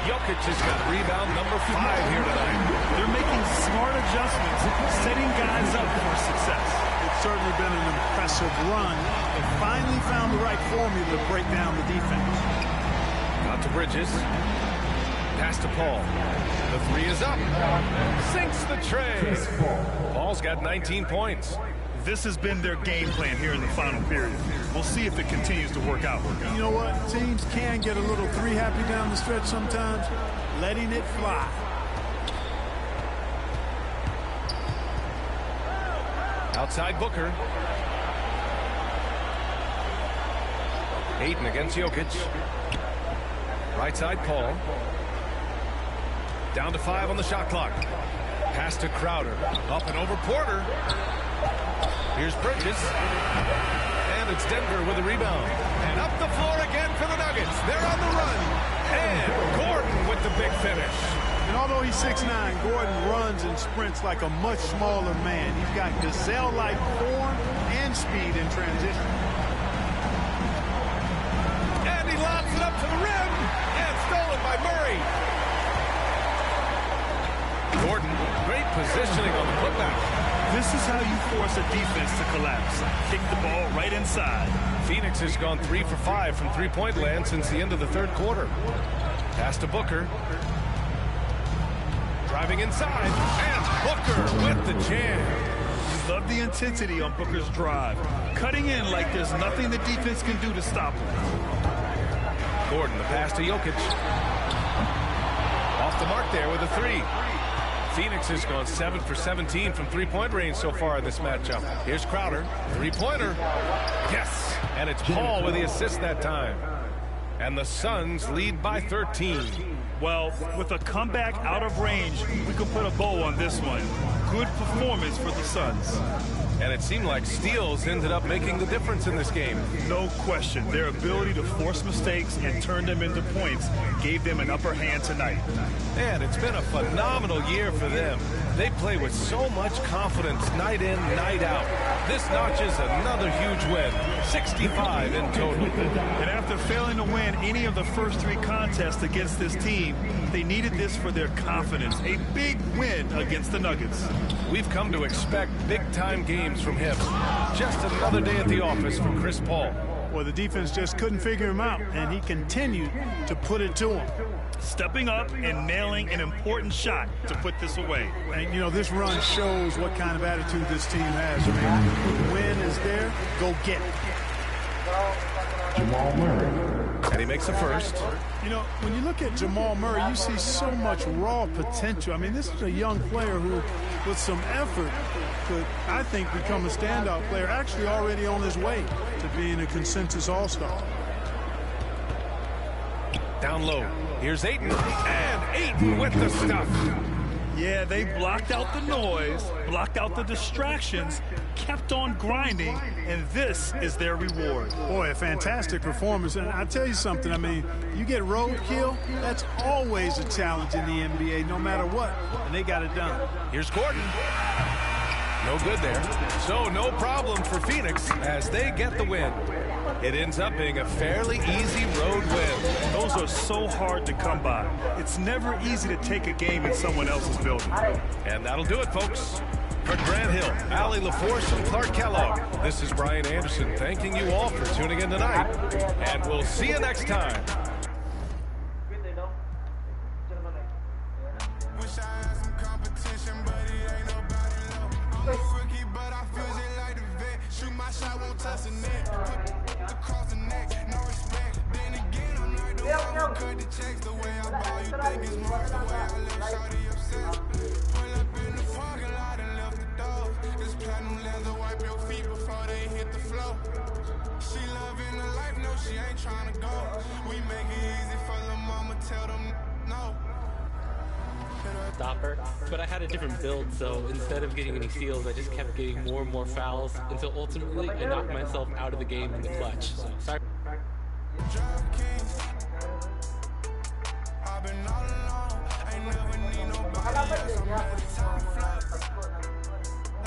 [SPEAKER 5] Jokic has got rebound number 5 here tonight.
[SPEAKER 8] They're making smart adjustments, setting guys up for success.
[SPEAKER 19] It's certainly been an impressive run. They finally found the right formula to break down the defense.
[SPEAKER 5] Out to Bridges. Pass to Paul. The 3 is up. Sinks the tray. Paul's got 19 points.
[SPEAKER 8] This has been their game plan here in the final period. We'll see if it continues to work out.
[SPEAKER 19] You know what? Teams can get a little 3 happy down the stretch sometimes. Letting it fly.
[SPEAKER 5] Outside Booker. Ayton against Jokic. Right side Paul. Down to 5 on the shot clock. Pass to Crowder. Up and over Porter. Here's Bridges. And it's Denver with a rebound. And up the floor again for the Nuggets. They're on the run. And Gordon with the big finish.
[SPEAKER 19] And although he's 6'9", Gordon runs and sprints like a much smaller man. He's got gazelle-like form and speed in transition.
[SPEAKER 5] And he lobs it up to the rim. And stolen by Murray. Gordon, great positioning on the putback.
[SPEAKER 8] This is how you force a defense to collapse. Kick the ball right inside.
[SPEAKER 5] Phoenix has gone 3 for 5 from 3-point land since the end of the third quarter. Pass to Booker. Driving inside. And Booker with the jam.
[SPEAKER 8] Love the intensity on Booker's drive. Cutting in like there's nothing the defense can do to stop him.
[SPEAKER 5] Gordon, the pass to Jokic. Off the mark there with a three. Phoenix has gone 7 for 17 from three-point range so far in this matchup. Here's Crowder, three-pointer. Yes, and it's Paul with the assist that time. And the Suns lead by 13.
[SPEAKER 8] Well, with a comeback out of range, we can put a bow on this one. Good performance for the Suns.
[SPEAKER 5] And it seemed like steals ended up making the difference in this game.
[SPEAKER 8] No question. Their ability to force mistakes and turn them into points gave them an upper hand tonight.
[SPEAKER 5] And it's been a phenomenal year for them. They play with so much confidence night in, night out. This notches another huge win, 65 in total.
[SPEAKER 8] And after failing to win any of the first three contests against this team, they needed this for their confidence. A big win against the Nuggets.
[SPEAKER 5] We've come to expect big-time games from him. Just another day at the office for Chris Paul.
[SPEAKER 19] Well, the defense just couldn't figure him out, and he continued to put it to him.
[SPEAKER 8] Stepping up and nailing an important shot to put this away.
[SPEAKER 19] And, you know, this run shows what kind of attitude this team has. I mean, the win is there, go get it.
[SPEAKER 15] Jamal Murray.
[SPEAKER 5] And he makes the first.
[SPEAKER 19] You know, when you look at Jamal Murray, you see so much raw potential. I mean, this is a young player who, with some effort, could, I think, become a standout player, actually already on his way to being a consensus all-star.
[SPEAKER 5] Down low. Here's Ayton. And Ayton with the stuff.
[SPEAKER 8] Yeah, they blocked out the noise, blocked out the distractions, kept on grinding, and this is their reward.
[SPEAKER 19] Boy, a fantastic performance. And I'll tell you something, I mean, you get roadkill, that's always a challenge in the NBA, no matter what. And they got it done.
[SPEAKER 5] Here's Gordon. No good there. So no problem for Phoenix as they get the win. It ends up being a fairly easy road win.
[SPEAKER 8] Those are so hard to come by. It's never easy to take a game in someone else's building.
[SPEAKER 5] And that'll do it, folks. For Grant Hill, Allie LaForce, and Clark Kellogg, this is Brian Anderson thanking you all for tuning in tonight. And we'll see you next time.
[SPEAKER 4] Wish I had some competition, but it ain't nobody low. I'm a rookie, but I feel it like the vet. Shoot my shot, won't touch the net. Put across the neck, no respect. Then again, I'm like the one who cut the checks. The way I ball, you think it's more the way I left shawty upset. Pull up in the parking lot and left the door. This platinum leather, wipe your feet before they hit the floor. She loving the life, no, she ain't trying to go. We make it easy for the mama, tell them no.
[SPEAKER 17] Stopper, but I had a different build, so instead of getting any steals, I just kept getting more and more fouls until ultimately I knocked myself out of the game in the clutch. So sorry.
[SPEAKER 4] I've been all alone, ain't never need nobody else. I'm ready to flop.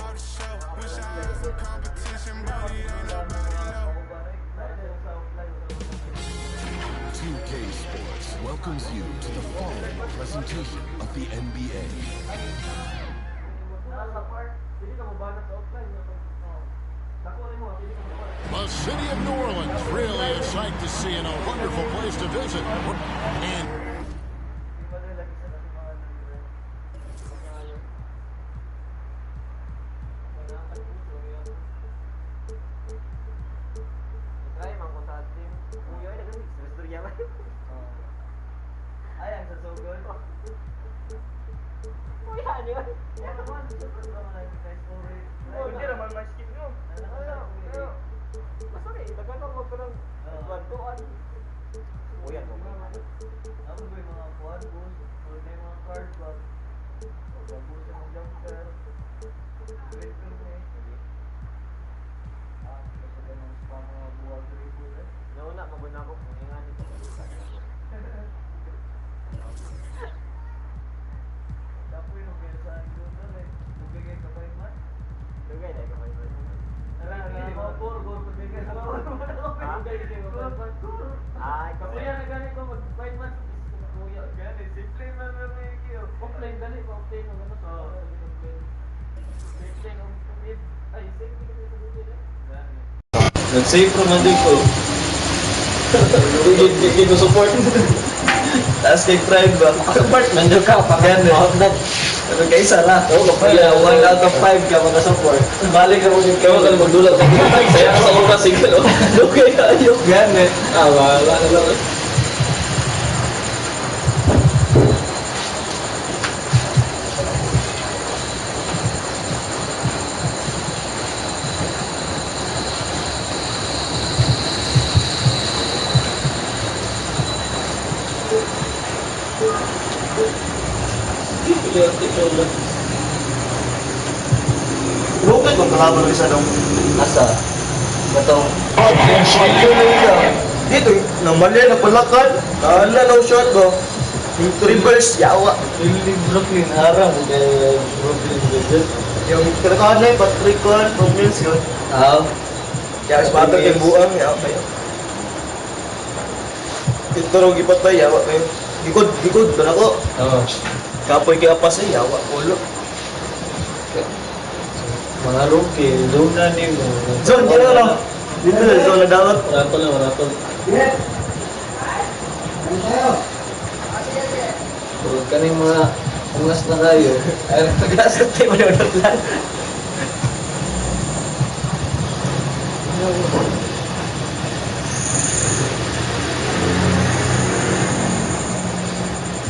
[SPEAKER 4] All the show, wish I had some competition, but it ain't nobody low.
[SPEAKER 2] 2K Sports welcomes you to the following presentation of the NBA.
[SPEAKER 12] The city of New Orleans, really a sight to see and a wonderful place to visit. And
[SPEAKER 1] Nag-save naman din ko. Hindi ko support.
[SPEAKER 6] Taas kay pride ba?
[SPEAKER 1] Apartment nyo ka, parang outlet.
[SPEAKER 6] Pero kay isa na.
[SPEAKER 1] Oo,
[SPEAKER 6] Kaya 1 out of 5 ka mag-support.
[SPEAKER 1] Balik ka mo din
[SPEAKER 6] Ikaw ka magdulot. Saya sa una single. Okay, ayok.
[SPEAKER 1] Yan eh.
[SPEAKER 6] Wala na lang. Rupit kung kalaban rin sa nung asa. Batong. Dito, nang mali na palakad. Kala na shot ba? Yung reverse, yawa. Really Brooklyn, harang. Brooklyn, Brooklyn. Yung kinakahan na yung Patrick Kwan from Mills yun. Kaya mas batag yung buang, yawa kayo. Ito rin ipatay, yawa kayo. Gikod, doon ako. Kapoy kaya pa sa yawa, ulo.
[SPEAKER 1] Mga rookie, zone na ni mo.
[SPEAKER 6] Zone, kaya lang. Dito na, zone na dapat.
[SPEAKER 1] Maratol. Huwag ka rin mga ungas na kayo. Ay, pag-gas na tayo manunod lang.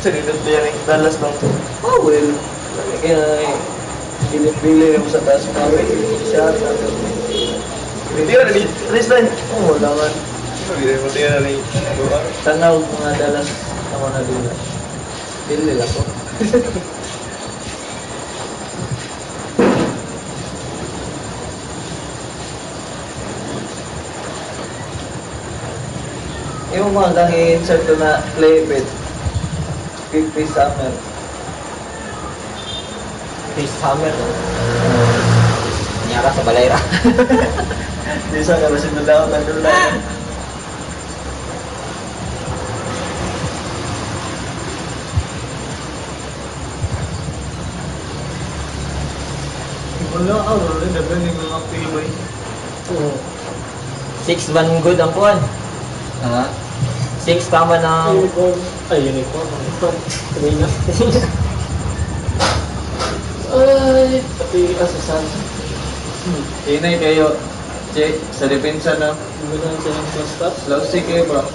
[SPEAKER 6] Salinod na yan, dalas lang to.
[SPEAKER 1] Oh, well. Kaya pinipili mo sa taas mga siya.
[SPEAKER 6] Hindi na ni Tristan.
[SPEAKER 1] Oo, laman.
[SPEAKER 6] Hindi na ni
[SPEAKER 1] Tanaw mga dalas ako na dila. Pili lang ko. Yung mga kang i-insert ko na play bit. 50 summer.
[SPEAKER 6] Face hammer.
[SPEAKER 1] Nyara sa balayra.
[SPEAKER 6] Di sa ka masih berdaulat dulu lah. Wala ako, dapat ni mga pilay.
[SPEAKER 1] 6 man good ang kuhan. 6 tama ng
[SPEAKER 6] Uniform. Ay, uniform. Kanina. Ay, pati asasan. Inay kayo, Che, sa depensa na. Gano'n silang paspas. Lausik kayo ba?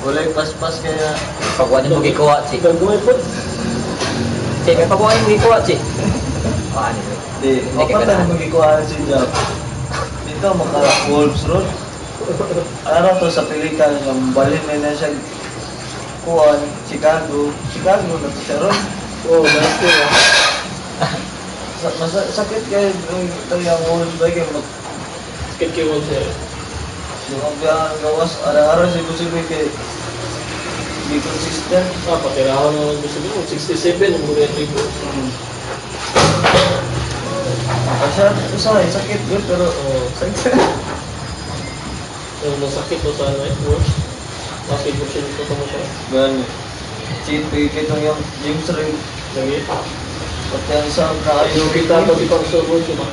[SPEAKER 6] Wala'y paspas kaya.
[SPEAKER 1] pagkuhan mo gikuha, si.
[SPEAKER 6] Gagawin po.
[SPEAKER 1] Si, may pagkuhan mo gikuha, si. Ano yun?
[SPEAKER 6] Di, mapatan mo gikuha si Jack. Dito, maka-Wolves Road. Ano to sa Pelican, yung balin na siya kuhan, Chicago na to siya ron. Oo, last year sakit kayo yung Wolves ba kayo sakit kayo Wolves eh. Yung ang gawas, araw-araw sibo-sibo kayo hindi consistent. Patirahan naman gusto mo, 67 ang muli ang libo. Sakit good pero sakit. Yung masakit o sa ano eh, worse. Bakit mo siya dito mo siya? Gani. Cheat picket yung James Ray. Lagi? Pati ang sound na ayaw kita pati pang server siya ba?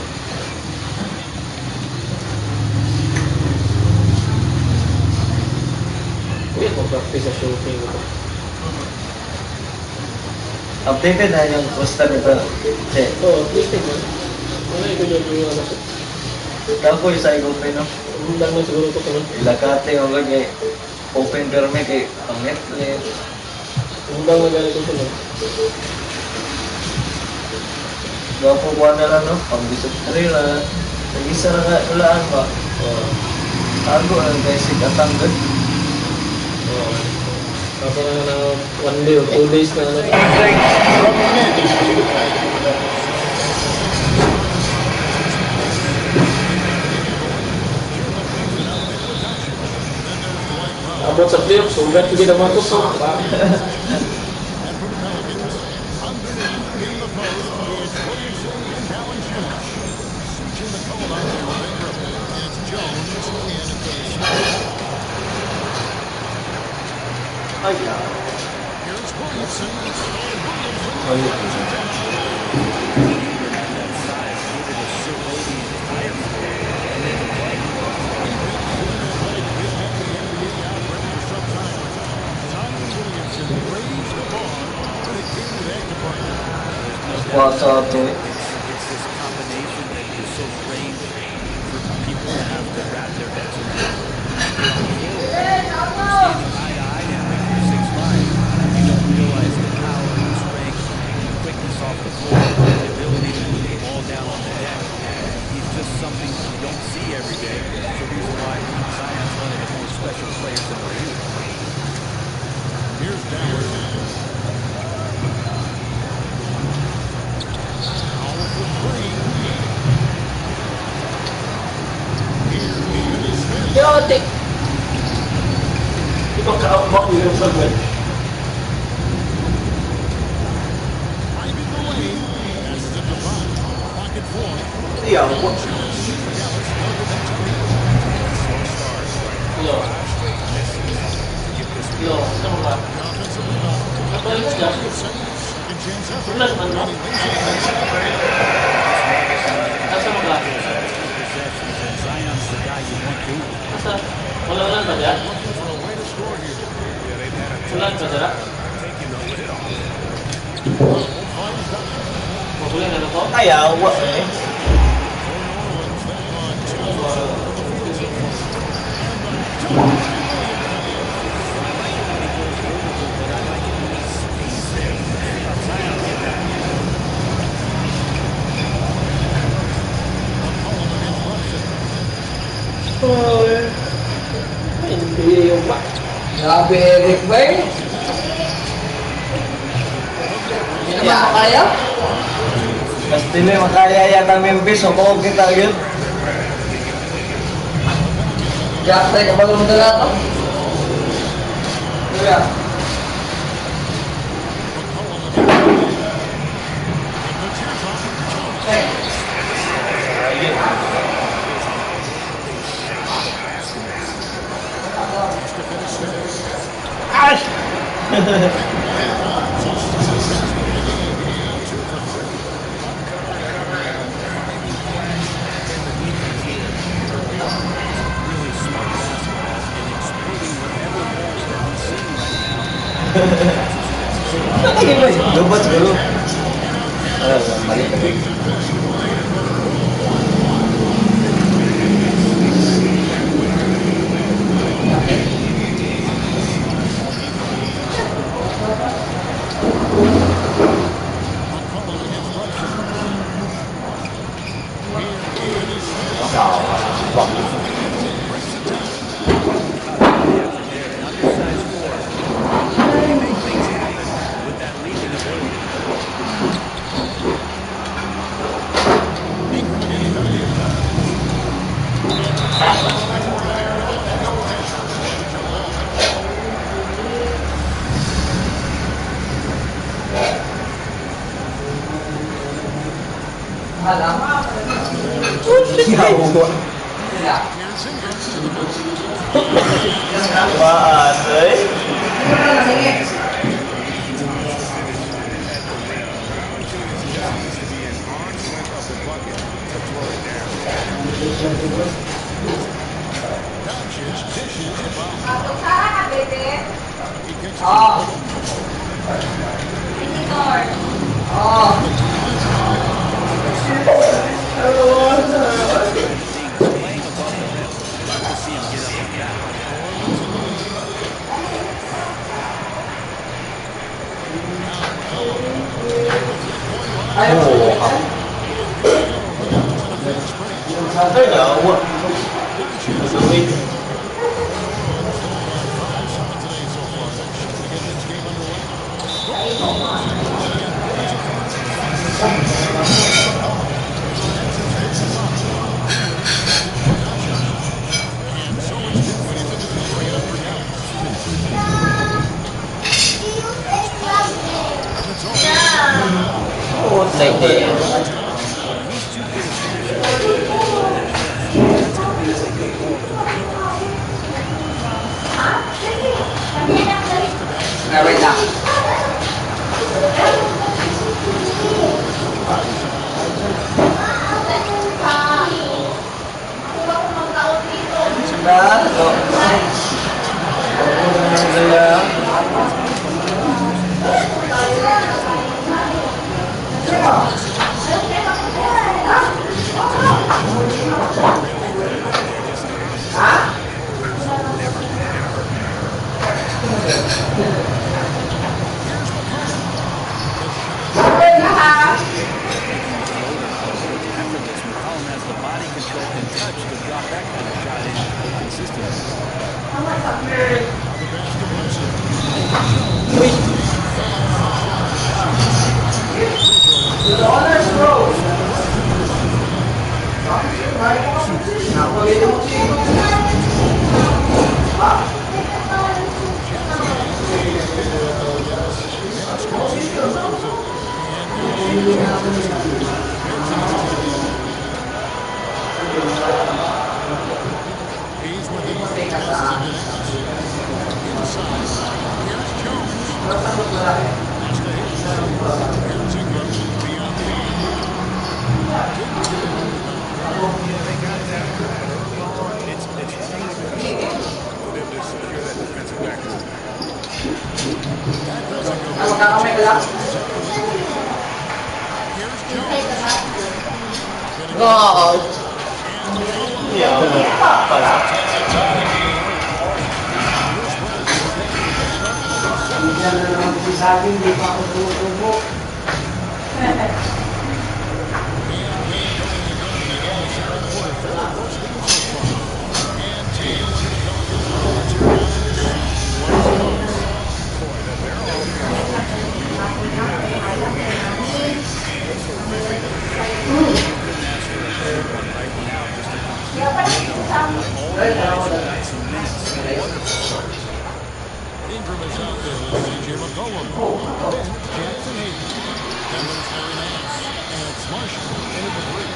[SPEAKER 6] Wait, mag-practice sa shooting ito. Updated na yung poster nito. Oo, updated na. Ano ito yung ano siya? Kapo yung sa i-open no? Lang man siguro ito ko nun. Lakate o lagi. Open perme kay pang-netlet. Undang na galit ito nun. Gapo buwan na lang no? Pang-bisok na nag-isa na nga ulaan ba? Tago na guys, ikatanggad. Kapo na 1 day or 2 days na ano. Abot sa playoffs, sugat hindi naman ito so. Ay,
[SPEAKER 14] It's this combination that is so strange for people to have to wrap their heads around going forward. Standing eye to eye now, if you're 6'5", you don't realize the power, the strength, the quickness off the floor, the ability to put the ball down on the deck. He's just something you don't see every day. It's the reason why Zion's one of the more special players in the league.
[SPEAKER 12] Here's Dallas. Powerful three. Here is Smith.
[SPEAKER 1] Yo, take. Ito ka yung sagot.
[SPEAKER 12] Finding the lane. That's the Davao. Clock at 4.
[SPEAKER 1] Yeah.
[SPEAKER 12] Dallas over that time.
[SPEAKER 14] Slow start.
[SPEAKER 1] Yo.
[SPEAKER 14] 5 straight misses to get this
[SPEAKER 1] Yo, sama ba?
[SPEAKER 12] The offensive rebound.
[SPEAKER 1] Apa yung gas?
[SPEAKER 12] Second chance effort.
[SPEAKER 1] Ulan man, no? Asa mo ba?
[SPEAKER 14] possessions, and Zion's the guy you want to.
[SPEAKER 1] Asa? Ulan ba dyan?
[SPEAKER 12] Looking for a way to score here.
[SPEAKER 14] Yeah, they've had a
[SPEAKER 1] Ulan ba dyan?
[SPEAKER 14] taking the lid off.
[SPEAKER 1] Mabuling ano ko? Ayaw, wak eh. Hindi yung ba? Grabe, Eric Bay. Hindi naman makaya? Basta may makaya yata Memphis, o kung kita yun. Jack, tayo kapag lumutala ito? Kuya. Ash! Lubat dulu. Balik lagi.
[SPEAKER 12] Here's Ingram beyond the arc.
[SPEAKER 9] Yeah, they got down, but early on, it's really been a struggle for them to secure that defensive backboard.
[SPEAKER 12] That doesn't go good. Here's Jones. Ingram is out there with C.J. McCollum. Then it's Jackson Hayden. Then there's Larry Nance. And it's Marshall into the three.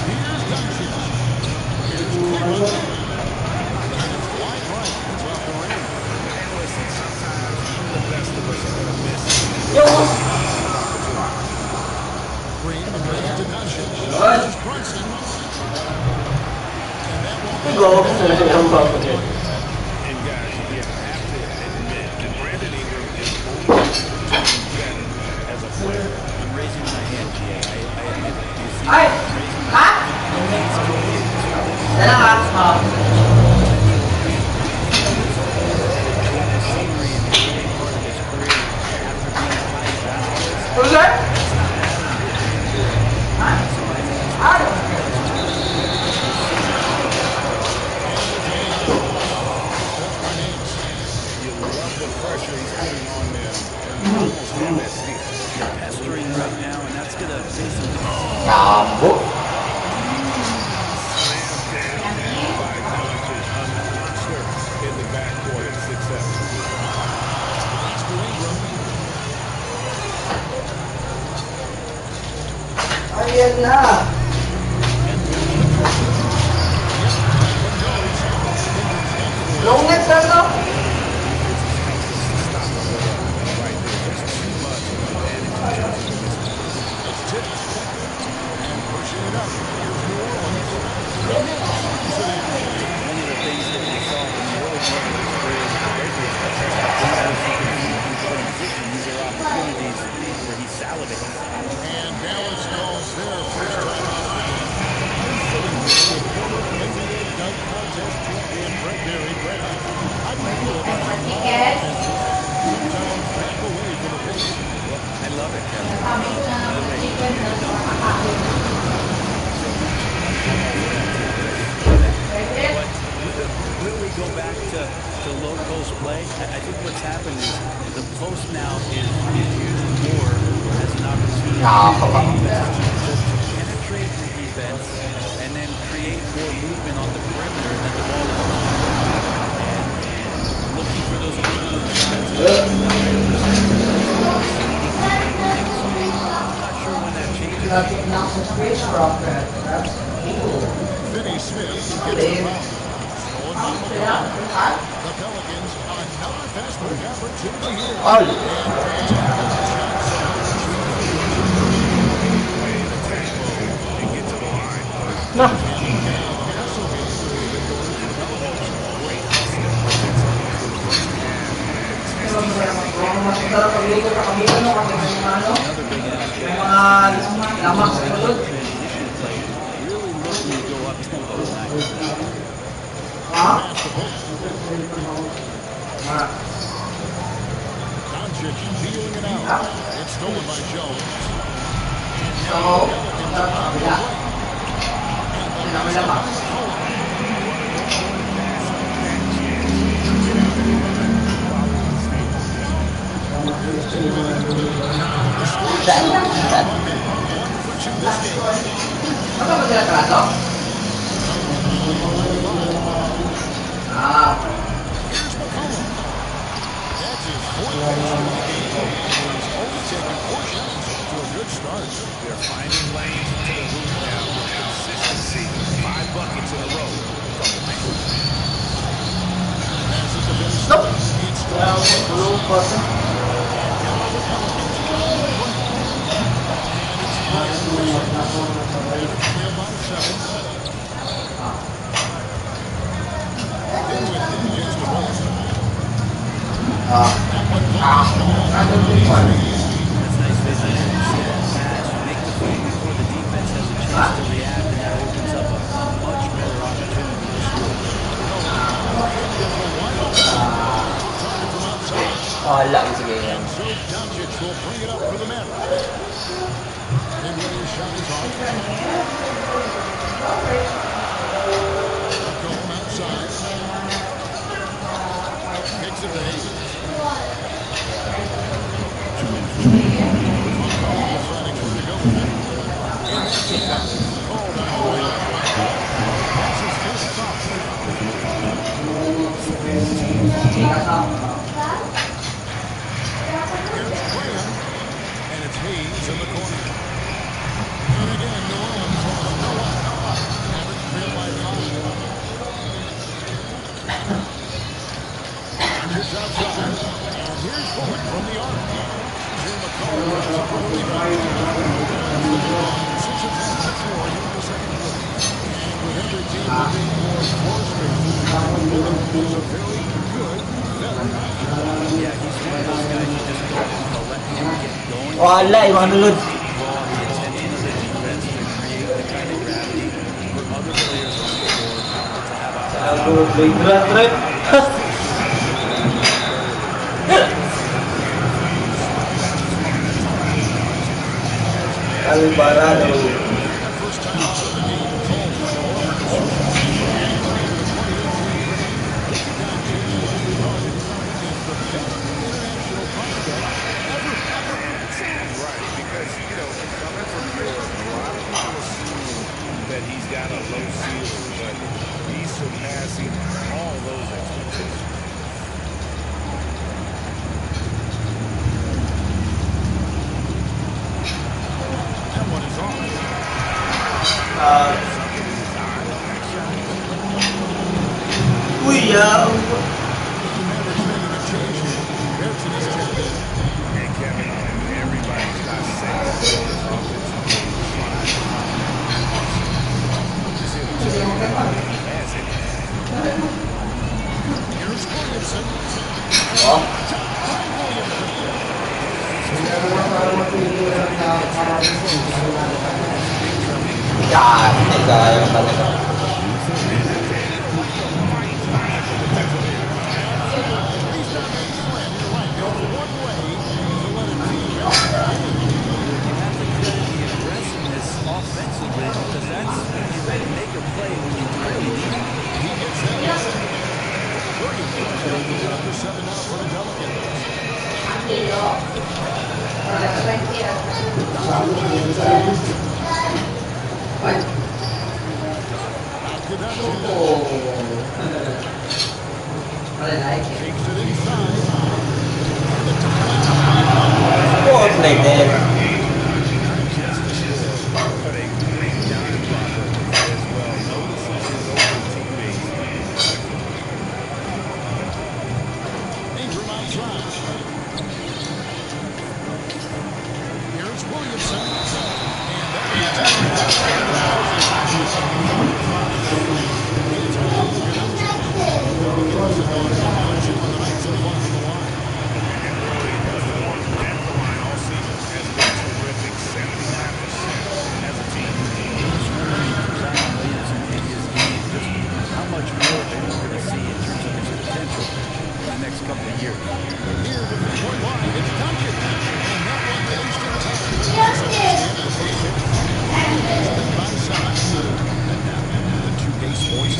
[SPEAKER 12] Here's Doncic. Here's Cleveland. And it's wide right. It's off the rim.
[SPEAKER 9] And listen, sometimes even the best of us are going to miss.
[SPEAKER 12] Green brings to Doncic. Here's Brunson. And that won't
[SPEAKER 9] And guys, you have to admit that Brandon Ingram is only getting better as a player.
[SPEAKER 20] I'm raising my hand, G.A. I admit it. You see, I'm raising my hand. He's committed to scenery in the early part of his career after being a high draft choice. Who's that? That's not happening. So I think
[SPEAKER 9] You love the pressure he's putting on them. Almost have that steal.
[SPEAKER 20] you're pestering right now, and that's going to face some
[SPEAKER 9] In the backcourt at 6'7".
[SPEAKER 12] Ayan na. Long next na to.
[SPEAKER 20] Many of the things that we saw in the early part of his career in transition, these are opportunities where he salivates.
[SPEAKER 12] And Dallas knows their first time out of the game. NBA dunk contest champion Brett Berry. Brett, how do you feel about how sometimes back away from the pace?
[SPEAKER 20] I love it, Kevin. By the way, when we go back to low post play, I think what's happened is the post now is used more as an opportunity to penetrate the defense and then create more movement on the perimeter than the ball is and looking for those open shots. I'm not sure when that changes.
[SPEAKER 12] Finney Smith gets the foul. The Pelicans, another fast break opportunity here. Doncic peeling it out. It's stolen by Jones. Here's McCollum. That's his fourth finish of the game. He's only taken 4 shots to a good start.
[SPEAKER 9] They're finding lanes into the hoop now with consistency.
[SPEAKER 20] That's nice vision there. You see that pass, you make the fake before the defense has a chance to react, and that opens up a much better opportunity to score.
[SPEAKER 1] Wala ko sige yan.
[SPEAKER 12] So Doncic will bring it up for the Mavericks. Mid-range shot is off. Tagum outside. Kicks it to Hayes. Deciding where to go with it. And that's a foul. Called on the way. That's his first foul. Here's Graham. And it's Hayes in the corner. And again, New Orleans has no one. Mavericks trail by 5. Doncic outside. And here's Bullock from the arc. Jay McCall grabs it for the rebound. 6 of 10 from the floor here in the second quarter. And with every team looking for floor spaces, Bullock is a very good veteran option.
[SPEAKER 20] Yeah, he's one of those guys you just don't want to let him get going.
[SPEAKER 1] Wala, yung mga nulod.
[SPEAKER 20] Draw the attention of the defense to create the kind of gravity for other players on the floor to have opportunities.
[SPEAKER 1] Alvarado.
[SPEAKER 12] First time out of the game called by New Orleans. The 2018 Doncic is the best international prospect ever.
[SPEAKER 9] Right, because, you know, coming from Europe, a lot of people assume that he's got a low ceiling, but he's surpassing all those expectations.
[SPEAKER 12] That one is on.
[SPEAKER 9] And Kevin, everybody's got saying this offensive game just hit him has it.
[SPEAKER 12] Here's Williamson.
[SPEAKER 20] Offensively, because that's when you make a play when you really need it.
[SPEAKER 12] He gets that. Williams opens up the 7 out for the Pelicans. Takes it inside.
[SPEAKER 1] Like that.
[SPEAKER 12] Ingram outside. Here's Williamson. And that
[SPEAKER 20] how much more that we're going to see in terms of his potential in the next couple of years.
[SPEAKER 12] Here with the point line, it's Doncic. And that one released in time. That's the end of the first half. By side. And now, the 2K Sports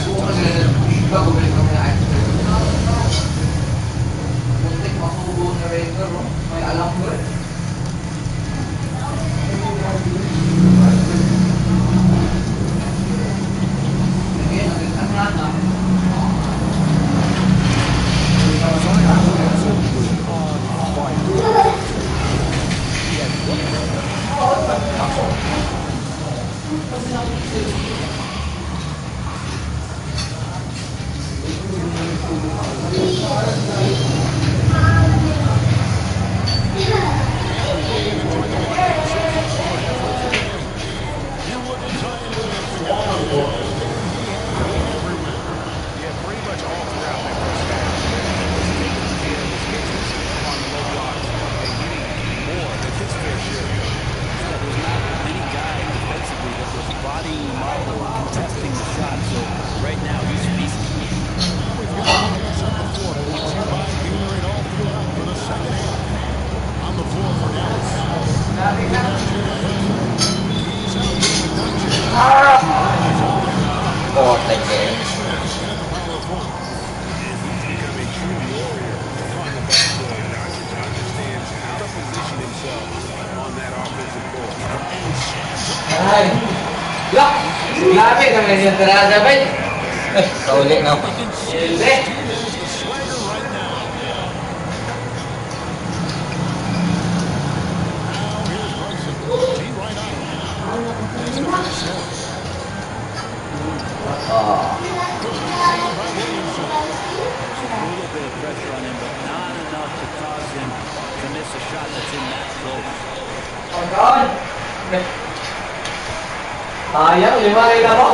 [SPEAKER 6] Ay. Lock! Grabe naman yung tiraja ba? Kaulit na. Hindi.
[SPEAKER 20] A little bit of pressure on him, but not enough to cause him to miss a shot that's in that close.
[SPEAKER 6] Oh God! Sayang, 5 rin ako.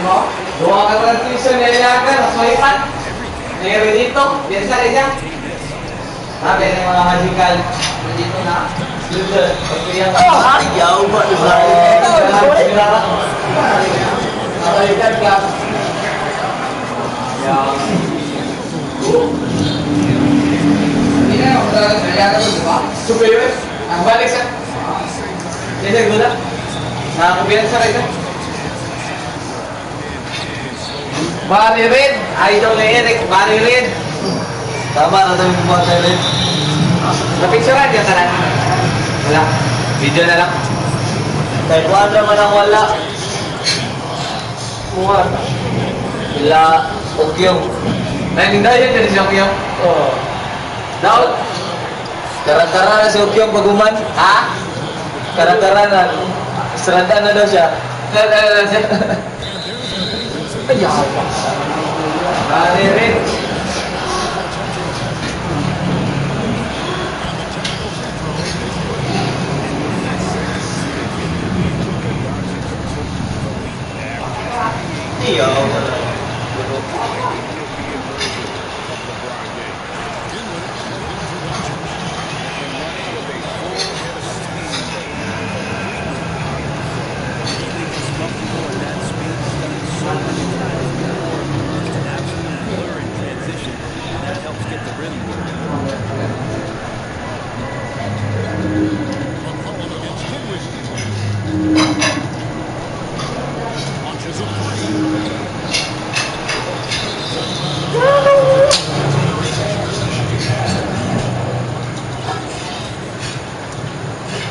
[SPEAKER 6] 5? Dua ka transition na ilagan, naswayan. Mayroon dito, biasa rin niya. Sabi ng mga magical. Dito na. Ayaw ba? Nakalikan ka. Hindi na ako talaga kailangan ko, diba? Superior? Ang balik siya? Hindi siya gula? Nakakubihan siya kayo? Bali rin! Idol ni Eric, bali rin! Tama na tayo kumuha tayo rin. Napicturean niya tanan? Wala. Video na lang. Kahit wala man ang wala. Kumuha. Wala. Okyong. Nanindayan na si Okyong? Oo. Daot? Tara-tara na si Okyong paguman? Ha? Tara-tara na. Seranda na daw siya. Tara-tara na siya. Ayaw. Bali rin.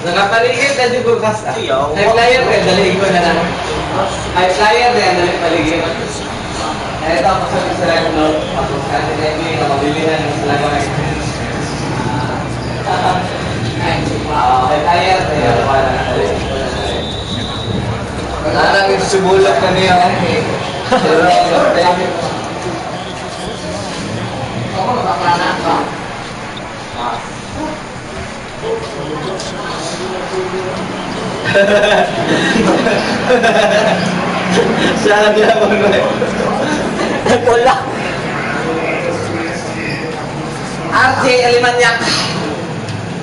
[SPEAKER 6] Nakapaligid na di ko kasta. Ay flyer rin, dali ko na lang. Ay flyer rin, dali paligid. Ito ako sa Israel yung note. Tapos kasi na hindi na mabilihan ng sila gamay. Ay flyer rin, wala na dali. Nanang yung sumulak na niya. Pero, ako nakaplana ka. Siya lang nila mo wala. RJ Alimanyak.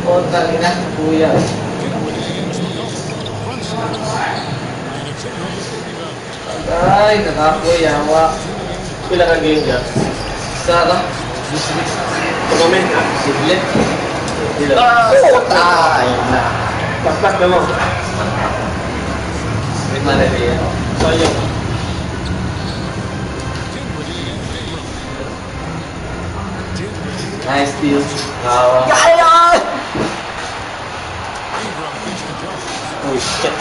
[SPEAKER 6] O, talina, kuya. Ay, nakakuya. Pila ka game dyan? Sara? Pagkamen ka? Siglit. Ayun na. Taktak na mo. May malali yan. Sayang. Nice deal. Kaya! Oh shit.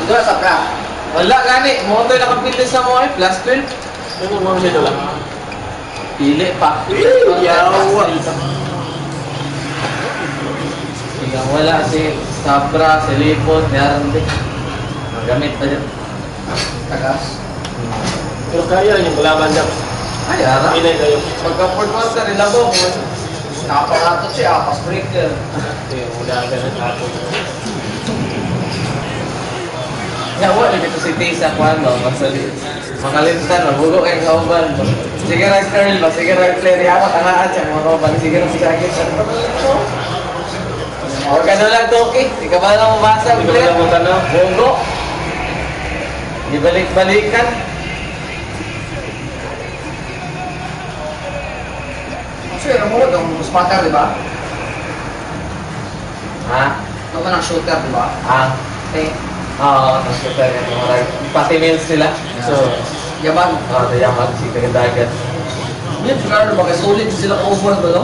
[SPEAKER 6] Ito sa ka. Wala gani. Mo ito nakapilis na mo eh. Plus 12. Ano mo nito lang? Pili pa. Yawa. Yang wala si Sabra, si Lipot, meron din. Magamit pa dyan. Tagas. Pero kaya yung kalaban dyan. Ay, ara. Inay kayo. Pagka-port master, ilabo ko. Nakaparato siya, apas breaker. Wala ganun ako. Yawa, nagito si Tisa Kwan ba? Makalimtan, mabugo kayong kauban. Sige right curl ba? Sige right player. Yawa, tangaan siya mga kauban. Sige right sakit. Huwag ka na lang, Toki. Di ka ba na mabasa? Di ka ba na mabasa? Bungo. Ibalik-balikan. Kasi mo itong spotter, di ba? Ha? Ito ka ng shooter, di ba? Ha? Eh. Oo, ng shooter. Pati meals sila. So, yaman. Oo, yaman. Sige, dagat.
[SPEAKER 1] Yan, siguro ba? Kasi ulit sila kaubon ba, no?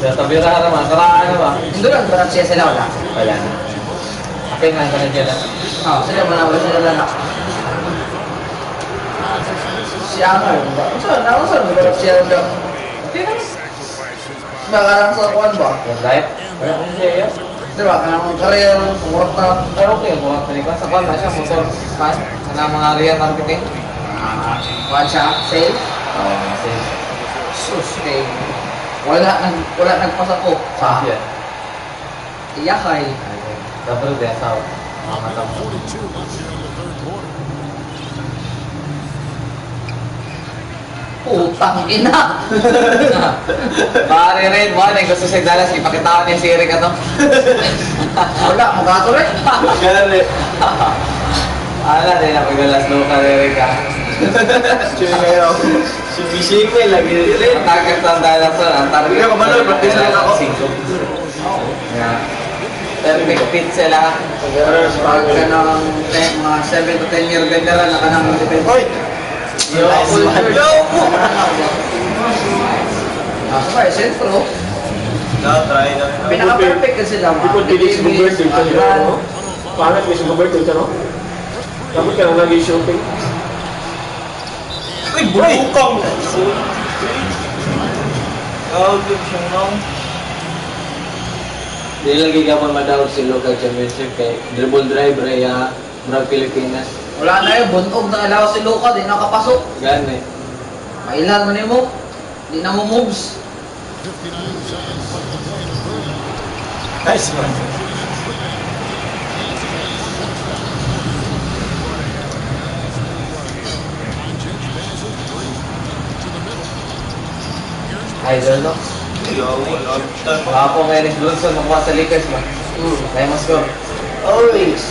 [SPEAKER 1] Kaya tabira naman, karaan na ba? Hindi lang, parang siya sila wala. Wala na. Kapag nga ka na dyan na. Sila manawal sila lang. Siya ano yun ba? Saan? Parang siya lang. Nakarang sa kuwan ba? Yung life? Wala kong siya yun. Diba? Kanang career, kumurot na. Pero okay, kumurot na ikaw. Sa kuwan na siya, motor, fan. Kanang mga real marketing. Kuwan siya, sales. Sales. Sus, eh. Wala nagpasako. Siya. Iyakay. Dapat din asawa. Mga matama. Putang ina! Pare rin mo, gusto sa Dallas, ipakitawan niya si Eric to. Wala, magato rin. Gari. Ala, din ako galas local Eric ha. Sige kayo. Sumisikwil lagi rin. Matakas ang Dallas ang target. Hindi ako maloy, practice lang ako. 5. Perfect fit sila. Pag ka ng mga 7 to 10 year veteran na ka ng defense. Yo po! Sabay, sentro.
[SPEAKER 6] Try na.
[SPEAKER 1] Pinaka-perfect kasi lang.
[SPEAKER 6] People believe sa Gobert dito, no? Pangat may sa Gobert dito, no? Dapat ka na nag-shooting. Uy, bukong! Good siyang nang.
[SPEAKER 1] Di lagi ka pa madawag si local championship kay dribble drive raya Brag Pilipinas. Wala na yun, buntog na alaw si Luka, di nakapasok. Gani. Mailan mo mo, di na mo moves.
[SPEAKER 6] Nice man.
[SPEAKER 1] Idol, no? Ako kay Eric Johnson, makuha sa Lakers, man. Kaya mas ko. Always.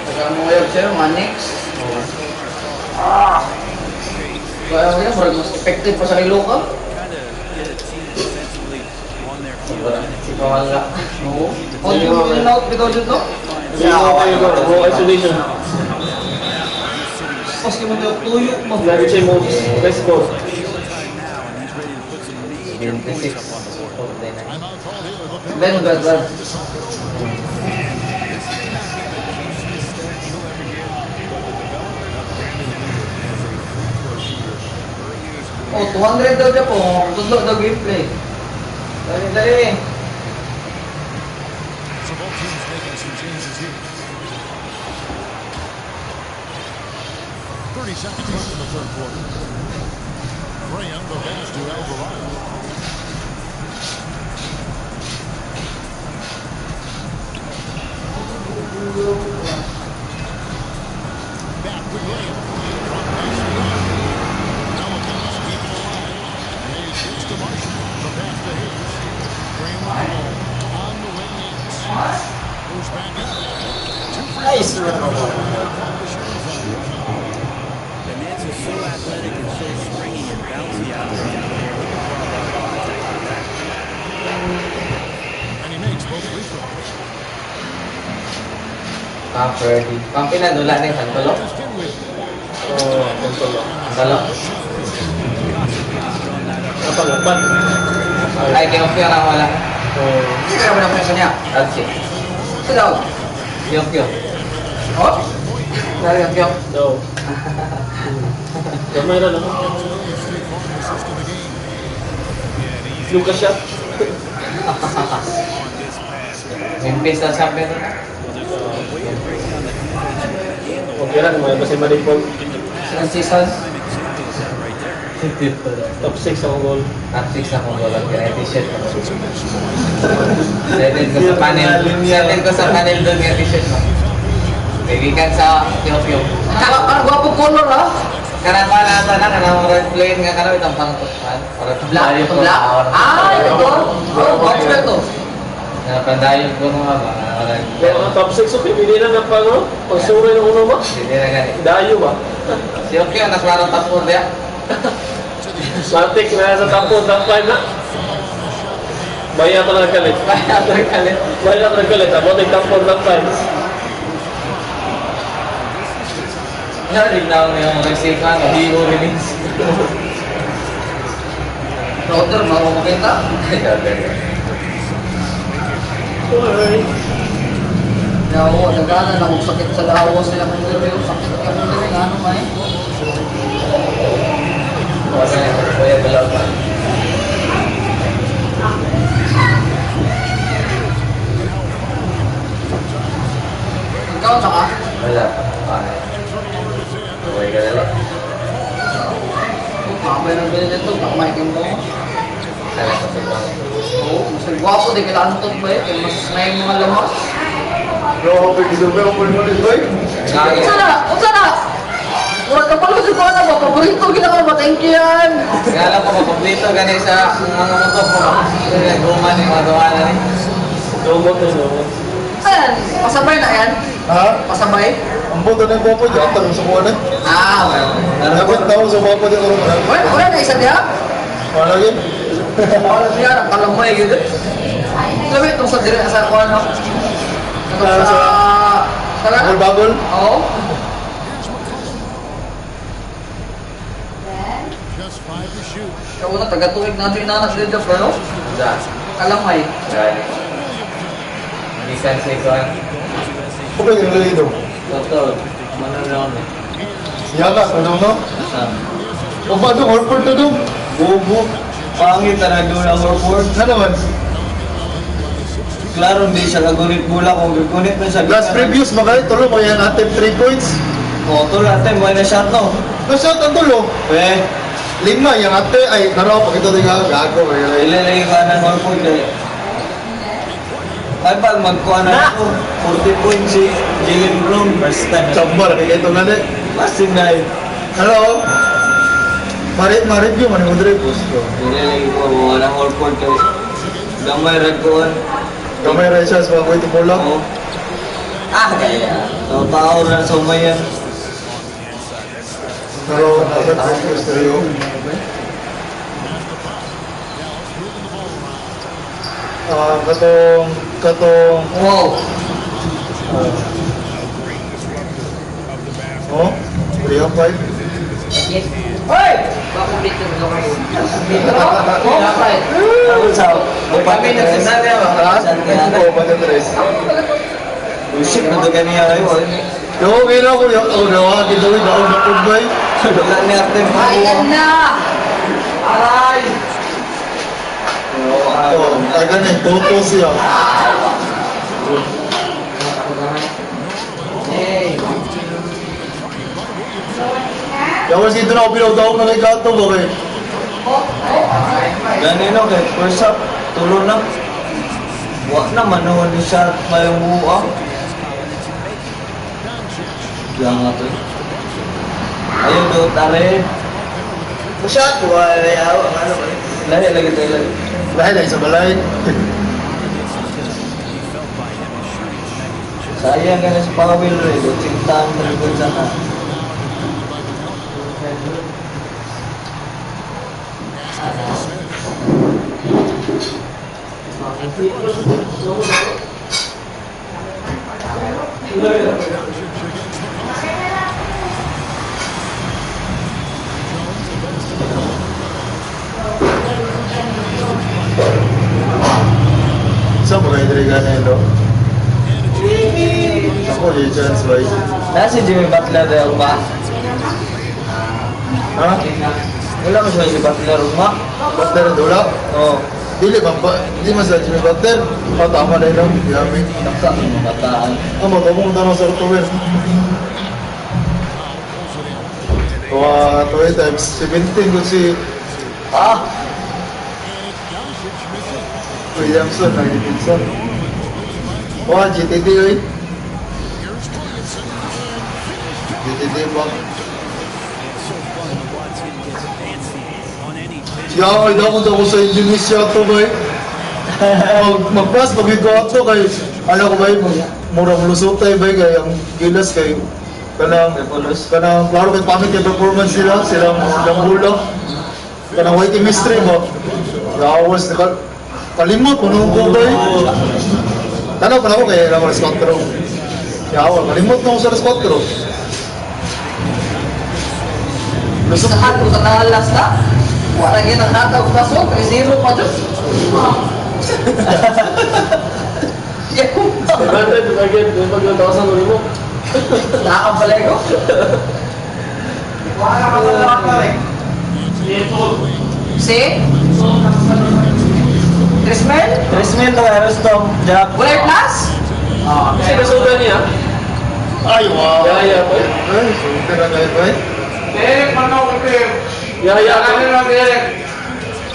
[SPEAKER 1] Saka mo ngayon sa'yo, Manix. Kaya mo yan, mas effective pa sa kay Luka. Si Pamala. Oo. Hindi mo in-out bitaw dito?
[SPEAKER 6] Yeah, isolation.
[SPEAKER 1] Paski mo tayo tuyo mo.
[SPEAKER 6] Lagi siya mo, best score.
[SPEAKER 1] 26. Ben, Ben. Oh, 200 daw po. Tudlo daw gameplay. Dali.
[SPEAKER 12] So both teams making some changes here. 30 seconds left in the third quarter. Graham, the pass to Alvarado. Back to Graham. Now McCollum's keeping it alive. Hayes gets to Marshall. The pass to Hayes. Graham with the ball. On the wing is. Moves back up.
[SPEAKER 6] Nice run.
[SPEAKER 20] The Nets are so athletic and so springy and bouncy out there.
[SPEAKER 12] And he makes both free throws.
[SPEAKER 1] Purdy. Pampinan nula na yung Santolo?
[SPEAKER 6] Oo, Santolo.
[SPEAKER 1] Santolo?
[SPEAKER 6] Napaglaban.
[SPEAKER 1] Ay, kinopyo na wala.
[SPEAKER 6] Hindi ka naman ang presyo niya.
[SPEAKER 1] That's it.
[SPEAKER 6] Ito daw.
[SPEAKER 1] Kyokyo.
[SPEAKER 6] Oh?
[SPEAKER 1] Dari Kyokyo.
[SPEAKER 6] No. Gamay na naman. Lucas shot.
[SPEAKER 1] Memphis na champion na.
[SPEAKER 6] Okay lang, may basta malipol.
[SPEAKER 1] Ilang seasons?
[SPEAKER 6] Top 6 ang goal.
[SPEAKER 1] Top 6 ako goal. Kaya t-shirt ko. Settle ko sa panel. Settle ko sa panel doon yung t-shirt mo. Bibigan sa Kyokyo. Ang gwapo color ha? Karang pala ata na, kanang red plane nga kanang itang pangtupan. Black? Ah, ito? Oh, watch na ito. Napandayog ko mga ba?
[SPEAKER 6] Pero top 6 okay, hindi na ng pang pagsuray ng uno ba?
[SPEAKER 1] Hindi na ganit.
[SPEAKER 6] Dayo ba?
[SPEAKER 1] Si Kyokyo, naklarang top 4 diya.
[SPEAKER 6] Matik na sa top 4, top 5 na. Baya pa nagkalit. Abot yung top 4, top 5.
[SPEAKER 1] Narinig na ako yung receive ka, hindi ko release. Router, mau makita? Yawo, nagana na kung sakit sa lawas nila kung dito. Sakit ka kung dito, ano may? Wala na, kaya balaw pa. Ikaw saka? Wala. Huwag ka nila. Mamay ng bilhin nito, kamay ka mo. Oo, mas gwapo din kailangan ito ba eh, kaya mas na yung mga lamas. Bro, kapag ito ba yung pulmulis ba eh? Unsa na? Unsa na? Murag ka pala sa na ba? Paborito ginagawa ba? Thank you yan! Kaya ko paborito gani sa mga motor ko. Nag-guma ni mga gawa na rin. Lumot to lumot. Ayan, pasabay na yan? Ha? Pasabay? Ang buto ng gwapo dyan, tanong sa kuha na. Ah, well. Nagawin tao sa gwapo dyan. Wala na isa diya? Wala yun. Wala siya, nakalamay gitu. Sabi itong sa dire sa kuha na. Itong sa... Bagol-bagol? Oo. Kaya una, taga-tuwig natin yung nanas dito, pero? Kalamay. Manisan sa ikuan. Kung yung lalido? Totoo. Mananaw na. Yaga, ano no? O ba itong Horford na doon? Bobo. Pangit na nagdoon ang Horford. Ano naman? Klaro hindi siya kagunit mula kung gagunit na siya. Last previous magalit, tulo mo yan atin 3 points. Oo, tulo atin, may na-shot no? Na-shot ang tulo? Eh. 5 yung ate, ay, naro, pag ito din gago. Ilalagay ka ng Horford eh. Ay pag magkuha na ako, 40 points si Jalen Brown, first time. Chambar, kaya ito na din. Lasting na eh. Hello? Marit yung ano mo dre post ko. Ilalagay ko, mga na Horford kayo. Gamay red ko. Gamay red siya sa mga ito mula? Oo. Ah, kaya. Tao na sa umayan. Pero, nakapag-focus na yun. Katong... Wow! Oh? 3 of 5? Yes. Hoy! Bakit dito na kayo? Dito? Oh? Ako sa... Kami na sinabi ako. Ha? Oo, ba na tres? Usip na ito kaniya kayo. Yo, gila ko yung gawa. Dito yung daon na pudbay. Wala niya ate. Ayan na! Aray! Taga na yung toto siya. Yawas dito na ako pinagdaong na may gato ba kayo? Ganino kay first up, tulo na. Wak na manuhan ni shot mayong buwa. Diyan nga to. Ayaw doon tarin. Shot, wala yaw. Lahi lagi tayo lagi. Lahi lagi sa balay. Sayang ka na sa pangawil rin. Cintaan na rin sana. Saan mo kayo dirigan na ito? Ako, yung chance ba? Nasa Jimmy Butler dahil ba? Ha? Wala mo siya si Butler ba? Butler wala? Oo. Dili mas sa Jimmy Butler. Tama na yun. Yami. Naksa. Mataan. Ang magabong tanong sa Rotower. 20 times 17 kung si... Ah! Williamson, Williamson. Wah, GTD eh. GTD ba? Yaw, ito ako sa Indonesia ito ba eh. Mag-pass, mag-ikaw ito kay... Ano ko ba eh, murang lusot tayo ba eh, kaya ang gilas kay... Kanang, klaro kay pamit yung performance nila, silang hula. Kanang white chemistry ba? Yawas, kalimot, punong ko ba eh. Tanaw pa na ako kaya naman sa 4. Yawa, kalimot na ako sa 4. Lusahan ko sa Dallas na. Wala yun ang natawag na so. 3-0 pa dyan.
[SPEAKER 6] Ganda, again, may pag-1,000 ulit mo.
[SPEAKER 1] Nakabalay ko. Si? Trismel?
[SPEAKER 6] Trismel to, Erosto, Jack.
[SPEAKER 1] Wala plus?
[SPEAKER 6] Kasi nasuga niya.
[SPEAKER 19] Ay, wow.
[SPEAKER 6] Yaya pa.
[SPEAKER 19] Ay, super na kayo, boy.
[SPEAKER 6] Derek, manaw ko kayo. Yaya ka nila, Derek.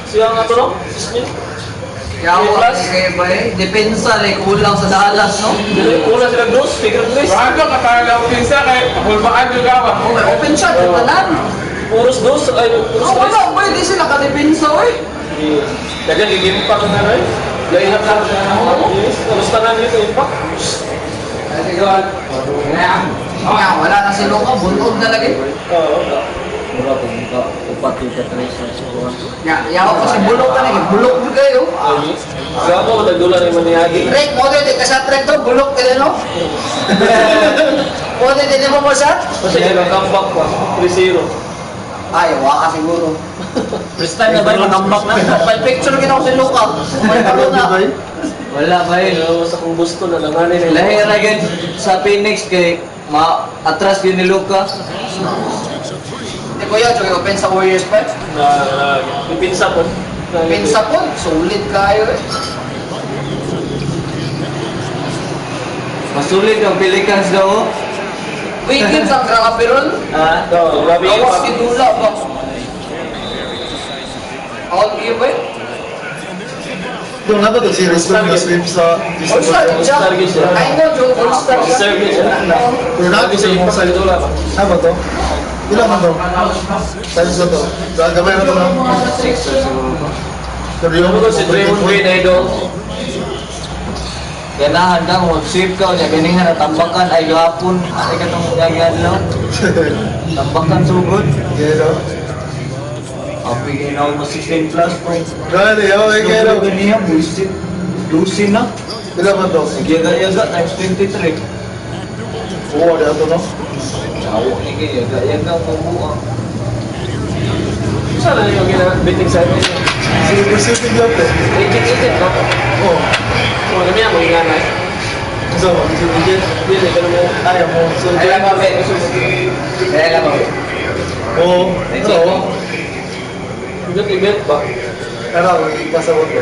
[SPEAKER 6] Siya nga to, no? Trismel.
[SPEAKER 1] Yawa kay bay, depensa rin kulang sa Dallas, no?
[SPEAKER 6] Kulang sila dos, figure dos.
[SPEAKER 21] Bago katalaw pinsa kay pagulbaan yung gawa.
[SPEAKER 1] Okay, open shot, tanan.
[SPEAKER 6] Puros dos, ay puros dos.
[SPEAKER 1] Wala, pwede sila kadepensa, oy.
[SPEAKER 6] Kaya gigimpak na rin. Lainap lang siya na ako. Kamusta na dito, impact?
[SPEAKER 1] Ay, God. Wala na si Luka, buntog na lagi.
[SPEAKER 6] Oo.
[SPEAKER 1] Mura po muka, upat yung katris na sukuhan. Yaw kasi bulok ka na, bulok mo kayo.
[SPEAKER 6] Gabo ko nagdula ni Maniagi.
[SPEAKER 1] Rick, mo din, kasat Rick to, bulok ka din, no? Mo din, hindi mo masat?
[SPEAKER 6] Kasi kinakambak pa, 3-0.
[SPEAKER 1] Ay, waka siguro. First time na ba yung makambak na? Pal picture ginawa si Luka. Wala ba yun?
[SPEAKER 6] Sa kung gusto na langanin.
[SPEAKER 1] Lahir agad sa Phoenix kay atras yun ni Luka. Hindi ko yun, so open sa Warriors pa.
[SPEAKER 6] Ipinsa po.
[SPEAKER 1] Pinsa po, sulit kayo eh. Masulit yung Pelicans daw. Wiggins ang grabe ron.
[SPEAKER 6] Grabe yung
[SPEAKER 1] awas kinula ba? All game ba?
[SPEAKER 19] Doon na ba ito si Rizal na swim sa...
[SPEAKER 1] All-Star siya. I know, Joe, All-Star siya.
[SPEAKER 19] Pero natin sa mga sa ito lang. Ano to? Ilan man to? Saan sa to? Gamay na to na?
[SPEAKER 1] 6 siguro.
[SPEAKER 19] Pero yung
[SPEAKER 6] si Draymond Green idol.
[SPEAKER 1] Ganahan ka, mag-sweep ka, niya ganingan na tambakan, ay gapon, ay katong gagyan lang. Tambakan sugod.
[SPEAKER 19] Gero.
[SPEAKER 1] Api ginaw mo 16 plus po.
[SPEAKER 19] Gani, ay gero.
[SPEAKER 1] Ganihan, buisit. Lusin na.
[SPEAKER 19] Ilan man to?
[SPEAKER 1] Yaga-yaga, times 23.
[SPEAKER 19] Oo, di ato no?
[SPEAKER 1] Yawa ni kaya, yaga-yaga, mabuang.
[SPEAKER 6] Saan na yung biting sa ito?
[SPEAKER 19] Sige, Pacific lang to.
[SPEAKER 6] Agent ba?
[SPEAKER 19] Oo.
[SPEAKER 6] Oo, kami yan, mga nanay.
[SPEAKER 19] So, si Agent?
[SPEAKER 6] Hindi, ka naman.
[SPEAKER 19] Ayaw mo.
[SPEAKER 1] Ay lang ba, Ben? Ay lang ba, Ben?
[SPEAKER 19] Oo. Oo.
[SPEAKER 6] Event ba?
[SPEAKER 19] Pero, pasabot ko.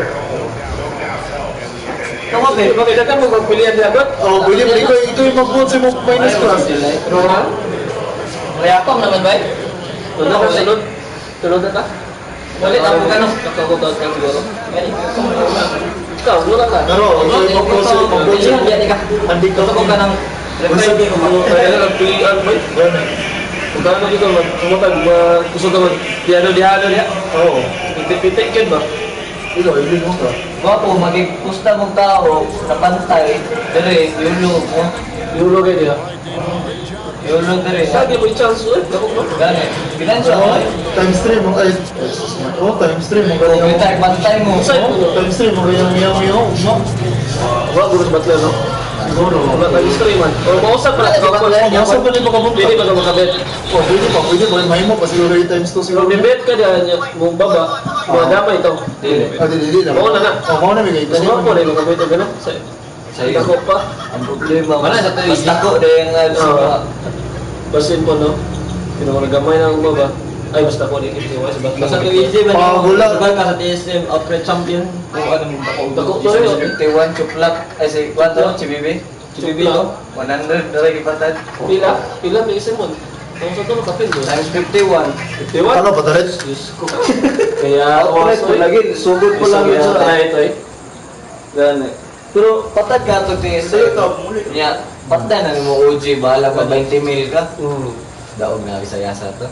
[SPEAKER 6] Tama, Ben. Bakit ka mo magpilihan niya ba?
[SPEAKER 19] Oo, pwede mo. Ito yung mag-vote sa minus class.
[SPEAKER 6] Rohan?
[SPEAKER 1] Mayapang naman ba?
[SPEAKER 6] Sunod ka, sunod. Sunod na ka?
[SPEAKER 1] Ulit, ako ka no?
[SPEAKER 6] Kakakutag ka siguro. Ikaw, wala ka.
[SPEAKER 19] Pero, ito yung mag-vote sa
[SPEAKER 1] Andi ka ka ng referee ko ba?
[SPEAKER 6] Kaya lang, pilihan mo eh. Kung kano dito, tumatag, gusto ka mag-diano niya?
[SPEAKER 19] Oo.
[SPEAKER 6] Pitik-pitik yun ba?
[SPEAKER 19] Ito, ibig mo ka.
[SPEAKER 1] Bapo, magigpusta mong tao, napantay, dire, yulog mo.
[SPEAKER 6] Yulog yun niya.
[SPEAKER 1] Yulog dire.
[SPEAKER 6] Lagi mo yung chance ulit.
[SPEAKER 1] Gani. Pinansya mo eh.
[SPEAKER 19] Times 3 mo kayo. Oo, times 3 mo kayo.
[SPEAKER 1] Kung kita, pantay mo.
[SPEAKER 19] Times 3 mo kayo miyaw-miyaw.
[SPEAKER 6] Wala, gurus batla, no?
[SPEAKER 19] Siguro.
[SPEAKER 6] Wala, times 3 man. O, mausap pa na.
[SPEAKER 19] Mausap pa rin makabot.
[SPEAKER 6] Hindi pa ka makabet.
[SPEAKER 19] Oh, pwede pa. Pwede pa. May mo pa siguro yung times 2 siguro.
[SPEAKER 6] Kung bibet ka dyan, mong baba, madama ito.
[SPEAKER 19] Dili na.
[SPEAKER 6] Oo na na.
[SPEAKER 19] Oo na, may kayo.
[SPEAKER 6] Mas mga po, dahil makabet na gano'n. Sa iko pa.
[SPEAKER 1] Ang problema, wala sa tayo. Basta ko, dahil nga,
[SPEAKER 6] basin po, no? Pinakamalagamay na ang baba. Ay, basta po, di kitiwa sa batla.
[SPEAKER 1] basta ko easy ba niyo? Sabay ka sa TSM, outlet champion. Kung ano mong
[SPEAKER 6] Dako to rin,
[SPEAKER 1] 51, chuplak. Ay, si Quanto, Chibibi. Chibibi to. 100, dara gipatad.
[SPEAKER 6] Pila, may isin mo. Ang sa ito, nakapin mo.
[SPEAKER 1] Times 51.
[SPEAKER 6] 51?
[SPEAKER 19] Ano, patalit?
[SPEAKER 6] Kaya,
[SPEAKER 1] Outlet ko lagi, sugod ko lang yun sa
[SPEAKER 6] ito eh.
[SPEAKER 1] Gani. Pero patad ka ito TSM. Nya, patay na mo OG, bahala ka 20 mil ka. Daog na Bisaya sa to.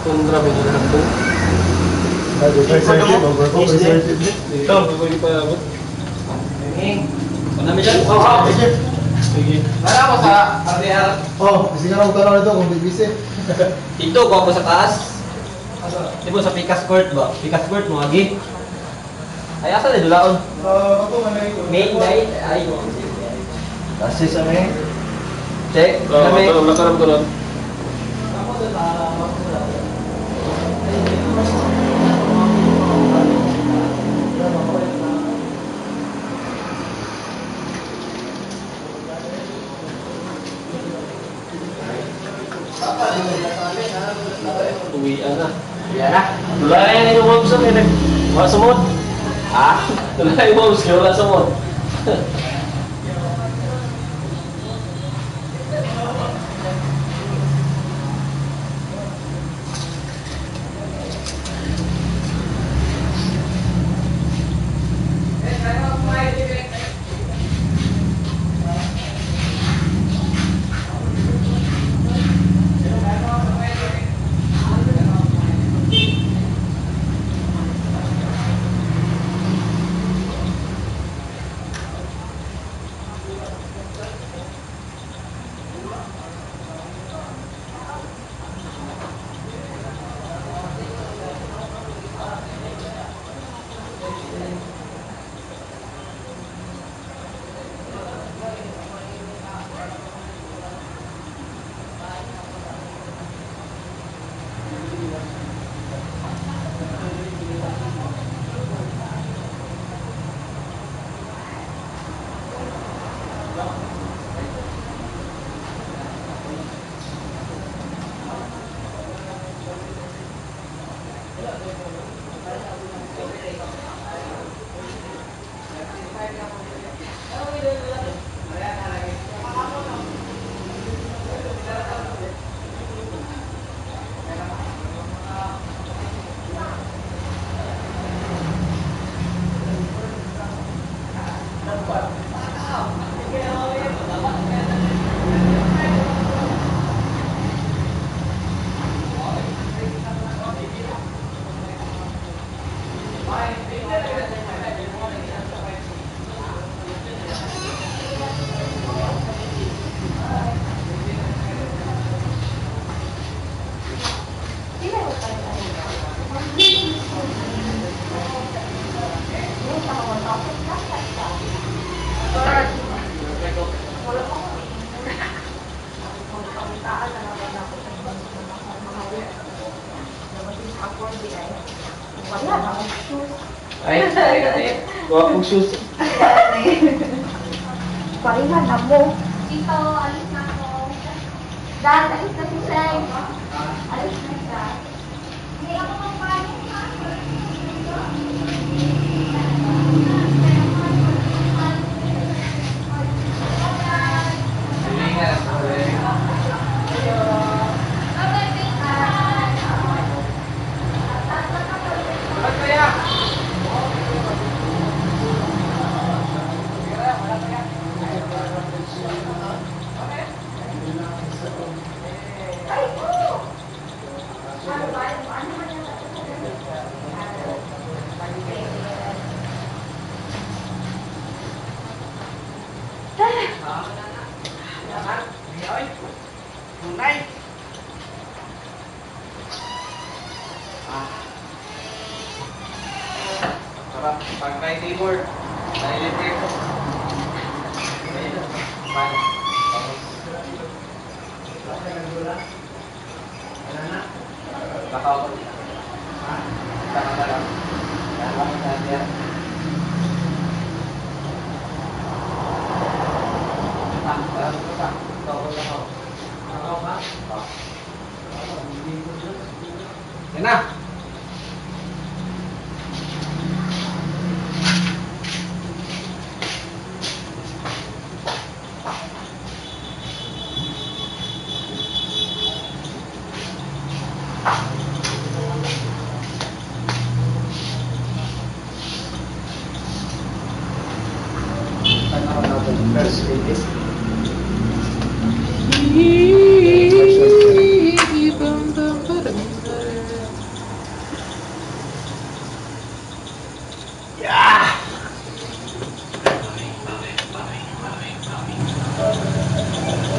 [SPEAKER 6] Kontra medyo na nagpo. Ito, pwede pa abot.
[SPEAKER 1] Ano mo dyan?
[SPEAKER 6] Sige.
[SPEAKER 1] Para ako sa RDR.
[SPEAKER 19] Oh, kasi nga ako tanong nito kung bibisi.
[SPEAKER 1] Dito ko ako sa taas. Di ba sa Picas Court ba? Picas Court mo agi. Ay asa na dulaon? Main night ay. Kasi sa may Cek,
[SPEAKER 21] turun.
[SPEAKER 1] Uwian na. Tulay yung moms na kaya wala sumod. Ha? Tulay yung moms kaya wala sumod. Huwag mong shoes.
[SPEAKER 3] Paringan na mo. Dito, alis na ako. Dad, alis na si Seng. Alis na siya. Hindi ako magpalit, ha?
[SPEAKER 1] Pag may keyboard, may electric. Nakakot. Nakakalang. Yan na. First